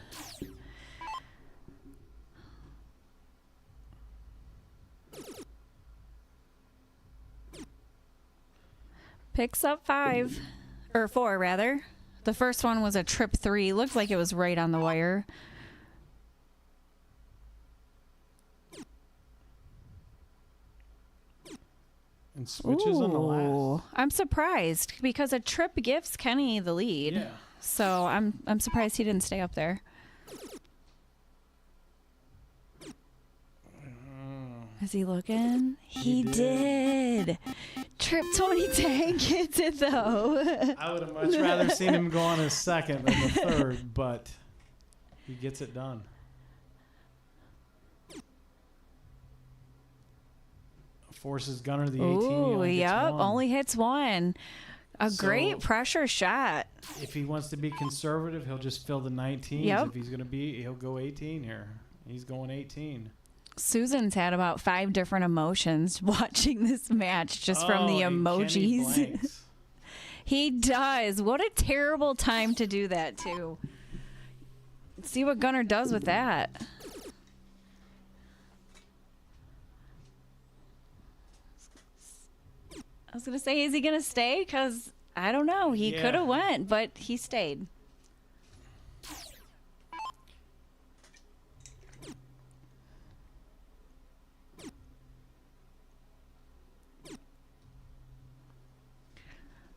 Picks up 5. Or 4, rather. The first one was a trip 3. Looked like it was right on the wire. And switches on the Ooh. last. I'm surprised because a trip gives Kenny the lead. Yeah. So I'm surprised he didn't stay up there. Is he looking? He did. Trip 2010 gets it though. I would have much rather seen him go on his second than the third, but he gets it done. Forces Gunner the 18. He Ooh, only gets yep. one. Only hits 1. A So- great pressure shot. If he wants to be conservative, he'll just fill the 19s. Yep. If he's going to be, he'll go 18 here. He's going 18. Susan's had about 5 different emotions watching this match just from the and Kenny emojis. blanks. He does. What a terrible time to do that, too. See what Gunner does with that. I was going to say, is he going to stay? Because I don't know. He Yeah. could have went, but he stayed.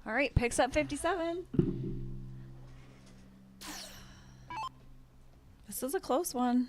All right, picks up 57. This is a close one.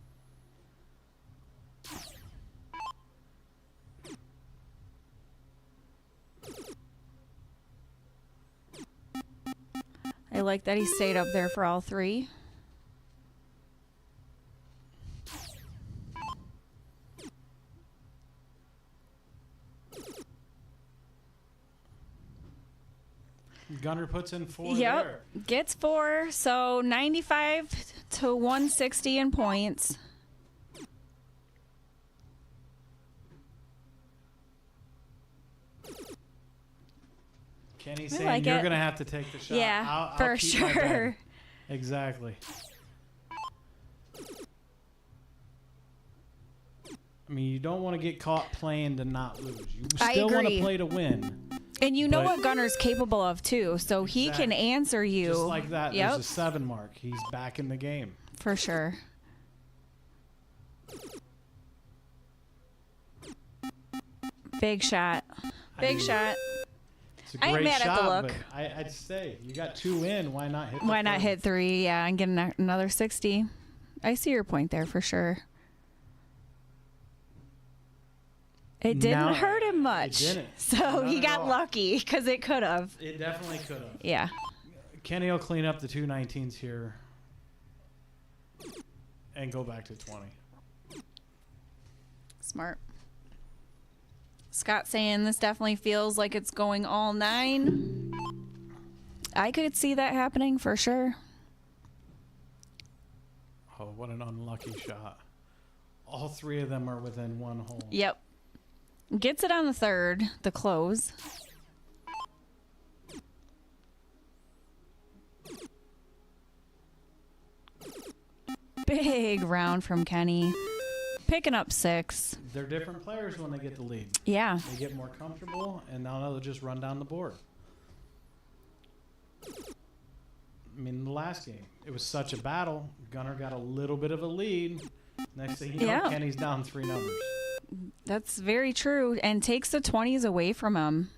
I like that he stayed up there for all three. Gunner puts in 4 Yep, there. gets 4. So 95 to 160 in points. Kenny's I saying like you're it. going to have to take the shot. Yeah, I'll for keep my bet. sure. Exactly. I mean, you don't want to get caught playing to not lose. You I still want to agree. play to win. And you know But- what Gunner's capable of too, so he can Exactly. answer you. Just like that, Yep, there's a 7 mark. He's back in the game. for sure. Big shot. Big mean, shot. It's a I ain't great mad at the shot, look. but I'd say you got 2 in. Why not hit? Why not hit 3? Yeah, and get another 60. I see your point there for sure. It didn't Now- hurt him much. It didn't. So Not he at got all. lucky because it could have. It definitely could have. Yeah. Kenny will clean up the 219s here and go back to 20. Smart. Scott saying this definitely feels like it's going all 9. I could see that happening for sure. Oh, what an unlucky shot. All 3 of them are within 1 hole. Yep. Gets it on the 3rd, the close. Big round from Kenny. Picking up 6. They're different players when they get the lead. Yeah. They get more comfortable, and now they'll just run down the board. I mean, the last game, it was such a battle. Gunner got a little bit of a lead. Next thing you know, Yeah. Kenny's down 3 numbers. That's very true. And takes the 20s away from him.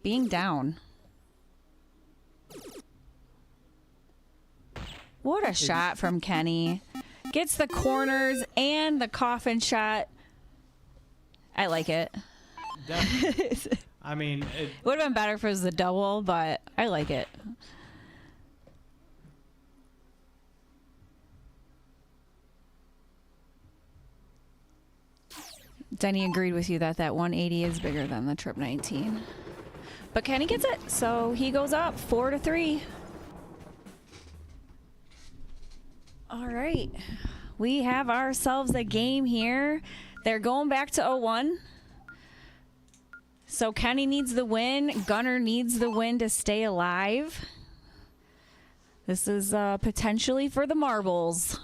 Being down. What a shot from Kenny. Gets the corners and the coffin shot. I like it. Definitely. I mean, It would have been better if it was the double, but I like it. Denny agreed with you that 180 is bigger than the trip 19. But Kenny gets it, so he goes up 4-3. All right. We have ourselves a game here. They're going back to 0-1. So Kenny needs the win. Gunner needs the win to stay alive. This is potentially for the marbles.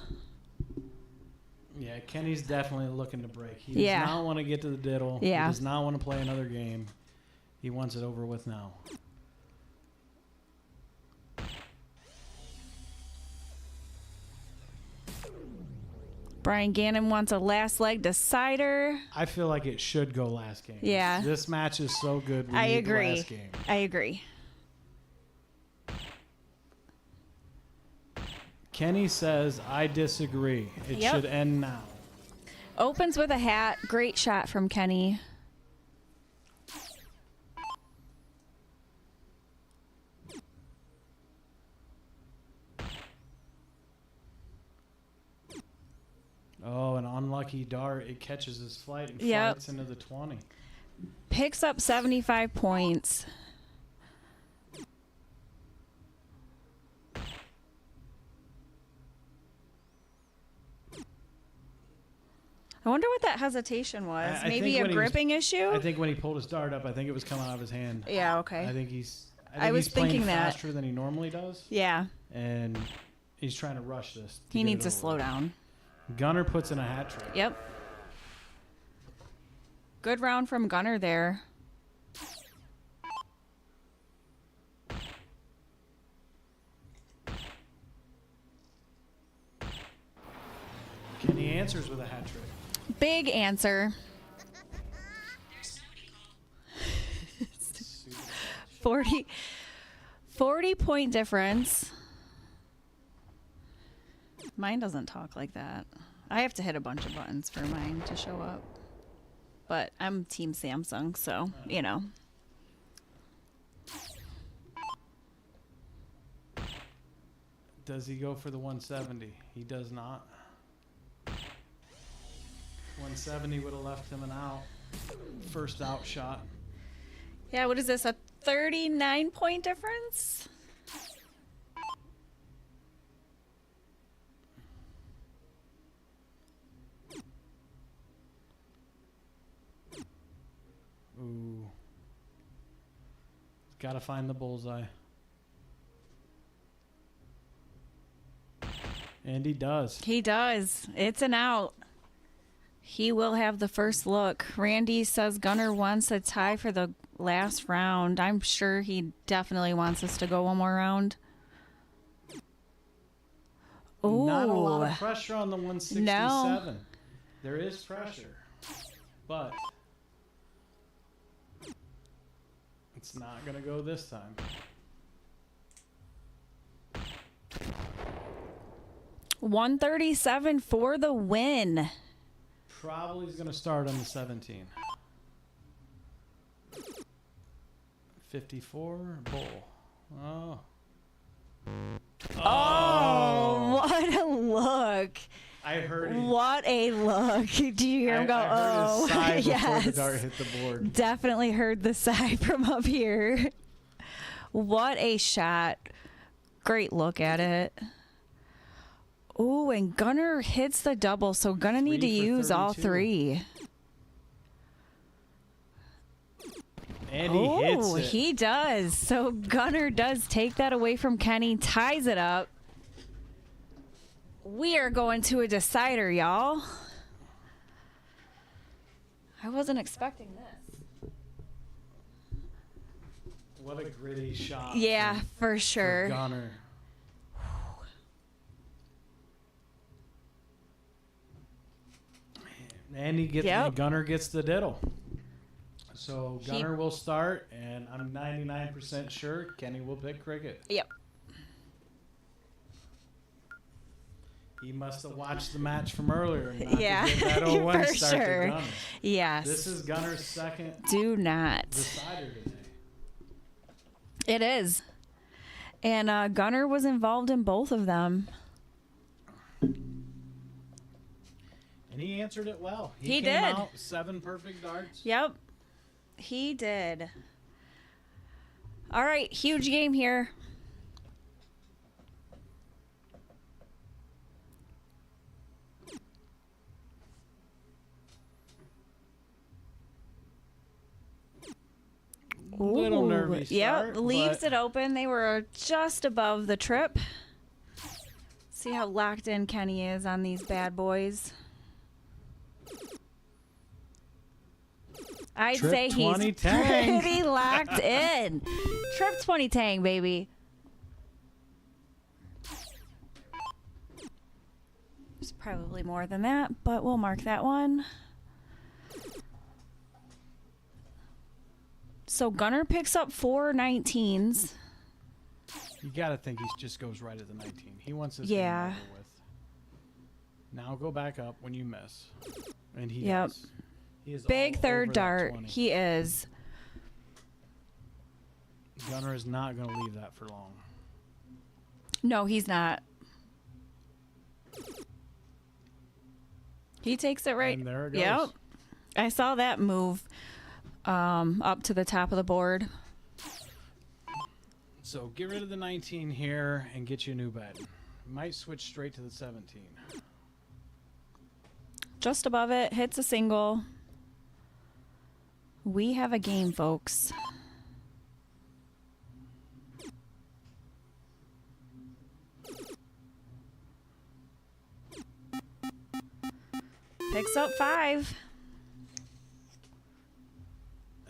yeah, Kenny's definitely looking to break. He Yeah. does not want to get to the diddle. Yeah. He does not want to play another game. He wants it over with now. Brian Gannon wants a last leg decider. I feel like it should go last game. Yeah. This match is so good. We I need agree. The last game. I agree. Kenny says, I disagree. It Yep. should end now. Opens with a hat. Great shot from Kenny. Oh, an unlucky dart. It catches his flight and Yep. flights into the 20. Picks up 75 points. I wonder what that hesitation was. I Maybe think a when he was- gripping issue? I think when he pulled his dart up, I think it was coming out of his hand. Yeah, okay. I think he's. I was he's playing thinking that. faster than he normally does, Yeah, and he's trying to rush this. he needs to slow down. Gunner puts in a hat trick. Yep. Good round from Gunner there. Kenny answers with a hat trick. Big answer. 40 point difference. Mine doesn't talk like that. I have to hit a bunch of buttons for mine to show up. But I'm Team Samsung, so, you know. Does he go for the 170? He does not. 170 would have left him an out. First out shot. Yeah, what is this, a 39-point difference? Ooh. Gotta find the bullseye. And he does. He does. It's an out. He will have the first look. Randy says Gunner wants a tie for the last round. I'm sure he definitely wants us to go one more round. Ooh. Not a lot of pressure on the 167. No. There is pressure, but it's not going to go this time. $137 for the win. Probably is going to start on the 17. 54, bull. Oh. Oh, what a look. I heard him. What a look. Do you hear him go, I heard oh, his sigh before yes. the dart hit the board. Definitely heard the sigh from up here. What a shot. Great look at it. Ooh, and Gunner hits the double, so gonna need to 3 for use all 32. 3. And he hits Oh, it. he does. So Gunner does take that away from Kenny, ties it up. We are going to a decider, y'all. I wasn't expecting this. What a gritty shot. Yeah, for for sure. Gunner. And he gets Yep. Gunner gets the diddle. So Gunner will start, and I'm 99% sure Kenny will pick cricket. Yep. He must have watched the match from earlier and not Yeah, to give that 0-1 for start sure. to Gunner. Yes. This is Gunner's second Do not. decider today. It is. And Gunner was involved in both of them. And he answered it well. He came did. out 7 perfect darts. Yep. He did. All right, huge game here. Little Ooh, nervy start. Yep, leaves but it open. They were just above the trip. See how locked in Kenny is on these bad boys. I'd Trip say 20 he's tang. pretty locked in. Trip 20 tang, baby. There's probably more than that, but we'll mark that one. So Gunner picks up 4 19s. You got to think he just goes right at the 19. He wants this Yeah. game over with. Now go back up when you miss. And he Yep. does. He is Big all third over that dart. 20. He is. Gunner is not going to leave that for long. No, he's not. He takes it right. And there it goes. Yep. I saw that move up to the top of the board. So get rid of the 19 here and get you a new bed. Might switch straight to the 17. Just above it, hits a single. We have a game, folks. Picks up 5.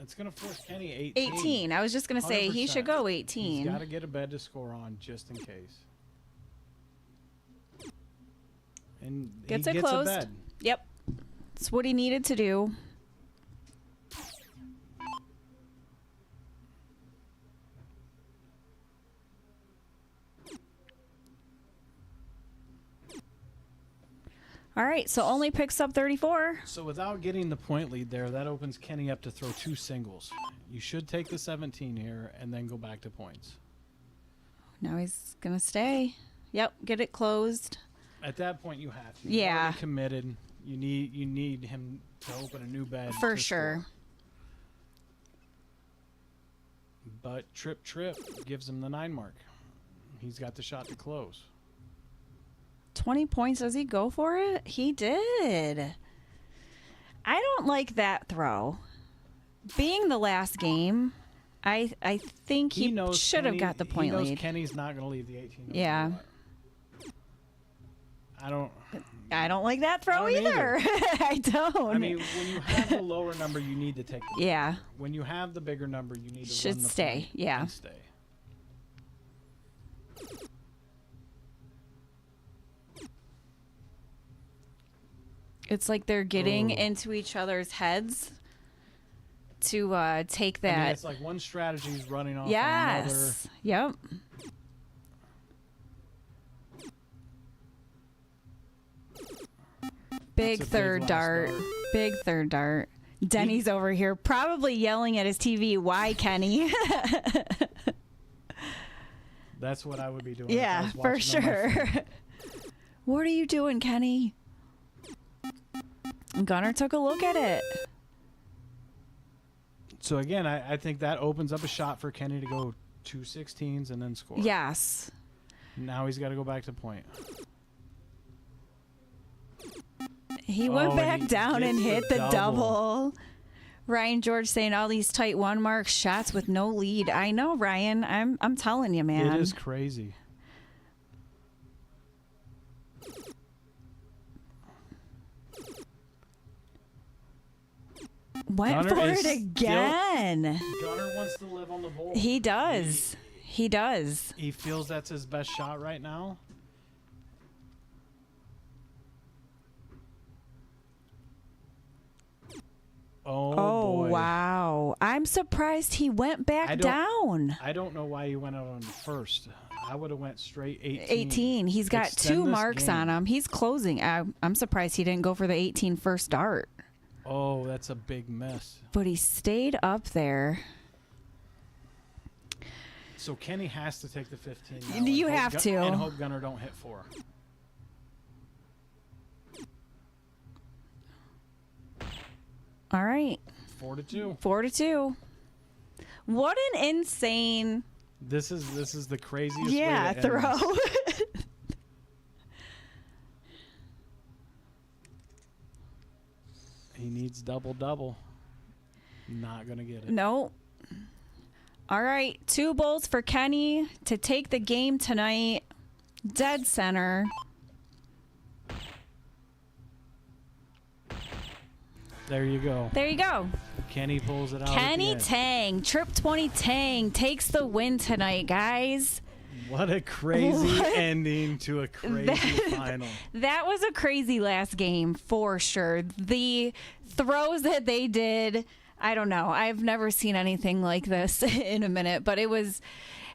It's going to force Kenny 18. 18. I was just going to say he 100%. should go He's 18. got to get a bed to score on just in case. And Gets he it gets closed. a bed. Yep. It's what he needed to do. All right, so only picks up 34. So without getting the point lead there, that opens Kenny up to throw 2 singles. You should take the 17 here and then go back to points. Now he's going to stay. Yep, get it closed. At that point, you have to. Yeah. You're already committed. You need him to open a new bed. For to sure. score. But Trip gives him the 9 mark. He's got the shot to close. 20 points. Does he go for it? He did. I don't like that throw. Being the last game, I think he should have got the point he knows lead. Kenny's not going to leave the 18. Yeah. I don't like that throw either. I don't. I mean, when you have the lower number, you need to take the yeah. When you have the bigger number, you need to Should run the stay. point Yeah. and stay. It's like they're getting into each other's heads to take that. I mean, it's like one strategy is running off another. Yes. Yep. Big That's a third big last dart. dart. Big third dart. Denny's over here probably yelling at his TV, "Why, Kenny?" That's what I would be doing. if I Yeah, was for watching on my sure. phone. What are you doing, Kenny? Gunnar took a look at it. So again, I think that opens up a shot for Kenny to go 2 16s and then score. Yes. Now he's got to go back to point. He went and back he down and gets hit the the double. Ryan George saying all these tight 1 mark shots with no lead. I know, Ryan. I'm telling you, man. It is crazy. Went Gunnar for is it again. Gunnar wants to live on the bowl. He does. He does. He feels that's his best shot right now. Oh boy. Wow. I'm surprised he went back down. I don't know why he went out on the first. I would have went straight 18. 18. He's got Extend 2 this marks game. on him. He's closing. I'm surprised he didn't go for the 18 first dart. Oh, that's a big miss. But he stayed up there. So Kenny has to take the 15 now You and have to. And hope Gunnar don't hit 4. All right. 4-2. 4-2. What an insane This is the craziest way yeah to end throw. this. He needs double. Not gonna get it. No. All right, 2 bowls for Kenny to take the game tonight. Dead center. There you go. There you go. Kenny pulls it out. Kenny at the Tang, Trip 20 Tang takes the win tonight, guys. end. What a crazy What? ending to a crazy final. That was a crazy last game for sure. The throws that they did, I don't know. I've never seen anything like this in a minute, but it was,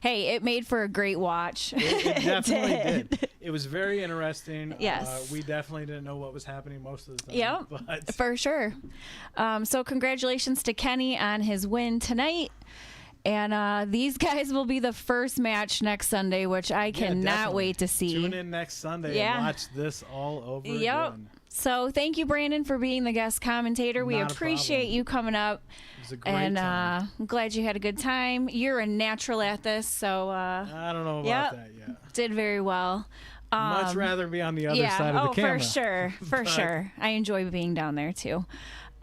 hey, it made for a great watch. It definitely did. It was very interesting. Yes. We definitely didn't know what was happening most of the time. Yep, But for sure. So congratulations to Kenny on his win tonight. And these guys will be the first match next Sunday, which I yeah, cannot definitely. wait to see. Tune in next Sunday Yeah. and watch this all over Yep. again. So thank you, Brandon, for being the guest commentator. We Not a appreciate problem. you coming up. It was a great And time. I'm glad you had a good time. You're a natural at this, so I don't know about yep. that yet. did very well. Much rather be on the other Yeah, side of the camera. for sure. For But- sure. I enjoy being down there too.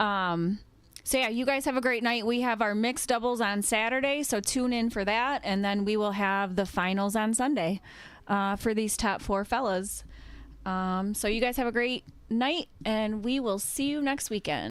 So yeah, you guys have a great night. We have our mixed doubles on Saturday, so tune in for that. And then we will have the finals on Sunday for these top 4 fellas. So you guys have a great night, and we will see you next weekend.